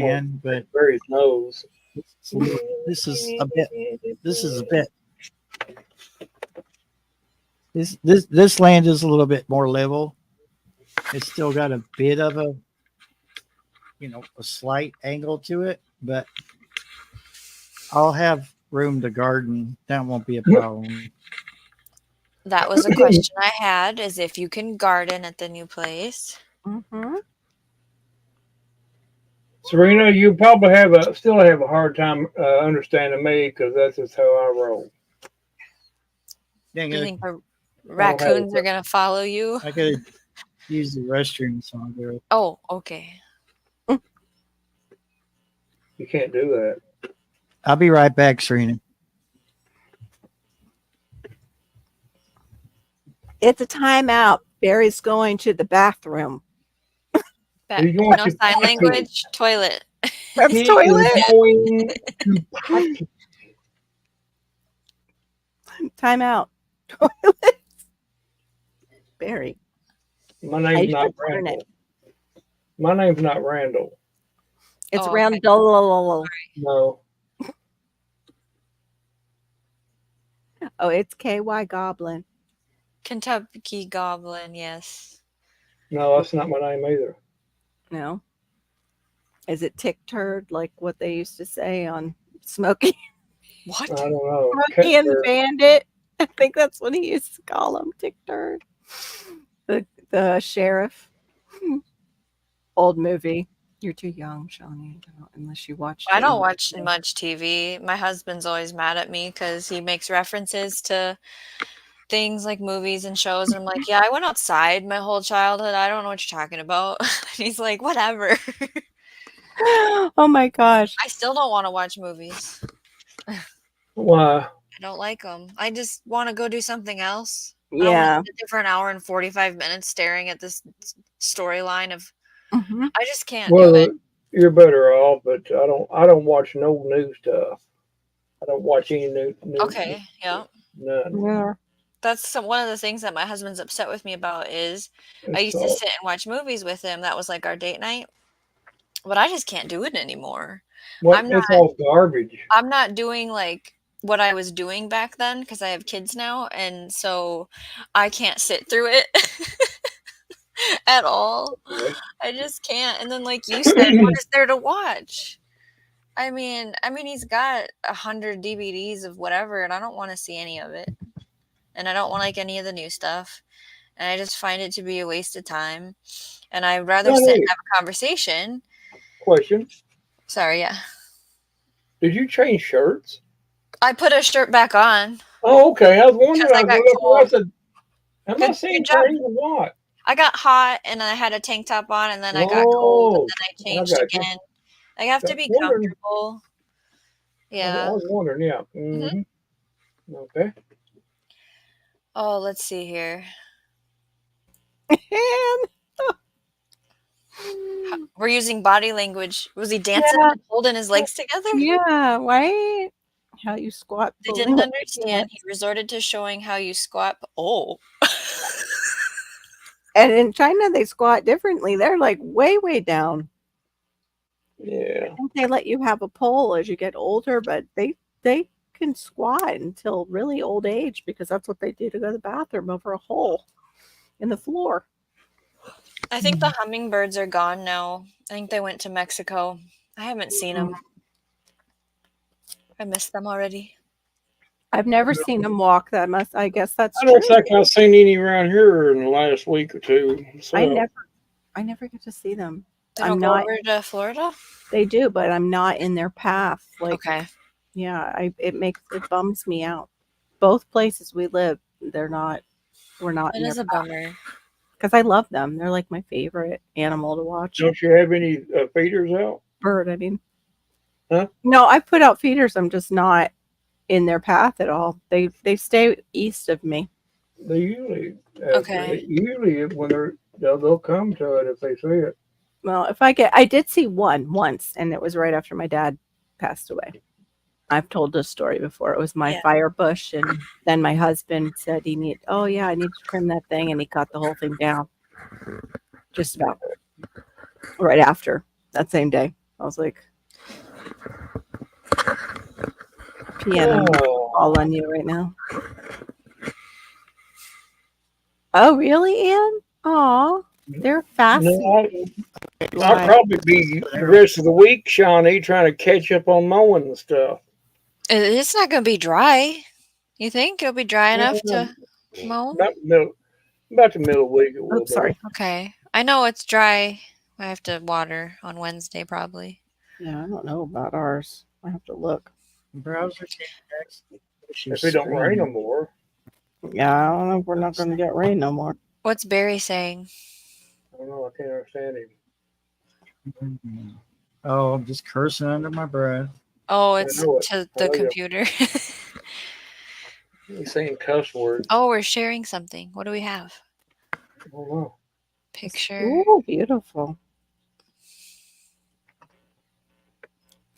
but Barry's nose. This is a bit. This land is a little bit more level. It's still got a bit of a slight angle to it, but I'll have room to garden. That won't be a problem. That was a question I had, is if you can garden at the new place. Mm-hmm. Serena, you probably still have a hard time understanding me because that's just how I roll. Dang You it. think the raccoons are going to follow you? I gotta use the restroom, so I'll do it. Oh, okay. You can't do that. I'll be right back, Serena. It's a timeout. Barry's going to the bathroom. No sign language. Toilet. That's toilet. Timeout. Toilet. Barry. My name's not Randall. My name's not Randall. It's Randall. No. Oh, it's KY Goblin. Kentucky Goblin, yes. No, that's not my name either. No. Is it Tick Turd, like what they used to say on Smokey? What? I don't know. Smokey and the Bandit. I think that's what he used to call him, Tick Turd. The sheriff. old movie. You're too young, Shawnee, unless you watched it. I don't watch much TV. My husband's always mad at me because he makes references to things like movies and shows. And I'm like, yeah, I went outside my whole childhood. I don't know what you're talking about. And he's like, whatever. Oh my gosh. I still don't want to watch movies. Why? I don't like them. I just want to go do something else. Yeah. I don't want to sit for an hour and 45 minutes staring at this storyline of. I just can't do it. You're better off, but I don't watch no new stuff. I don't watch any new. Okay, yeah. None. Yeah. That's one of the things that my husband's upset with me about is I used to sit and watch movies with him. That was like our date night. But I just can't do it anymore. It's all garbage. I'm not doing like what I was doing back then because I have kids now, and so I can't sit through it at all. Okay. I just can't. And then, like you said, what is there to watch? I mean, he's got 100 DVDs of whatever, and I don't want to see any of it. And I don't want like any of the new stuff. And I just find it to be a waste of time. And I'd rather sit and have a conversation. Question. Sorry, yeah. Did you change shirts? I put a shirt back on. Oh, okay. I was wondering. I said, am I saying crazy or what? I got hot and I had a tank top on, and then I got cold, and then I changed again. I have to be comfortable. Yeah. I was wondering, yeah. Mm-hmm. Okay. Oh, let's see here. We're using body language. Was he dancing and holding his legs together? Yeah, right? How you squat. They didn't understand. He resorted to showing how you squat. Oh. And in China, they squat differently. They're like way, way down. Yeah. I think they let you have a pole as you get older, but they can squat until really old age because that's what they do to go to the bathroom over a hole in the floor. I think the hummingbirds are gone now. I think they went to Mexico. I haven't seen them. I missed them already. I've never seen them walk. I guess that's true. I don't think I've seen any around here in the last week or two. So. I never get to see them. They don't go over to Florida? They do, but I'm not in their path. Like, okay. Yeah, it bums me out. Both places we live, we're not. It is a bummer. Because I love them. They're like my favorite animal to watch. Don't you have any feeders out? Bird, I mean. Huh? No, I put out feeders. I'm just not in their path at all. They stay east of me. They usually when they'll come to it if they see it. Well, I did see one once, and it was right after my dad passed away. I've told this story before. It was my fire bush, and then my husband said I need to trim that thing, and he cut the whole thing down. Just about right after that same day. I was like, piano all on you right now. Oh, really, Ann? Aw, they're fascinating. No, I'll probably be the rest of the week, Shawnee, trying to catch up on mowing and stuff. It's not going to be dry. You think it'll be dry enough to mow? About the middle of the week. Sorry. Okay. I know it's dry. I have to water on Wednesday probably. Yeah, I don't know about ours. I have to look. Browser if it don't rain no more. Yeah, I don't know if we're not going to get rain no more. What's Barry saying? I don't know. I can't understand him. Oh, I'm just cursing under my breath. Oh, it's to the computer. He's saying cuss words. Oh, we're sharing something. What do we have? I don't know. Picture. Oh, beautiful.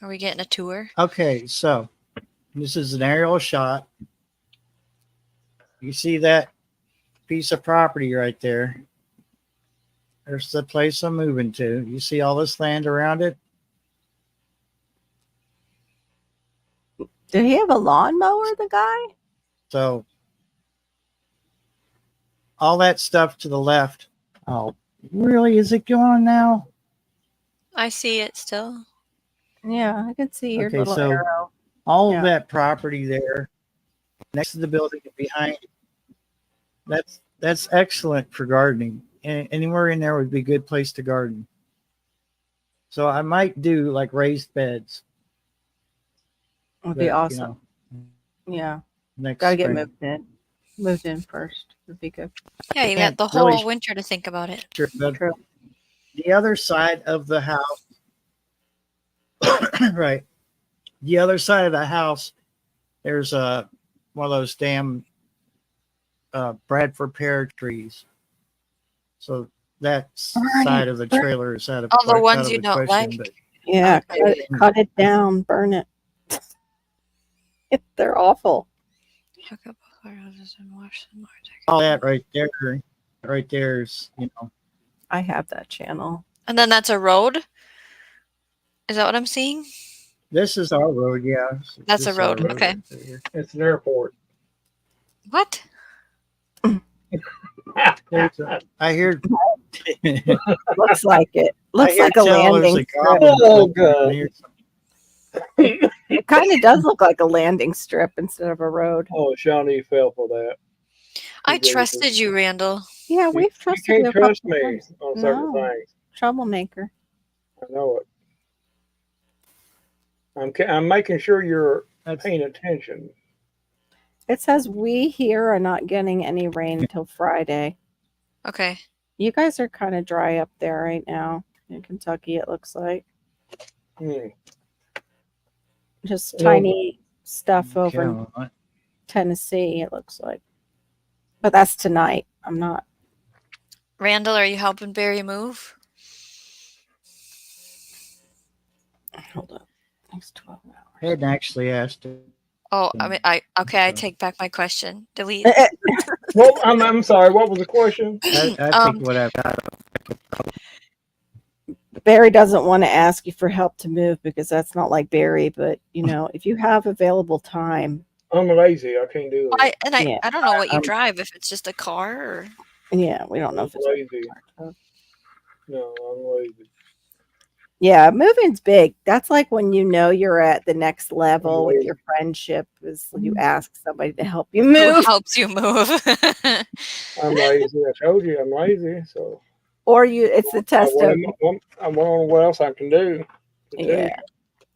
Are we getting a tour? Okay, so this is an aerial shot. You see that piece of property right there? There's the place I'm moving to. You see all this land around it? Did he have a lawnmower, the guy? So all that stuff to the left. Oh, really? Is it going now? I see it still. Yeah, I can see your little so arrow. All of that property there next to the building and behind it, that's excellent for gardening. Anywhere in there would be a good place to garden. So I might do like raised beds. Would be awesome. Yeah. Next Gotta get spring. moved in first. Would be good. Yeah, you got Can't the whole really winter to think about it. sure, but True. the other side of the house, right? The other side of the house, there's one of those damn Bradford pear trees. So that side of the trailer is out of All the out ones of you the don't question. like? But Yeah, cut it down, burn it. They're awful. Hook up hoses and wash them more. all that right there is, I have that channel. And then that's a road? Is that what I'm seeing? This is our road, yeah. That's This a is our road. Okay. right there. It's an airport. What? I hear. Looks like it. Looks like a landing strip. Oh, God. It kind of does look like a landing strip instead of a road. Oh, Shawnee fell for that. I trusted you, Randall. Yeah, we've trusted you. you. Can't trust me on certain No. things. Troublemaker. I know it. I'm making sure you're paying attention. It says we here are not getting any rain until Friday. Okay. You guys are kind of dry up there right now in Kentucky, it looks like. Just tiny stuff over in Tennessee, it looks like. But that's tonight. I'm not. Randall, are you helping Barry move? Hold on. Next 12 hours. I hadn't actually asked her. Oh, I mean, I take back my question. Delete. Well, I'm sorry. What was the question? I think what I've got. Barry doesn't want to ask you for help to move because that's not like Barry. But if you have available time, I'm lazy. I can't do it. I don't know what you drive. If it's just a car, or yeah, we don't know if it's lazy. No, I'm lazy. Yeah, moving's big. That's like when you're at the next level with your friendship is you ask somebody to help you move. Who helps you move? I'm lazy. I told you I'm lazy. So. Or it's the test of. I wonder what else I can do. Yeah,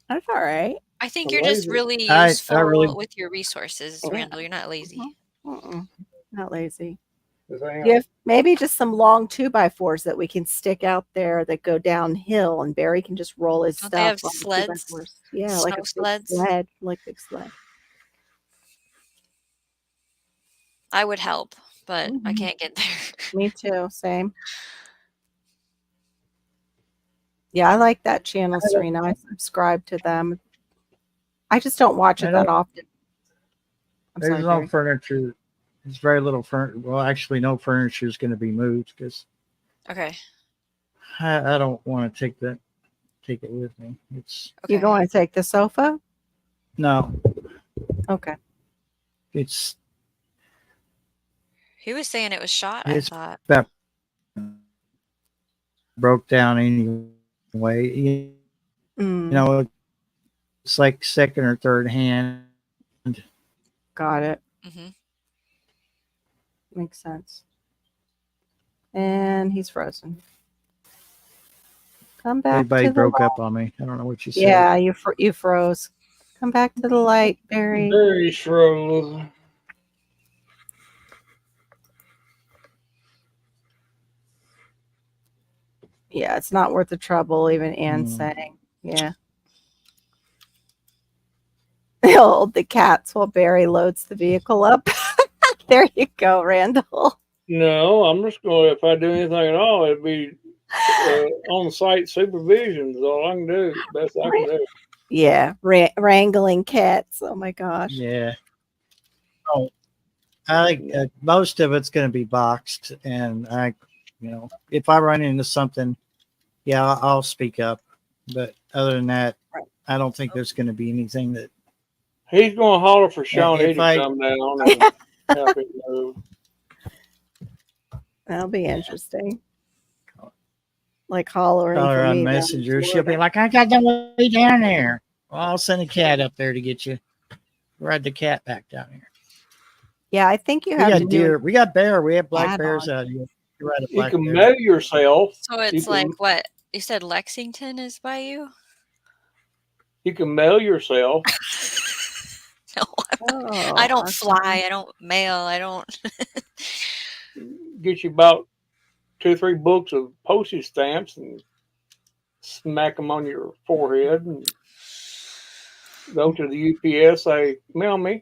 that's all right. I think you're just really useful with your resources, Yeah. Randall. You're not lazy. Not lazy. You have maybe just some long 2x4s that we can stick out there that go downhill, and Barry can just roll his stuff. They have on sleds. 2x4s. Yeah, Snow like a sleds. sled, like big sled. I would help, but I can't get there. Me too. Same. Yeah, I like that channel, Serena. I subscribe to them. I just don't watch it that often. There's no furniture. There's very little furniture. Well, actually, no furniture is going to be moved because. Okay. I don't want to take it with me. It's. Okay. You don't want to take the sofa? No. Okay. It's. He was saying it was shot. I thought. That broke down anyway. It's like second or third hand. Got it. Mm-hmm. Makes sense. And he's frozen. Come back. Everybody broke up on me. I don't know what you said. Yeah, you froze. Come back to the light, Barry. Barry froze. Yeah, it's not worth the trouble, even Ann saying. Yeah. He'll hold the cats while Barry loads the vehicle up. There you go, Randall. No, I'm just going to, if I do anything at all, it'd be on-site supervision is all I can do. Best I can do. Yeah, wrangling cats. Oh, my gosh. Yeah. Oh, I think most of it's going to be boxed. And if I run into something, yeah, I'll speak up. But other than that, I don't think there's going to be anything that. He's going to holler for Shawnee to come down and help him move. That'll be interesting. Like hollering Call her for on me Messenger. She'll be like, I got the way down there. Well, I'll send a cat up there to get you. Ride the cat back down here. Yeah, I think you have to deer. We got bear. We have black bears on. out here. You can measure yourself. So it's like what? You said Lexington is by you? You can mail yourself. No, I don't fly. I don't mail. I don't. Get you about 2 or 3 books of postage stamps and smack them on your forehead and go to the UPS, say, mail me.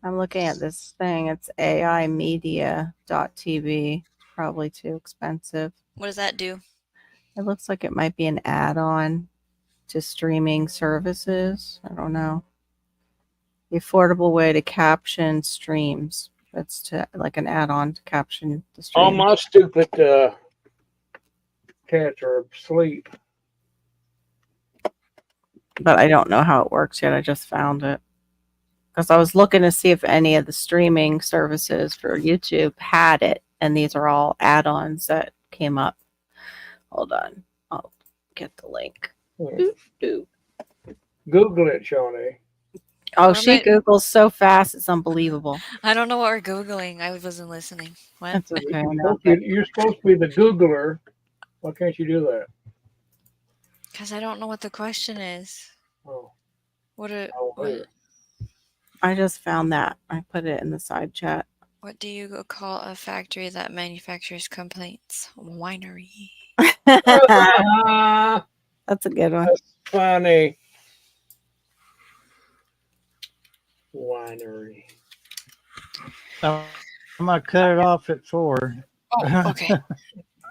I'm looking at this thing. It's AImedia.tv. Probably too expensive. What does that do? It looks like it might be an add-on to streaming services. I don't know. The affordable way to caption streams. That's to like an add-on to caption the stream. All my stupid cats are asleep. But I don't know how it works yet. I just found it. Because I was looking to see if any of the streaming services for YouTube had it. And these are all add-ons that came up. Hold on. I'll get the link. Google it, Shawnee. Oh, she Googles so fast. It's unbelievable. I don't know what we're Googling. I wasn't listening. What? That's okay. You're supposed to be the Googler. Why can't you do that? Because I don't know what the question is. Oh. What? I just found that. I put it in the side chat. What do you call a factory that manufactures complaints? Winery. That's a good one. That's funny. Winery. I'm gonna cut it off at 4. Oh, okay.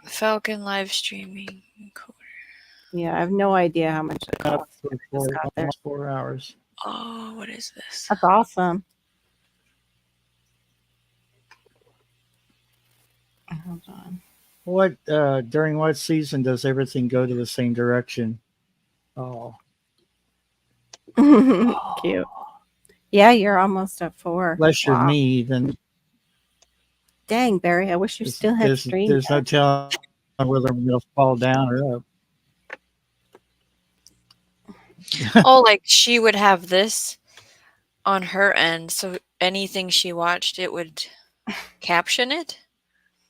Falcon live streaming. Yeah, I have no idea how much it costs. Almost 4 hours. Oh, what is this? That's awesome. Hold on. What during what season does everything go to the same direction? Oh. Cute. Yeah, you're almost at 4. Unless you're me, then. Dang, Barry, I wish you still had stream. There's no telling whether I'm going to fall down or up. Oh, like she would have this on her end, so anything she watched, it would caption it?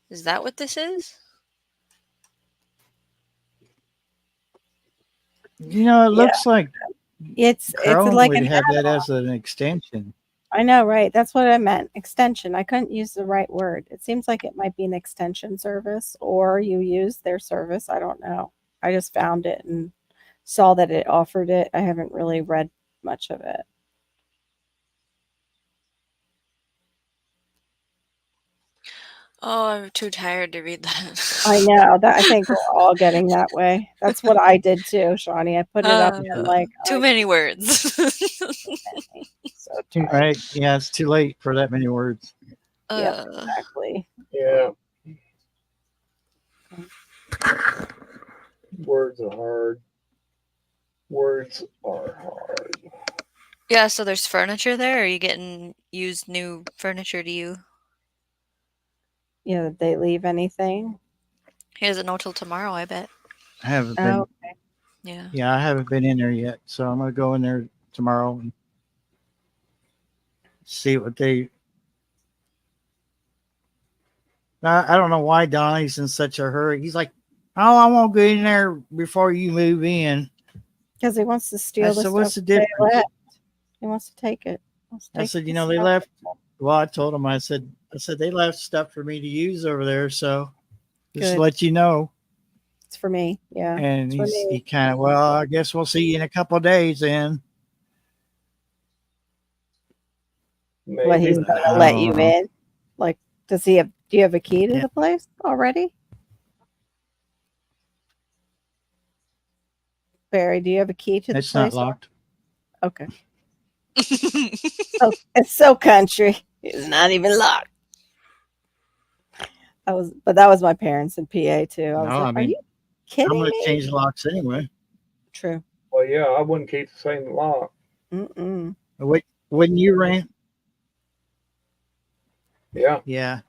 Is that what this is? You know, it looks like it's Chrome like would an have add-on. that as an extension. I know, right? That's what I meant. Extension. I couldn't use the right word. It seems like it might be an extension service, or you use their service. I don't know. I just found it and saw that it offered it. I haven't really read much of it. Oh, I'm too tired to read that. I know that. I think we're all getting that way. That's what I did too, Shawnee. I put it up and like too many words. So right? Yeah, it's too late for that many words. Yeah, exactly. Yeah. Words are hard. Words are hard. Yeah, so there's furniture there. Are you getting used new furniture to you? Yeah, did they leave anything? He doesn't know till tomorrow, I bet. I haven't been. Okay. Yeah. Yeah, I haven't been in there yet, so I'm gonna go in there tomorrow and see what they. I don't know why Donnie's in such a hurry. He's like, "Oh, I won't get in there before you move in." Because he wants to steal the stuff. What's the difference? He wants to take it. I said, they left. Well, I told him. I said they left stuff for me to use over there, so just to let you know. It's for me, yeah. And he kind of, well, I guess we'll see you in a couple of days then. But he's gonna let you in. Like, do you have a key to the place already? Barry, do you have a key to the place? It's not locked. Okay. Oh, it's so country. It's not even locked. That was my parents in PA too. Are you kidding me? I'm gonna change the locks anyway. True. Well, yeah, I wouldn't keep the same lock. Wouldn't you, Rand? Yeah. Yeah.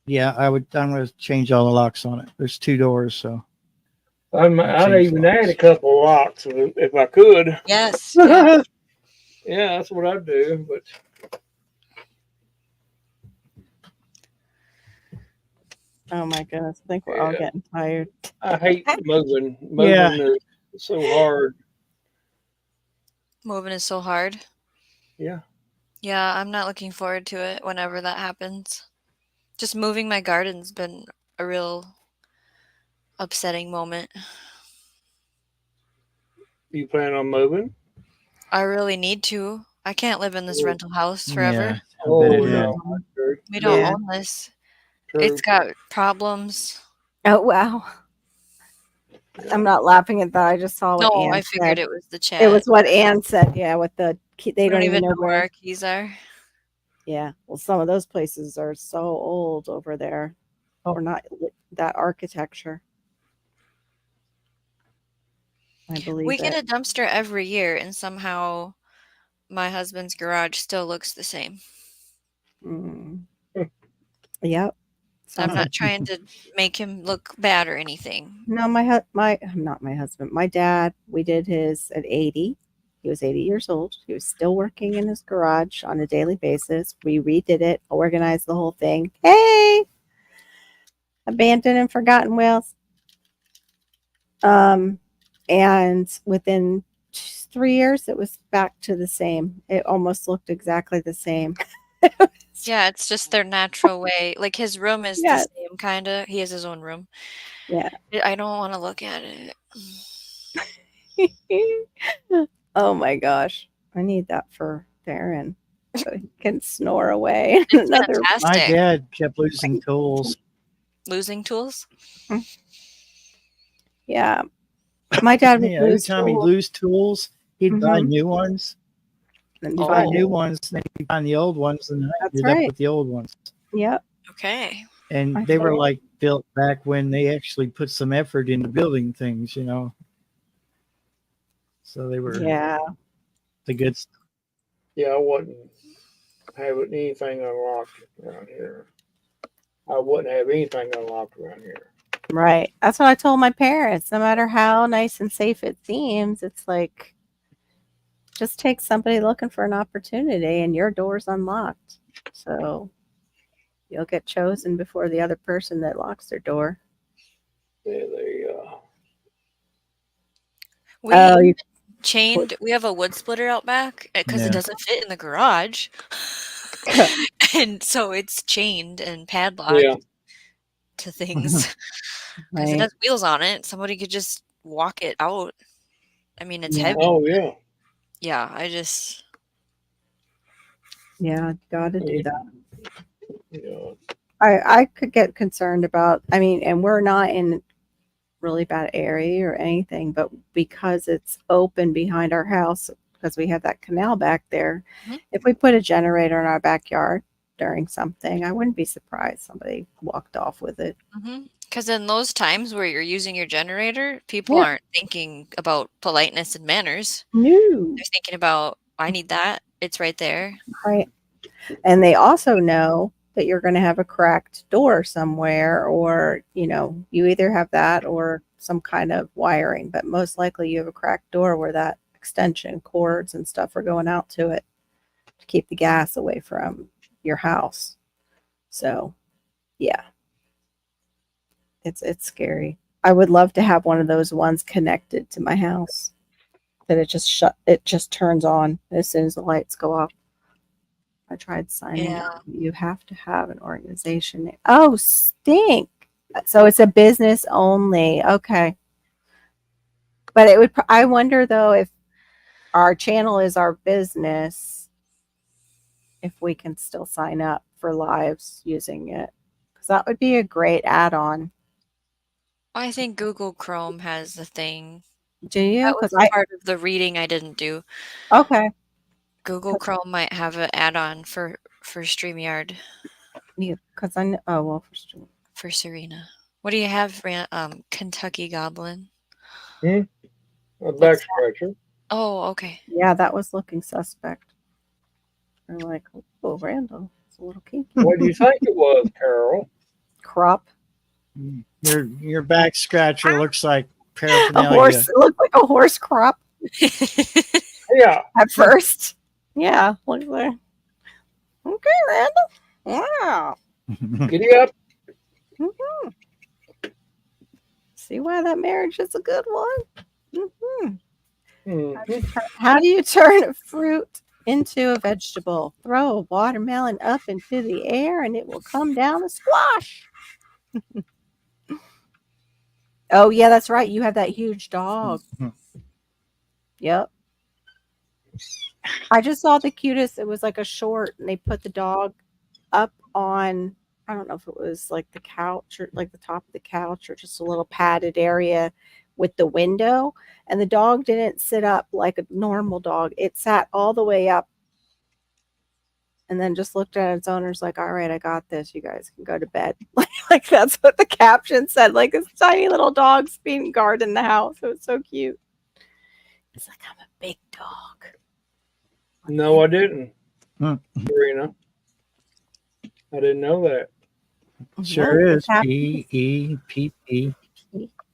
Yeah, I would. I'm gonna change all the locks on it. There's 2 doors, so. I'd even add a couple of locks if I could. Yes. Yeah. Yeah, that's what I'd do. But Oh my goodness. I think we're all getting tired. I hate moving. Moving is so hard. Moving is so hard. Yeah. Yeah, I'm not looking forward to it whenever that happens. Just moving my garden's been a real upsetting moment. You plan on moving? I really need to. I can't live in this rental house forever. Yeah, Oh, it no. We don't Yeah. own this. True. It's got problems. Oh wow. I'm not laughing at that. I just saw what No, Ann I figured said. it was the chat. It was what Ann said. Yeah, with the key, they We don't even know where where. our keys are. Yeah. Well, some of those places are so old over there, or not that architecture. I believe We get it. a dumpster every year, and somehow my husband's garage still looks the same. Mm. Yep. I'm not trying to make him look bad or anything. No, not my husband. My dad, we did his at 80. He was 80 years old. He was still working in his garage on a daily basis. We redid it, organized the whole thing. Hey, abandoned and forgotten whales. And within 3 years, it was back to the same. It almost looked exactly the same. Yeah, it's just their natural way. Like his room is the same kind of. He has his own room. Yeah. I don't want to look at it. Oh my gosh. I need that for Darren so he can snore away. It's Another. fantastic. My dad kept losing tools. Losing tools? Yeah. My dad would every lose time he'd tools. lose tools, he'd buy new ones. And He'd buy new ones, then he'd find the old ones, and then I ended up with the old ones. Yep. Okay. And they were like built back when they actually put some effort into building things, you know. So they were the good stuff. Yeah, I wouldn't have anything unlocked around here. I wouldn't have anything unlocked around here. Right. That's what I told my parents. No matter how nice and safe it seems, it's like just take somebody looking for an opportunity and your door's unlocked. So you'll get chosen before the other person that locks their door. We chained. We have a wood splitter out back because it doesn't fit in the garage, and so it's chained and padlocked to things because it has wheels on it. Somebody could just walk it out. I mean, it's heavy. Oh yeah. Yeah, I just. Yeah, got to do that. Yeah. I could get concerned about. I mean, and we're not in really bad area or anything, but because it's open behind our house, because we have that canal back there, if we put a generator in our backyard during something, I wouldn't be surprised somebody walked off with it. Because in those times where you're using your generator, people aren't thinking about politeness and manners. No. They're thinking about, I need that. It's right there. Right. And they also know that you're going to have a cracked door somewhere, or, you know, you either have that or some kind of wiring, but most likely you have a cracked door where that extension cords and stuff are going out to it to keep the gas away from your house. So, yeah. It's scary. I would love to have one of those ones connected to my house that it just turns on as soon as the lights go off. I tried signing up. You have to have an organization name. Oh, stink. So it's a business only. Okay. But it would, I wonder though, if our channel is our business, if we can still sign up for lives using it. Because that would be a great add-on. I think Google Chrome has the thing. Do you? That was part of the reading I didn't do. Okay. Google Chrome might have an add-on for StreamYard. Yeah, because I know. Oh well, for Serena. What do you have, Kentucky Goblin? A back scratcher. Oh, okay. Yeah, that was looking suspect. They're like, oh, Randall, it's a little kinky. What do you think it was, Carol? Crop. Your back scratcher looks like paraphernalia. A horse. It looked like a horse crop. Yeah. At first. Yeah. Looks like. Okay, Randall. Wow. Giddy up. Mm-hmm. See why that marriage is a good one? Mm-hmm. How do you turn a fruit into a vegetable? Throw a watermelon up into the air and it will come down a squash. Oh, yeah, that's right. You have that huge dog. Yep. I just saw the cutest. It was like a short, and they put the dog up on, I don't know if it was like the couch or like the top of the couch or just a little padded area with the window. And the dog didn't sit up like a normal dog. It sat all the way up and then just looked at its owners like, all right, I got this. You guys can go to bed. Like that's what the caption said. Like this tiny little dog's being guarded in the house. It was so cute. It's like, I'm a big dog. No, I didn't. Serena. I didn't know that. Sure is. P-E-P-P.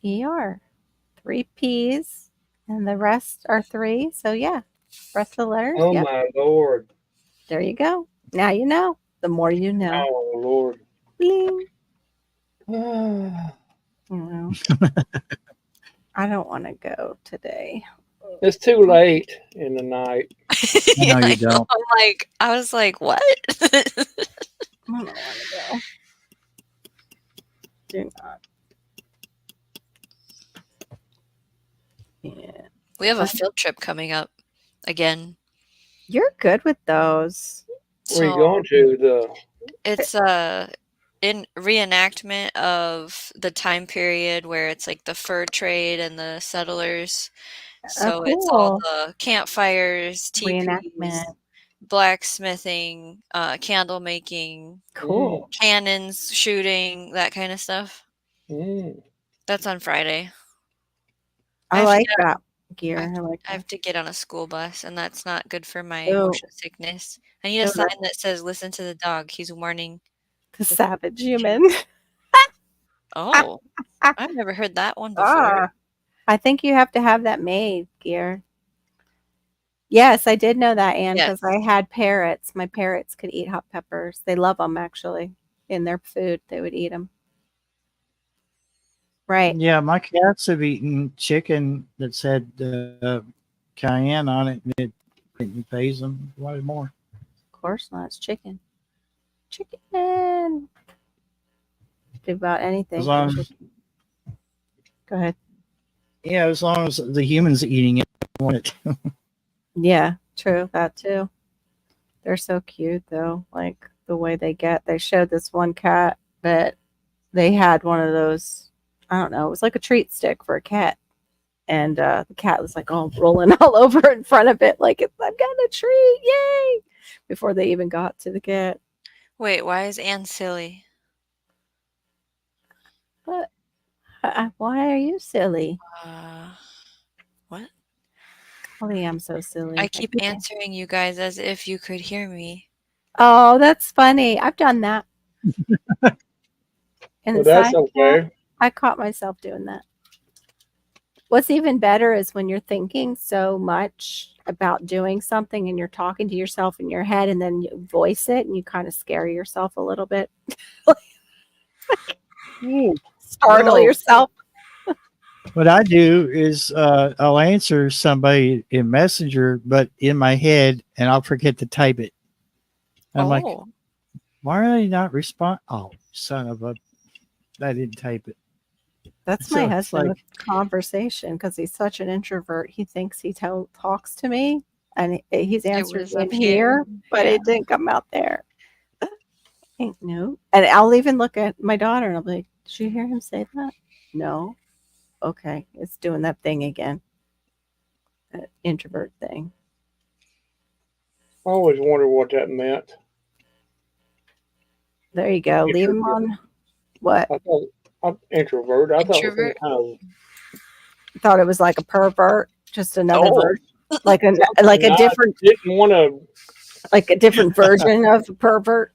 E-R. 3 P's. And the rest are 3. So, yeah. Rest of the letters. Oh, my Lord. There you go. Now you know. The more you know. Oh, Lord. Bling. I don't want to go today. It's too late in the night. No, you don't. I was like, what? I don't want to go. Do not. Yeah. We have a field trip coming up again. You're good with those. Where are you going to? It's in reenactment of the time period where it's like the fur trade and the settlers. So it's all the campfires, teepees, blacksmithing, candle making, cannons shooting, that kind of stuff. That's on Friday. I like that gear. I have to get on a school bus, and that's not good for my motion sickness. I need a sign that says, listen to the dog. He's warning the savage human. Oh, I've never heard that one before. I think you have to have that made, gear. Yes, I did know that, Anne, because I had parrots. My parrots could eat hot peppers. They love them, actually. In their food, they would eat them. Right. Yeah, my cats have eaten chicken that said cayenne on it, and it pays them a lot more. Of course not. It's chicken. Chicken. Do about anything. Go ahead. Yeah, as long as the humans eating it, I want it. Yeah, true. That too. They're so cute, though. Like the way they showed this one cat that they had one of those. I don't know. It was like a treat stick for a cat. And the cat was like all rolling all over in front of it. Like, I've got a treat. Yay. Before they even got to the cat. Wait, why is Anne silly? What? Why are you silly? What? Holly, I'm so silly. I keep answering you guys as if you could hear me. Oh, that's funny. I've done that. Well, that's okay. I caught myself doing that. What's even better is when you're thinking so much about doing something and you're talking to yourself in your head and then you voice it and you kind of scare yourself a little bit. Startle yourself. What I do is I'll answer somebody in Messenger, but in my head, and I'll forget to type it. I'm like, why are they not respond? Oh, son of a! I didn't type it. That's my husband with conversation because he's such an introvert. He thinks he talks to me and he's answers in here, but it didn't come out there. No. And I'll even look at my daughter and I'll be like, did you hear him say that? No. Okay. It's doing that thing again. That introvert thing. I always wondered what that meant. There you go. Leave him on what? I'm introvert. I thought it was like a pervert, just another version, like a different. Didn't want to. Like a different version of a pervert.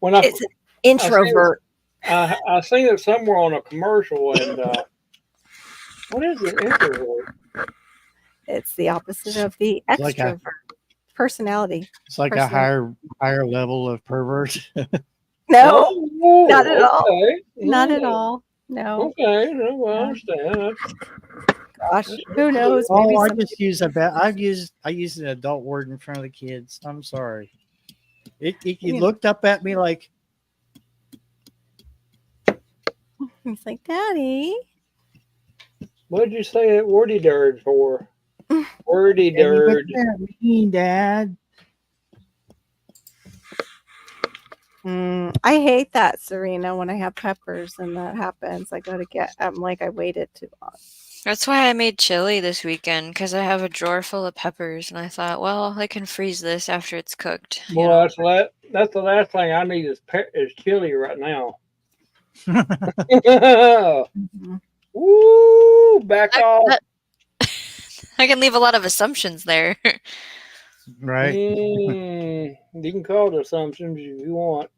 It's an introvert. I seen it somewhere on a commercial, and what is an introvert? It's the opposite of the extrovert. Personality. It's like a higher level of pervert. No, Oh, Not at all. okay. Not at all. No. Okay, no, I understand. Gosh, who knows? Oh, Maybe I some just use I use an adult word in front of the kids. I'm sorry. You looked up at me like he's like, Daddy. What did you say that wordy dirt for? Wordy Daddy, what dirt. does that mean, Dad? I hate that, Serena, when I have peppers and that happens. I go to get, I'm like, I waited too long. That's why I made chili this weekend, because I have a drawer full of peppers, and I thought, well, I can freeze this after it's cooked. Well, that's the last thing I need is chili right now. Woo! Back off. I can leave a lot of assumptions there. Right. You can call it assumptions if you want.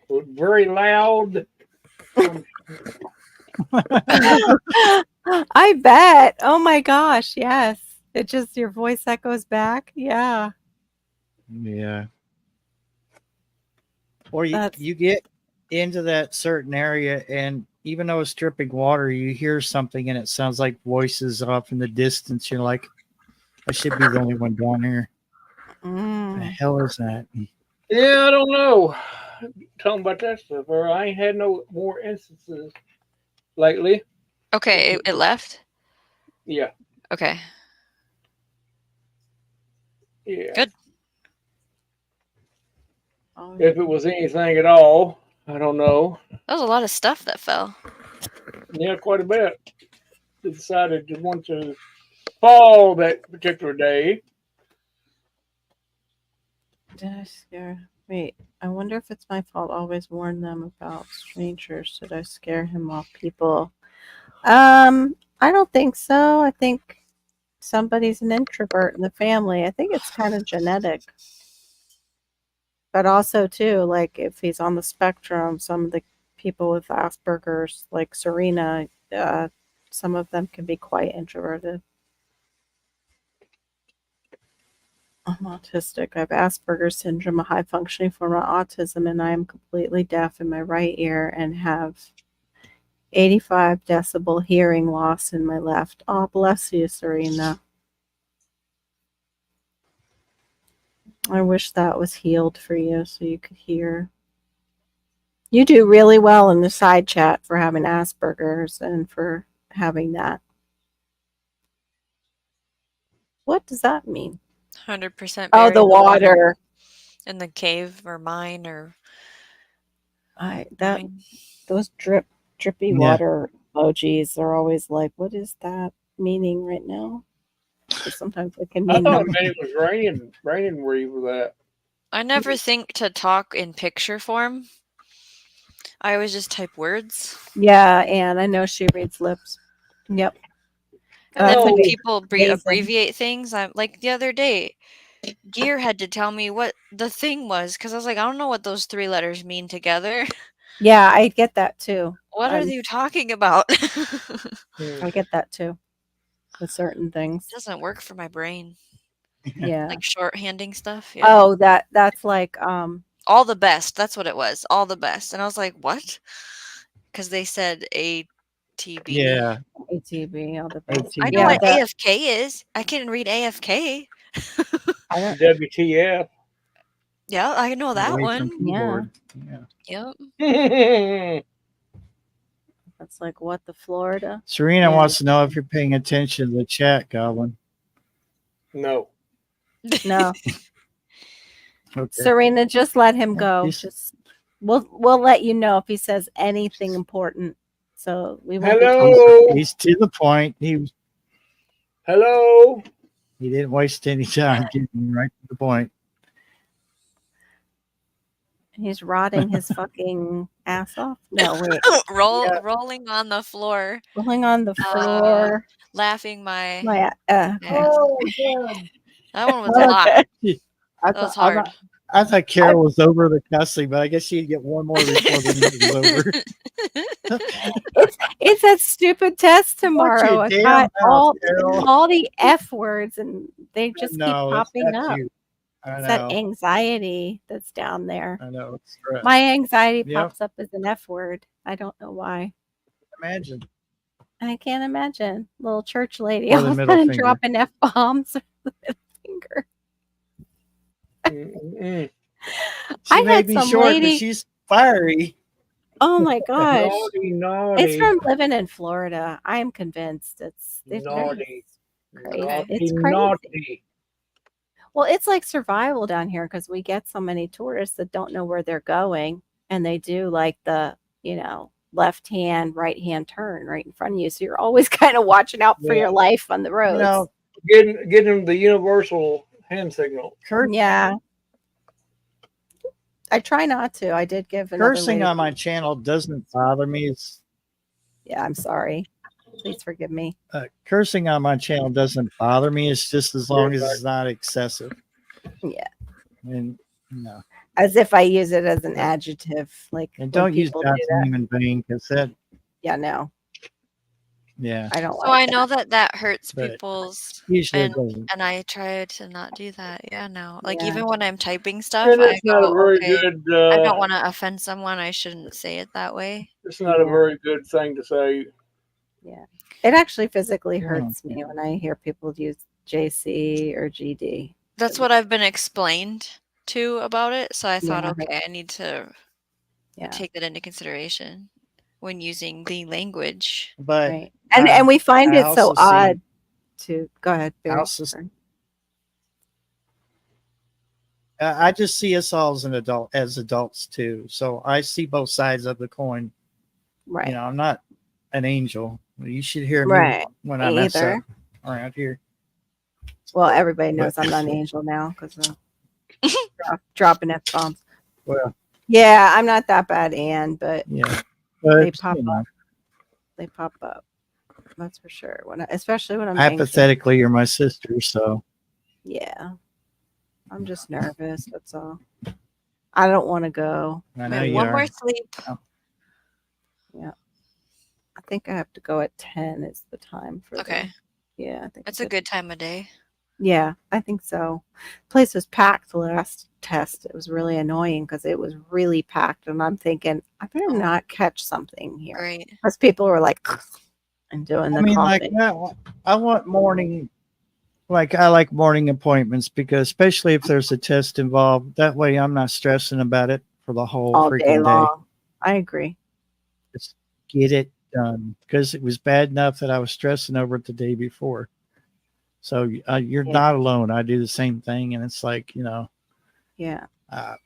But very loud. I bet. Oh my gosh, yes. It just your voice echoes back. Yeah. Yeah. Or you get into that certain area, and even though it's dripping water, you hear something and it sounds like voices off in the distance. You're like, I should be the only one down here. What the hell is that? Yeah, I don't know. Talking about that stuff, or I ain't had no more instances lately. Okay, it left? Yeah. Okay. Yeah. Good. If it was anything at all, I don't know. That was a lot of stuff that fell. Yeah, quite a bit. They decided to want to fall that particular day. Did I scare? Wait, I wonder if it's my fault. Always warn them about strangers. Did I scare him off people? I don't think so. I think somebody's an introvert in the family. I think it's kind of genetic. But also too, like if he's on the spectrum, some of the people with Asperger's, like Serena, some of them can be quite introverted. I'm autistic. I have Asperger's syndrome, a high functioning form of autism, and I am completely deaf in my right ear and have 85 decibel hearing loss in my left. Oh, bless you, Serena. I wish that was healed for you so you could hear. You do really well in the side chat for having Asperger's and for having that. What does that mean? 100%. Oh, the water. In the cave or mine or those drippy water emojis are always like, what is that meaning right now? Because sometimes it can mean I thought it was raining where you were at. I never think to talk in picture form. I always just type words. Yeah, and I know she reads lips. Yep. And then when people abbreviate things, I'm like the other day, Gear had to tell me what the thing was because I was like, I don't know what those 3 letters mean together. Yeah, I get that too. What are you talking about? I get that too with certain things. It doesn't work for my brain. Yeah. Like shorthanding stuff. Yeah. Oh, that's like all the best. That's what it was. All the best. And I was like, what? Because they said ATB. Yeah. ATB, all the best. I know what AFK is. I can read AFK. WTF. Yeah, I know that one. Yeah. Yep. That's like what, the Florida? Serena wants to know if you're paying attention to the chat, Goblin. No. No. Okay. Serena, just let him go. Just we'll let you know if he says anything important. So we won't. Hello. He's to the point. Hello. He didn't waste any time getting right to the point. He's rotting his fucking ass off. No, wait. Rolling on the floor. Rolling on the floor. Laughing my oh, God. That one was a lot. That was hard. I thought Carol was over the cussing, but I guess she'd get one more before the night was over. it's that stupid test tomorrow. I got all the F words and they just keep popping up. It's that anxiety that's down there. I know. It's stress. My anxiety pops up as an F word. I don't know why. Imagine. I can't imagine. Little church lady Or all the of a middle sudden finger. dropping F-bombs. The middle finger. She I may had be some short, lady. but she's fiery. Oh my gosh. Naughty. It's from living in Florida. I am convinced it's naughty. Crazy. It's crazy. naughty. Well, it's like survival down here because we get so many tourists that don't know where they're going, and they do like the, left hand, right hand turn right in front of you. So you're always kind of watching out for your life on the roads. Getting the universal hand signal. Yeah. I try not to. I did give Cursing on my channel doesn't bother me. Yeah, I'm sorry. Please forgive me. Cursing on my channel doesn't bother me. It's just as long as it's not excessive. Yeah. And as if I use it as an adjective, like. And don't use God's name in vain, because that. Yeah, no. Yeah. I don't. So I know that hurts people's. Usually and I try to not do that. Yeah, no. Like even when I'm typing stuff, And it's I not go, a very okay, good. I don't want to offend someone. I shouldn't say it that way. It's not a very good thing to say. Yeah, it actually physically hurts me when I hear people use JC or GD. That's what I've been explained to about it. So I thought, okay, I need to take that into consideration when using the language. But right. And we find it so odd to go ahead, Barry. I just see us all as adults too. So I see both sides of the coin. Right. I'm not an angel. You should hear me when I mess up around here. Well, everybody knows I'm not an angel now because of dropping F-bombs. Well, yeah, I'm not that bad, Ann, but they pop up. They pop up. That's for sure. Especially when I'm hypothetically, you're my sister, so yeah. I'm just nervous. That's all. I don't want to go. I know you one are. more sleep. Oh. Yeah. I think I have to go at 10 is the time for okay. Yeah, I think that's a good time of day. Yeah, I think so. Place was packed the last test. It was really annoying because it was really packed, and I'm thinking I better not catch something here. Right. Because people were like and doing the coughing. I want morning. I like morning appointments because especially if there's a test involved, that way I'm not stressing about it for the whole all freaking day day. long. I agree. Just get it done because it was bad enough that I was stressing over it the day before. So you're not alone. I do the same thing, and it's like yeah. My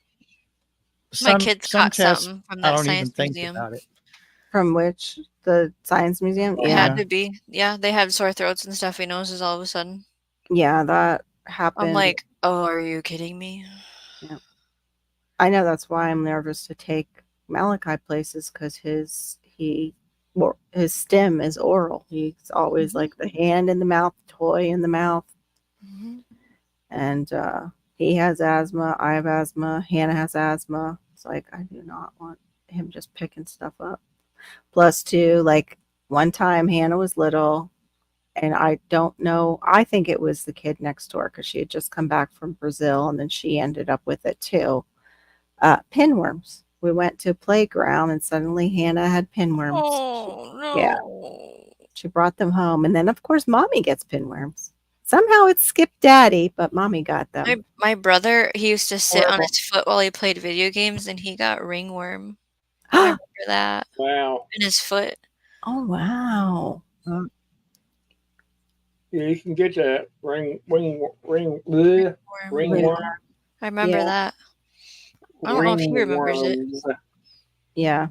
kids caught tests, something from I that don't science even museum. think about it. From which the science museum? It had to be. Yeah, they had sore throats and stuffy noses all of a sudden. Yeah, that happened. I'm like, oh, are you kidding me? Yeah. I know that's why I'm nervous to take Malachi places because his stem is oral. He's always like the hand in the mouth, toy in the mouth. Mm-hmm. And he has asthma. I have asthma. Hannah has asthma. It's like, I do not want him just picking stuff up. Plus, too, like one time Hannah was little and I don't know. I think it was the kid next door because she had just come back from Brazil and then she ended up with it too. Pinworms. We went to a playground and suddenly Hannah had pinworms. Oh, no. Yeah. She brought them home. And then, of course, mommy gets pinworms. Somehow it skipped daddy, but mommy got them. My brother, he used to sit on his foot while he played video games and he got ringworm. I remember that. Wow. In his foot. Oh, wow. Yeah, you can get that ringworm. I remember that. I don't know if he remembers it. Yeah.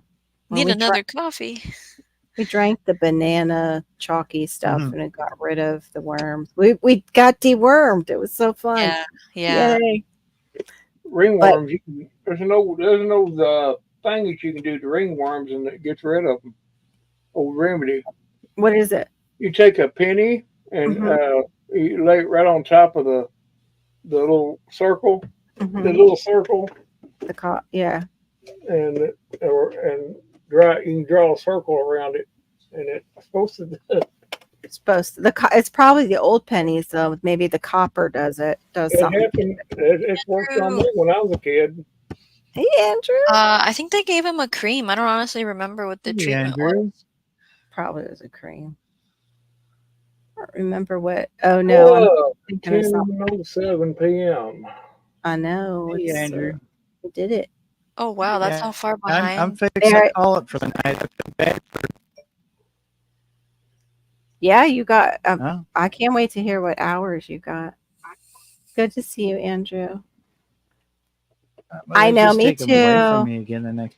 Well, Need another coffee. We drank the banana chalky stuff and it got rid of the worms. We got dewormed. It was so fun. Yeah. Yay. Ringworms. There's an old thing that you can do to ringworms and it gets rid of them. Old remedy. What is it? You take a penny and you lay it right on top of the little circle. The little circle. Yeah. And draw. You can draw a circle around it, and it's supposed to It's supposed to, it's probably the old pennies though. Maybe the copper does something. Happened. It worked on me when I was a kid. Hey, Andrew. I think they gave him a cream. I don't honestly remember what the treatment was. Probably was a cream. I don't remember what. Oh no, I'm thinking 10:07 p.m. I know. Hey, Andrew. We did it. Oh wow, that's how far behind. I'm fixing to call it for the night. Yeah, you got. I can't wait to hear what hours you got. Good to see you, Andrew. I know, me too. Away from me again the next.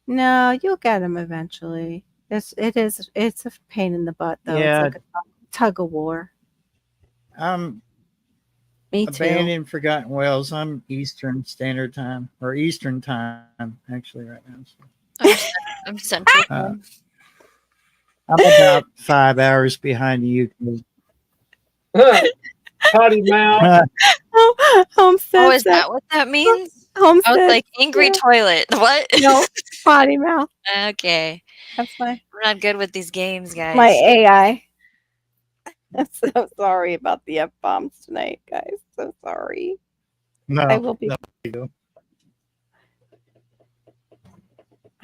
No, you'll get them eventually. It's a pain in the butt though. Yeah. It's like a tug of war. Me too. Abandoned Forgotten Wells. I'm Eastern Standard Time or Eastern Time actually right now. So. I'm Central. I'm about 5 hours behind you. Potty mouth. Oh, is that what that means? I was like angry toilet. What? No, potty mouth. Okay. That's fine. I'm not good with these games, guys. My AI. I'm so sorry about the F-bombs tonight, guys. So sorry. No, I will be. No.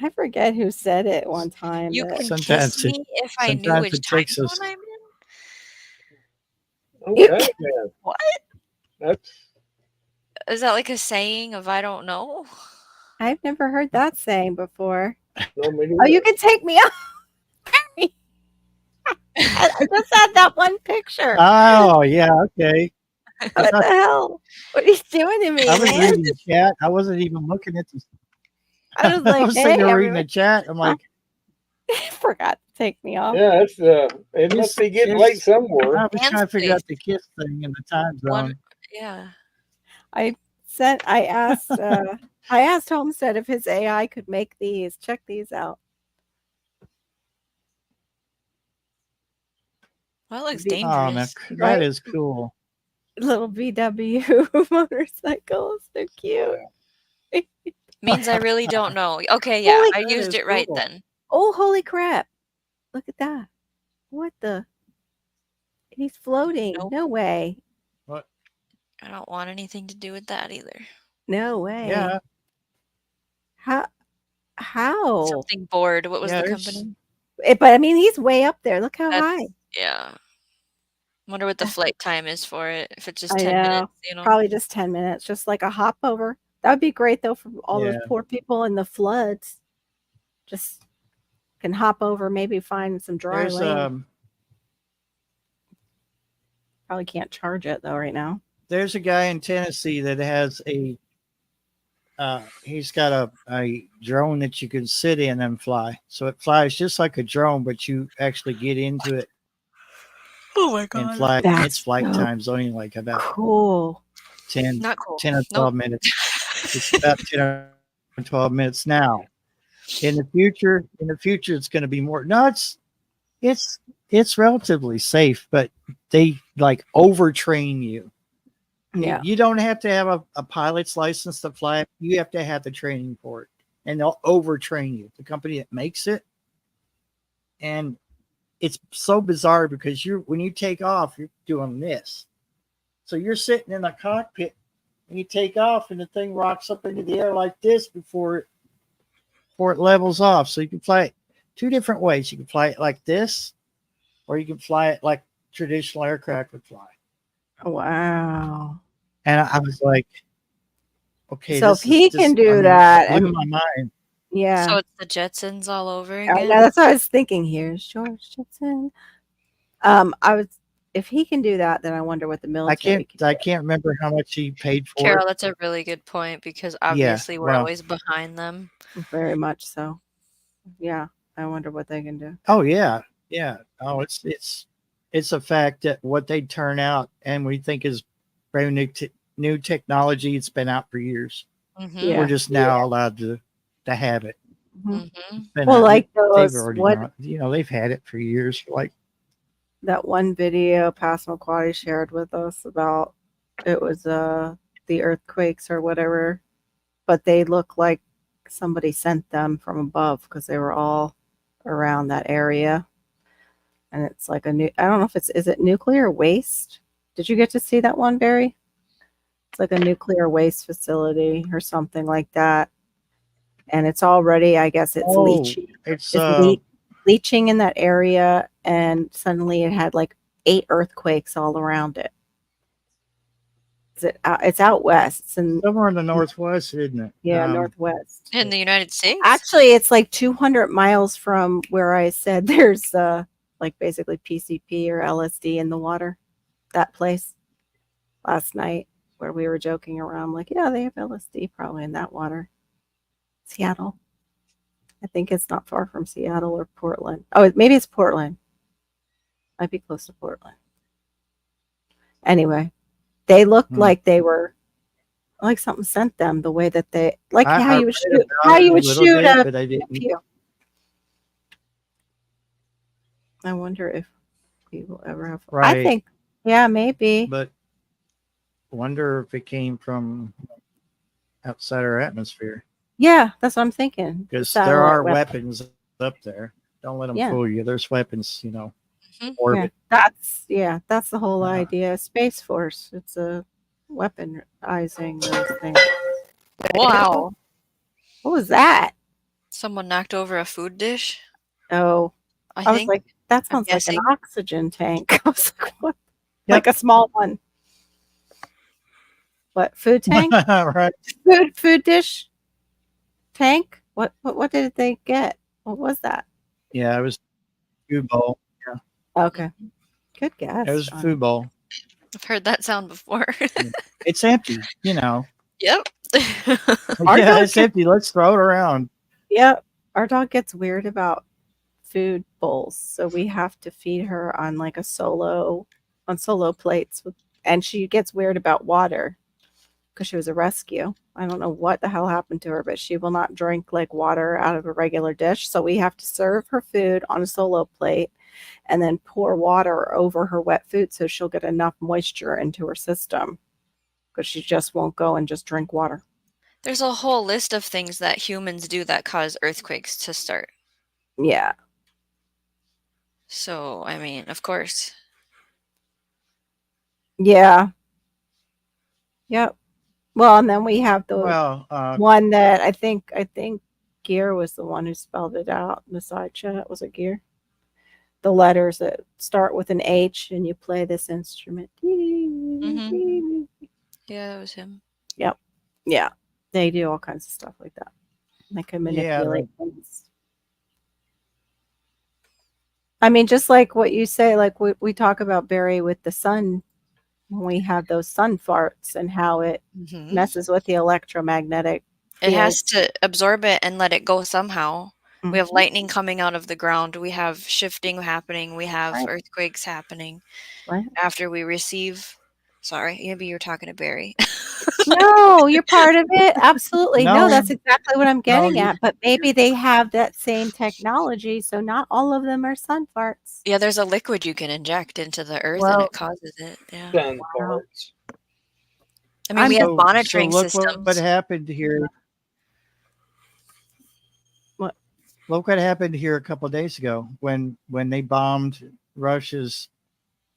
I forget who said it one time. You can kiss me if I knew which time zone I'm in. Okay, man. What? Is that like a saying of I don't know? I've never heard that saying before. No, oh, you can take me out. I just had that one picture. Oh, yeah, okay. What the hell? What are you doing to me, I was man? reading the chat. I wasn't even looking at the. I was like, I was sitting there reading the chat. I'm like, I forgot to take me off. Yeah, it must be getting late somewhere. I was trying to figure out the kiss thing in the time zone. Yeah. I asked Homestead if his AI could make these. Check these out. Well, it looks dangerous. Oh, that is cool. Little VW motorcycles. They're cute. Means I really don't know. Okay, yeah, I used it right then. Oh, holy crap. Look at that. What the? He's floating. Nope. No way. What? I don't want anything to do with that either. No way. Yeah. How? Something bored. What was the company? But I mean, he's way up there. Look how high. Yeah. Wonder what the flight time is for it. If it's just 10 minutes, you know. Probably just 10 minutes, just like a hop over. That would be great though for all those poor people in the floods. Just can hop over, maybe find some dry land. Probably can't charge it though right now. There's a guy in Tennessee that has he's got a drone that you can sit in and fly. So it flies just like a drone, but you actually get into it. Oh my God. And fly. Its flight time's only like about 10 or 12 minutes. It's about 10 or 12 minutes now. In the future, it's going to be more. No, it's relatively safe, but they like overtrain you. Yeah. You don't have to have a pilot's license to fly. You have to have the training for it. And they'll overtrain you. The company that makes it. And it's so bizarre because when you take off, you're doing this. So you're sitting in the cockpit and you take off and the thing rocks up into the air like this before it levels off. So you can fly it two different ways. You can fly it like this, or you can fly it like traditional aircraft would fly. Wow. And I was like, okay. So if he can do that, blew my mind. Yeah. So it's the Jetsons all over again. Yeah, that's what I was thinking. Here's George Jetson. If he can do that, then I wonder what the military. I can't remember how much he paid for Carol, it. that's a really good point because obviously we're always behind them. Very much so. Yeah, I wonder what they can do. Oh yeah, yeah. Oh, it's a fact that what they turn out and we think is brand new technology. It's been out for years. Mm-hmm. We're just now allowed to have it. Mm-hmm. Well, like they've already they've had it for years. Like that one video Passamaquoddy shared with us about it was the earthquakes or whatever, but they look like somebody sent them from above because they were all around that area. and it's like I don't know if is it nuclear waste? Did you get to see that one, Barry? It's like a nuclear waste facility or something like that. And it's already, I guess it's leaching. It's leaching in that area, and suddenly it had like 8 earthquakes all around it. It's out west. It's in somewhere in the northwest, isn't it? Yeah, northwest. In the United States? Actually, it's like 200 miles from where I said there's like basically PCP or LSD in the water. That place last night where we were joking around, like, yeah, they have LSD probably in that water. Seattle. I think it's not far from Seattle or Portland. Oh, maybe it's Portland. Might be close to Portland. Anyway, they looked like they were like something sent them the way that they like how you would shoot a pew. I wonder if we will ever have. Right. I think, yeah, maybe. But wonder if it came from outside our atmosphere. Yeah, that's what I'm thinking. Because there are weapons up there. Don't let them fool you. There's weapons, orbit. Yeah, that's the whole idea. Space Force. It's a weaponizing those things. Wow. What was that? Someone knocked over a food dish. Oh, I was like, that sounds like an oxygen tank. I was like, what? Yep. Like a small one. What, food tank? Right. Food dish tank? What did they get? What was that? Yeah, it was food bowl. Yeah. Okay. Good guess. It was a food bowl. I've heard that sound before. It's empty, Yep. Yeah, it's empty. Let's throw it around. Yep. Our dog gets weird about food bowls, so we have to feed her on like solo plates, and she gets weird about water because she was a rescue. I don't know what the hell happened to her, but she will not drink like water out of a regular dish, so we have to serve her food on a solo plate and then pour water over her wet food so she'll get enough moisture into her system, because she just won't go and just drink water. There's a whole list of things that humans do that cause earthquakes to start. Yeah. So, I mean, of course. Yeah. Yep. Well, and then we have the one that I think Gear was the one who spelled it out in the side chat. Was it Gear? The letters that start with an H, and you play this instrument. Mm-hmm. Yeah, that was him. Yep. Yeah. They do all kinds of stuff like that. They can manipulate things. I mean, just like what you say, like we talk about, Barry, with the sun, when we have those sun farts and how it messes with the electromagnetic field. It has to absorb it and let it go somehow. We have lightning coming out of the ground. We have shifting happening. We have earthquakes happening. Right. After we receive. Sorry, maybe you're talking to Barry. No, you're part of it. Absolutely. No, that's exactly what I'm getting at. But maybe they have that same technology, so not all of them are sun farts. Yeah, there's a liquid you can inject into the earth and it causes it. Yeah. Sun farts. I mean, we have monitoring look systems. What happened here. Look what happened here a couple of days ago when they bombed Russia's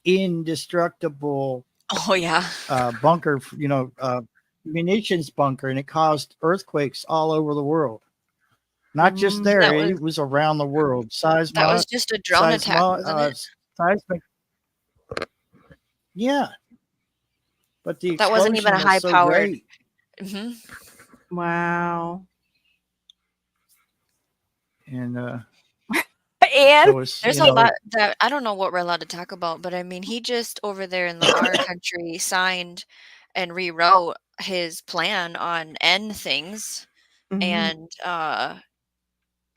indestructible bunker, munitions bunker, and it caused earthquakes all over the world. Not just there, it was around the world. That was just a drone attack, wasn't it? Seismic. Yeah. But that wasn't even a high powered. Wow. And there's a lot that I don't know what we're allowed to talk about, but I mean, he just over there in our country signed and rewrote his plan on end things, and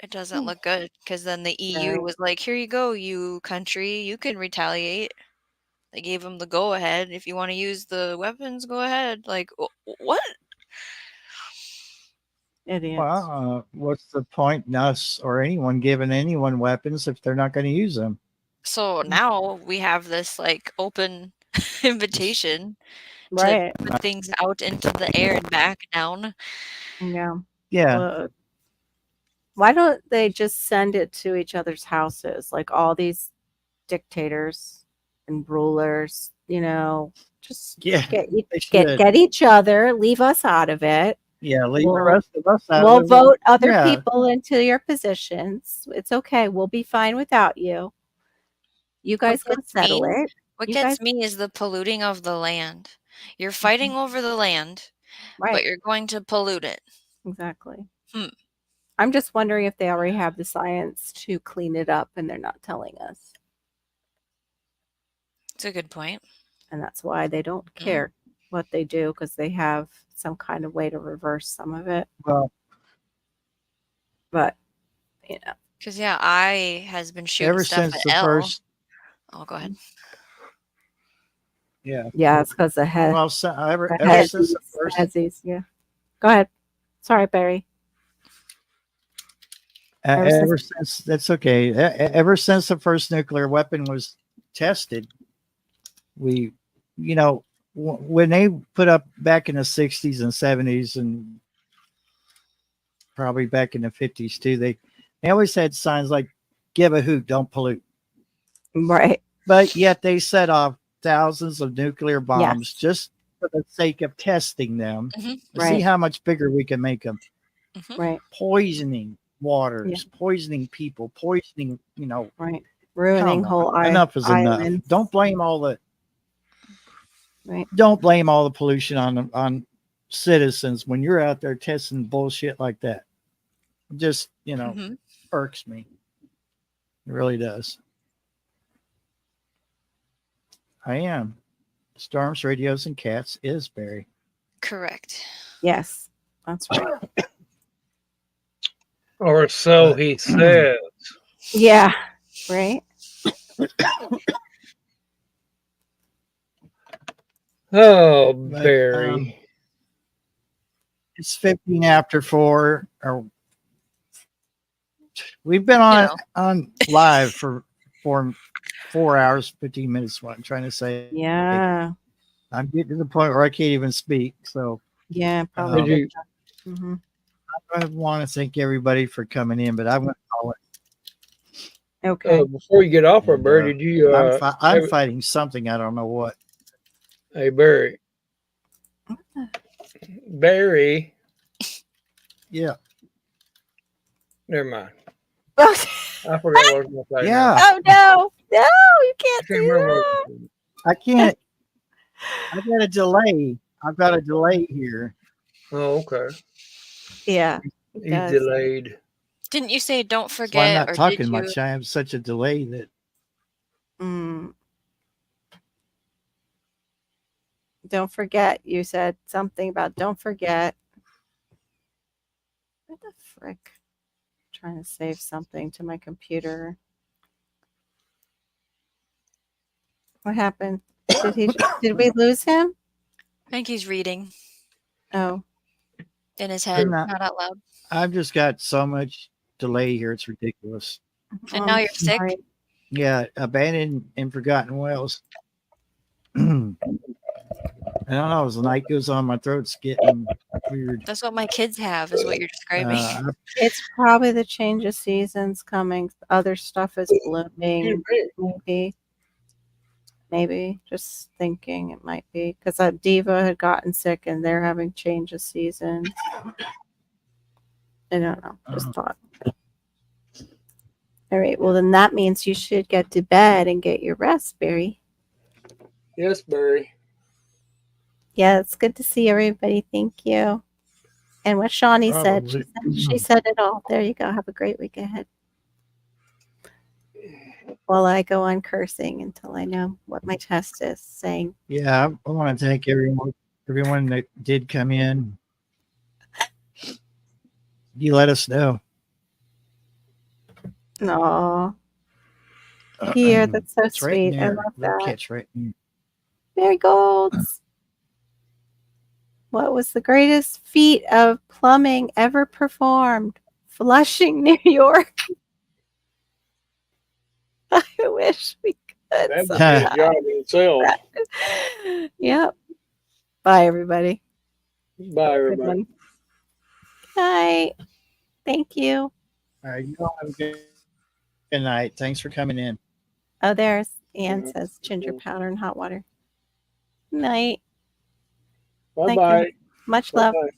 it doesn't look good, because then the EU was like, "Here you go, you country, you can retaliate." They gave him the go ahead. If you want to use the weapons, go ahead. Like, what? Idiots. Well, what's the point in us or anyone giving anyone weapons if they're not going to use them? So now we have this like open invitation to put things out into the air and back down. Yeah. Yeah. Why don't they just send it to each other's houses? Like all these dictators and rulers, just Yeah, get they should. get each other, leave us out of it. Yeah, leave the rest of us out We'll of it. vote other Yeah. people into your positions. It's okay. We'll be fine without you. You guys go settle it. What gets me is the polluting of the land. You're fighting over the land, but you're going to pollute it. Exactly. I'm just wondering if they already have the science to clean it up and they're not telling us. It's a good point. And that's why they don't care what they do, because they have some kind of way to reverse some of it. Well, but because I has been shooting ever stuff since at the L. first. Oh, go ahead. Yeah. Yeah, it's because the head. Well, ever since the first. Yeah. Go ahead. Sorry, Barry. Ever since that's okay. Ever since the first nuclear weapon was tested, we, when they put up back in the 60s and 70s and probably back in the 50s too, they always had signs like "Give a hoot, don't pollute." Right. But yet they set off thousands of nuclear bombs just for the sake of testing them to see how much bigger we can make them. Right. Poisoning waters, poisoning people, poisoning, right, ruining whole islands. Enough is enough. Don't blame all the don't blame all the pollution on citizens when you're out there testing bullshit like that. Just, irks me. It really does. I am. Storms, Radios, and Cats is Barry. Correct. Yes, that's right. Or so he says. Yeah, right. Oh, Barry. It's 15 after 4. We've been on live for 4 hours, 15 minutes. What I'm trying to say. Yeah. I'm getting to the point where I can't even speak. So yeah, probably. I want to thank everybody for coming in, but I'm going to call it. Okay. Before you get off, Barry, did you? I'm fighting something. I don't know what. Hey, Barry. Barry. Yeah. Never mind. I forgot what I was going to say. Yeah. Oh no, you can't do that. I can't. I've got a delay. I've got a delay here. Oh, okay. Yeah. He's delayed. Didn't you say don't forget? So I'm not talking did much. I have such a delay that. Don't forget. You said something about don't forget. What the frick? I'm trying to save something to my computer. What happened? Did we lose him? I think he's reading. Oh. In his head, not out loud. I've just got so much delay here. It's ridiculous. And now you're sick? Yeah, abandoned and forgotten wells. I don't know. As the night goes on, my throat's getting weird. That's what my kids have, is what you're describing. It's probably the change of seasons coming. Other stuff is blooming. Maybe. Just thinking it might be. Because Diva had gotten sick and they're having change of seasons. I don't know. Just thought. All right. Well, then that means you should get to bed and get your rest, Barry. Yes, Barry. Yeah, it's good to see everybody. Thank you. And what Shawnee said, she said it all. There you go. Have a great week ahead. While I go on cursing until I know what my test is saying. Yeah, I want to thank everyone that did come in. You let us know. Aw. Here, that's so it's sweet. Right I love that. Catch right in. Mary Golds. What was the greatest feat of plumbing ever performed? Flushing, New York. I wish we could. That was a job in itself. Yep. Bye, everybody. Bye, everybody. Bye. Thank you. All right. You all have a good night. Thanks for coming in. Oh, there's Anne says ginger powder and hot water. Night. Bye-bye. Much love. Bye-bye.